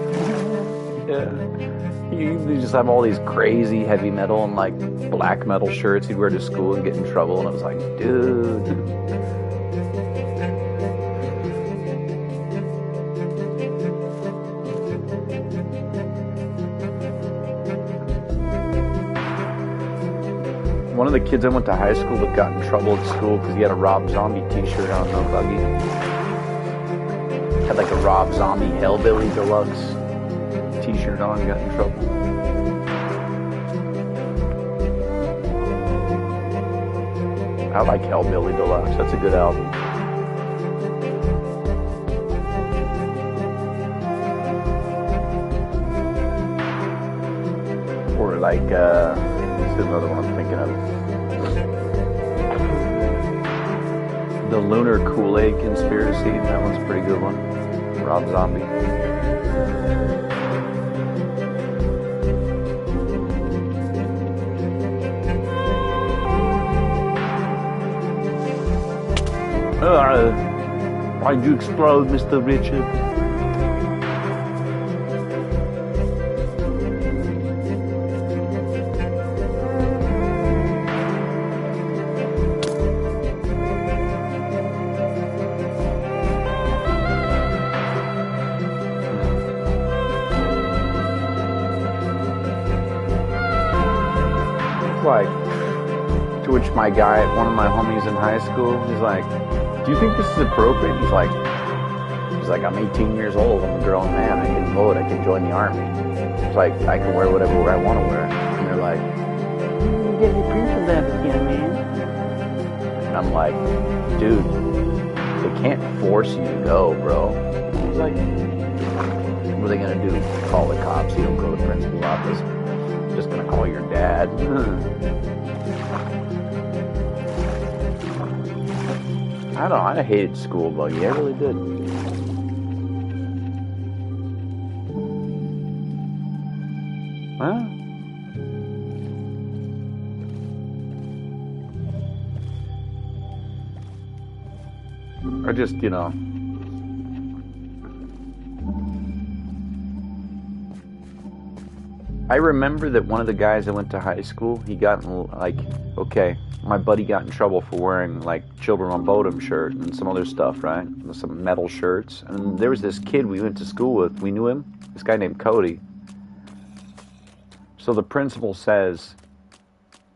Yeah. He just have all these crazy heavy metal and like black metal shirts he'd wear to school and get in trouble, and I was like, dude. One of the kids I went to high school with got in trouble at school because he had a Rob Zombie t-shirt on, no buggy. Had like a Rob Zombie Hellbilly Deluxe t-shirt on, got in trouble. I like Hellbilly Deluxe, that's a good album. Or like, this is another one I'm thinking of. The Lunar Kool-Aid Conspiracy, that one's a pretty good one. Rob Zombie. Why'd you explode, Mr. Richard? Like, to which one of my homies in high school, he's like, do you think this is appropriate? He's like, I'm 18 years old, I'm a grown man, I can vote, I can join the army. It's like, I can wear whatever I want to wear. And they're like, you get your proof of that, young man. And I'm like, dude, they can't force you to go, bro. He's like, what are they gonna do? Call the cops? You don't go to the principal's office. Just gonna call your dad. I don't know, I hated school, Buggy. I really did. Huh? Or just, you know. I remember that one of the guys I went to high school, he got in, like, okay, my buddy got in trouble for wearing, like, Children on Bodom shirt and some other stuff, right? Some metal shirts. And there was this kid we went to school with. We knew him. This guy named Cody. So the principal says,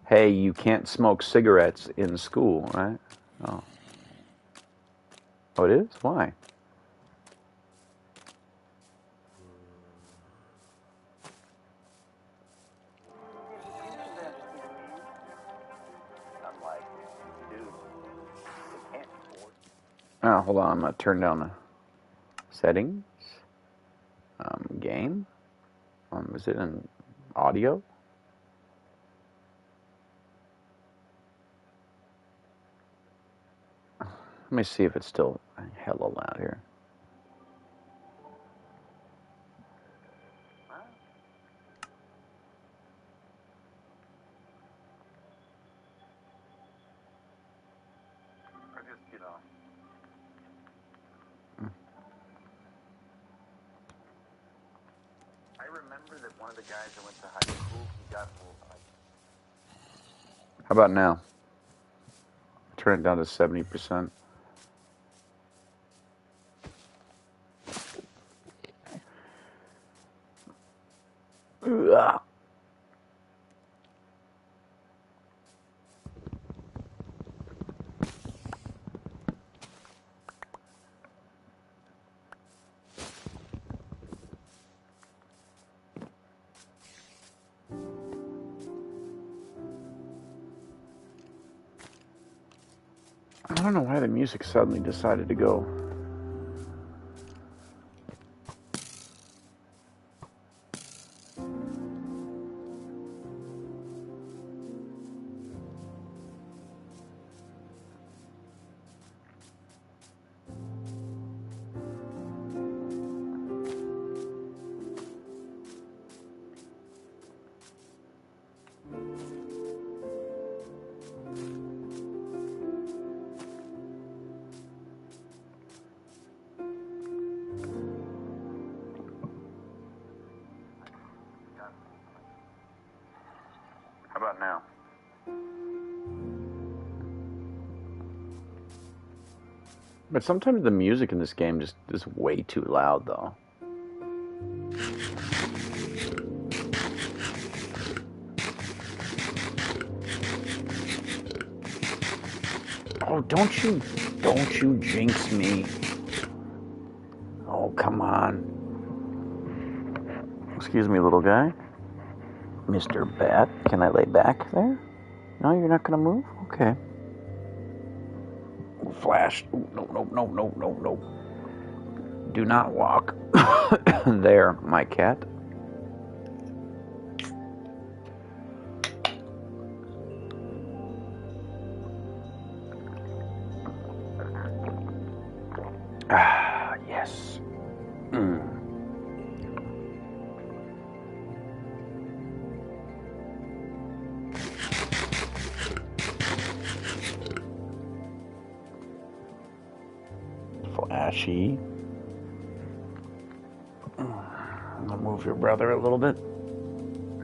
hey, you can't smoke cigarettes in school, right? Oh. Oh, it is? Why? Oh, hold on, I'm going to turn down the settings. Game. Is it in audio? Let me see if it's still hella loud here. I remember that one of the guys I went to high school, he got like... How about now? Turn it down to 70%. Ugh. I don't know why the music suddenly decided to go. about now? But sometimes the music in this game just is way too loud, though. Oh, don't you jinx me. Oh, come on. Excuse me, little guy. Mr. Bat, can I lay back there? No, you're not gonna move? Okay. Flash. Ooh, no. Do not walk. There, my cat. Ah, yes. Flashy. I'm gonna move your brother a little bit.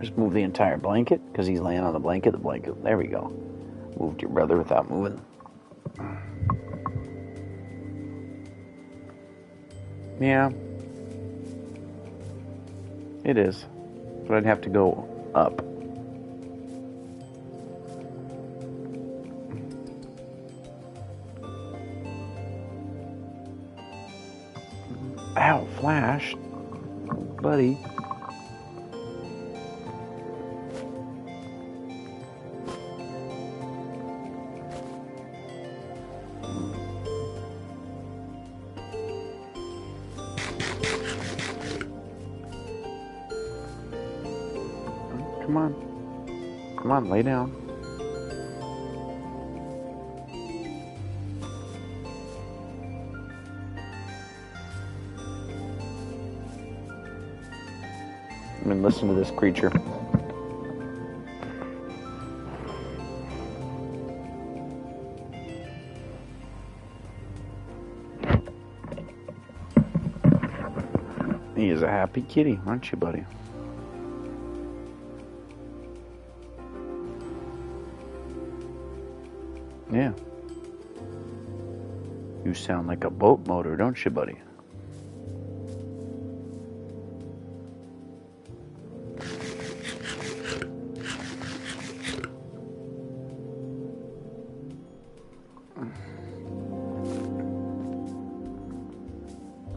Just move the entire blanket, because he's laying on the blanket. There we go. Moved your brother without moving. Yeah. It is. But I'd have to go up. Ow, Flash. Buddy. Come on, lay down. I mean, listen to this creature. He is a happy kitty, aren't you, buddy? Yeah. You sound like a boat motor, don't you, buddy?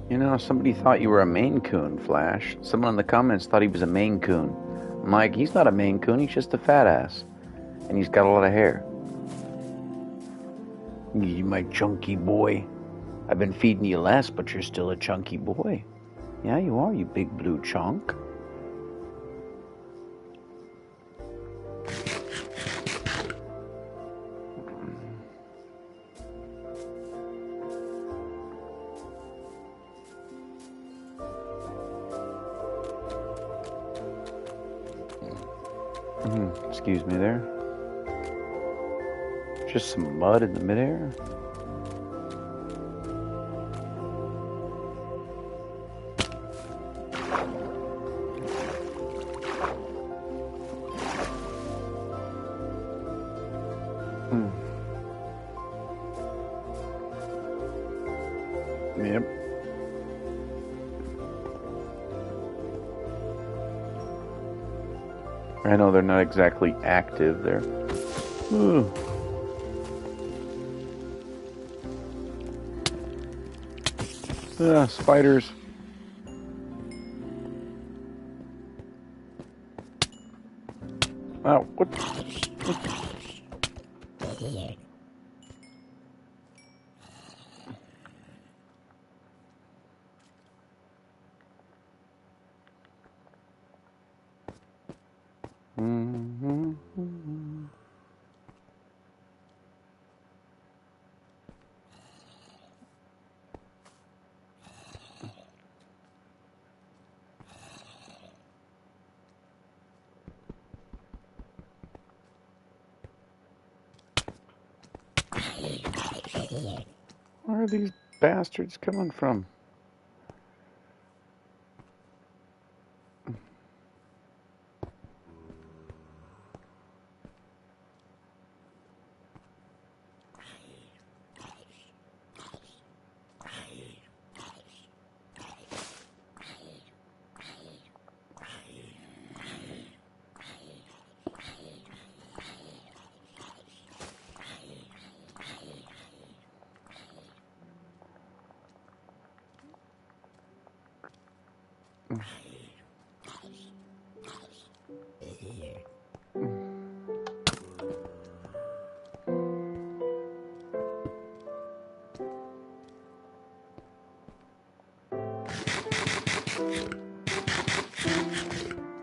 You know, somebody thought you were a Maine Coon, Flash. Someone in the comments thought he was a Maine Coon. I'm like, he's not a Maine Coon, he's just a fat ass. And he's got a lot of hair. You my chunky boy. I've been feeding you less, but you're still a chunky boy. Yeah, you are, you big blue chunk. Excuse me there. Just some mud in the midair. Yep. I know they're not exactly active there. Ooh. Spiders. Wow, what? Where are these bastards coming from?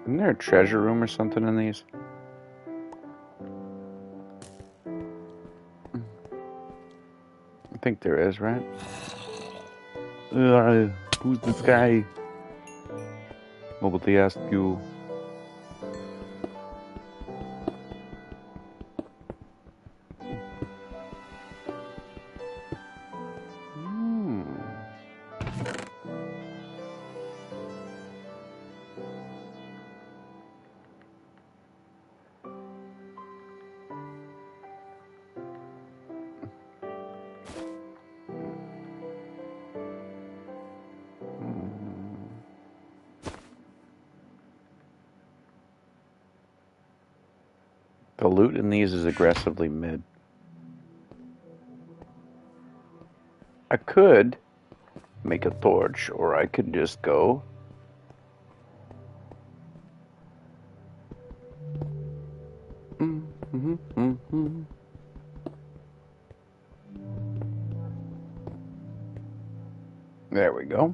Isn't there a treasure room or something in these? I think there is, right? Who's this guy? Nobody asked you. The loot in these is aggressively mid. I could make a torch, or I could just go. There we go.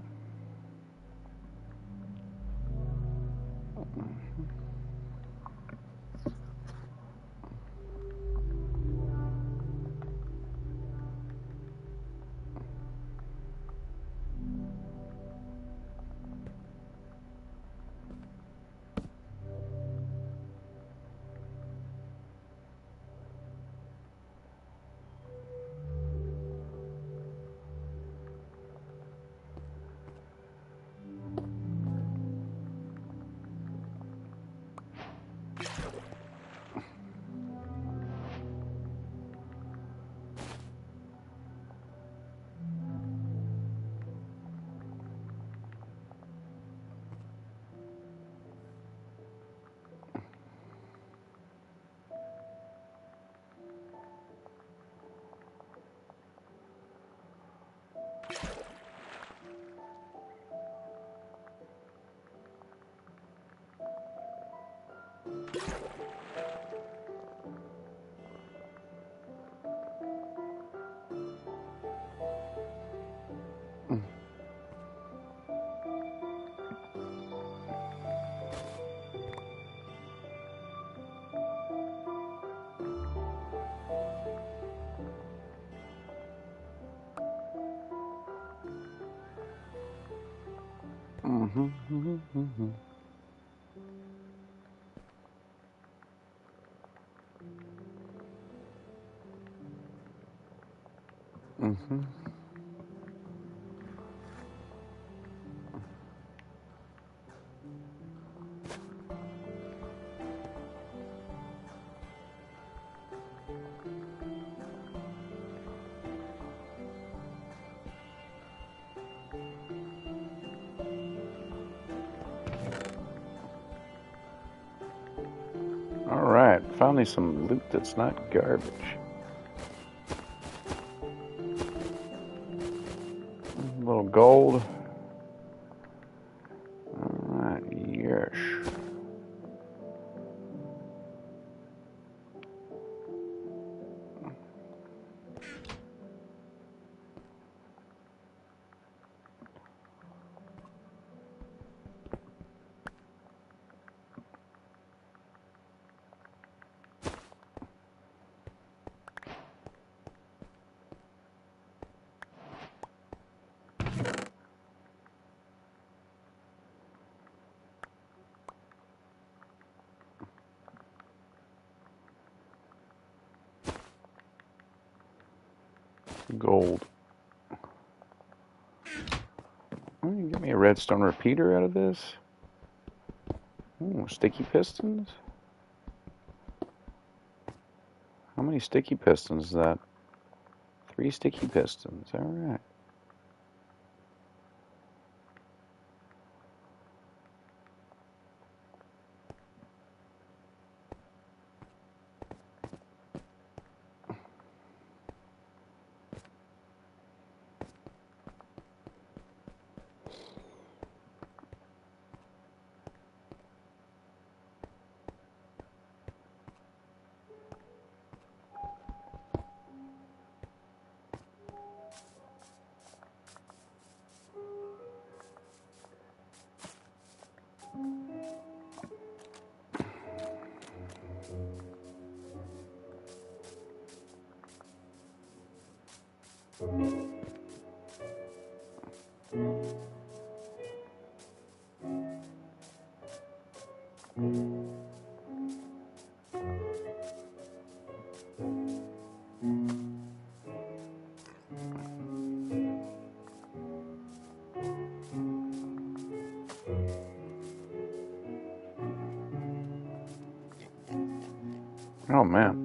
Alright, finally some loot that's not garbage. A little gold. Alright, yes. Gold. Oh, you can get me a redstone repeater out of this. Ooh, sticky pistons. How many sticky pistons is that? 3 sticky pistons. Alright. Oh man.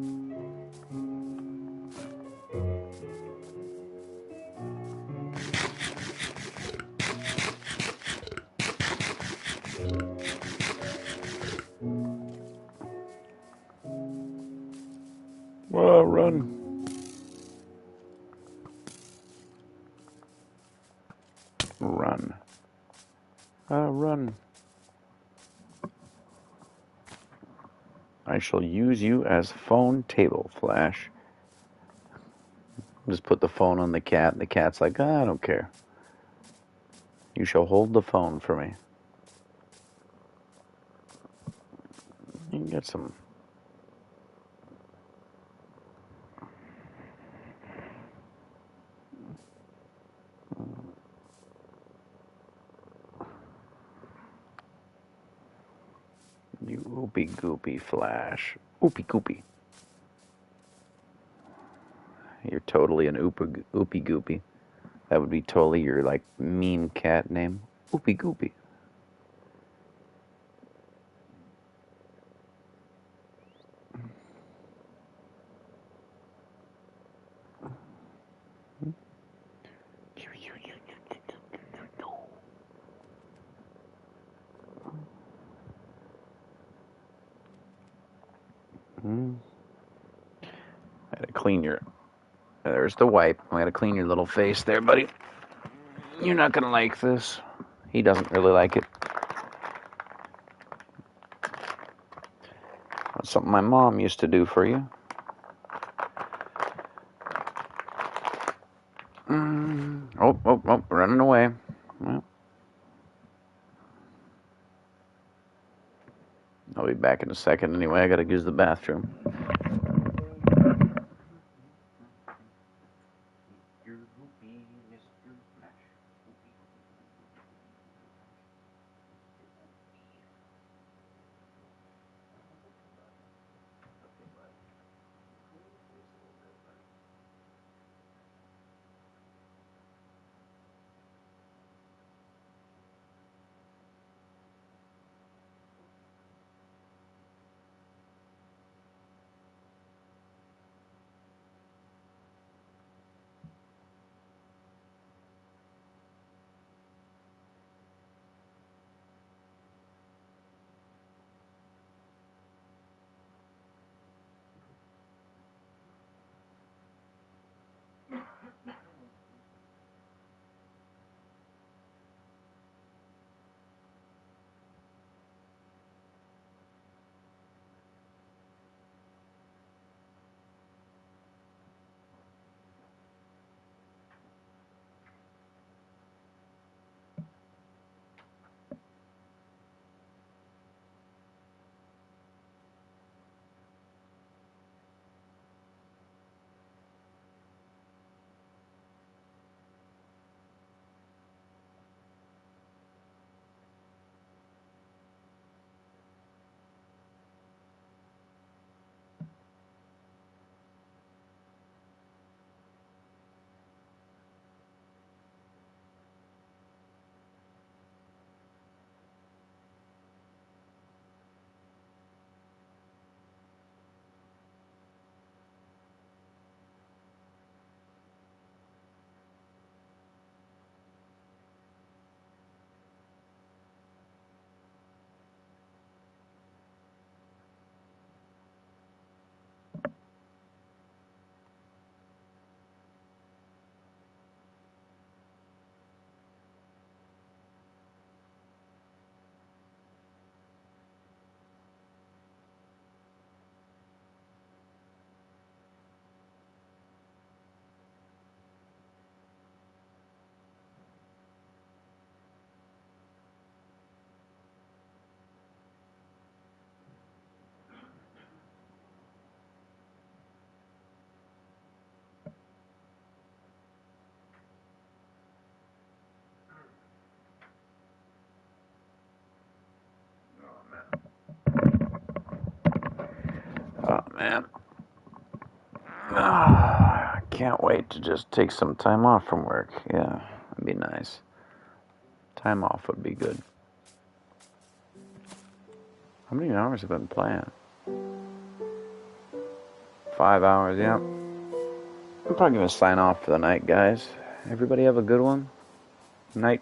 Well, run. Run. Run. I shall use you as phone table, Flash. Just put the phone on the cat. The cat's like, I don't care. You shall hold the phone for me. You can get some. You oopy goopy Flash. Oopy goopy. You're totally an oopy goopy. That would be totally your like meme cat name. Oopy goopy. I gotta clean your. There's the wipe. I gotta clean your little face there, buddy. You're not gonna like this. He doesn't really like it. That's something my mom used to do for you. Oh, running away. Well, I'll be back in a second anyway. I gotta use the bathroom. man. I can't wait to just take some time off from work. Yeah, that'd be nice. Time off would be good. How many hours have I been playing? 5 hours, yeah. I'm probably going to sign off for the night, guys. Everybody have a good one. Night.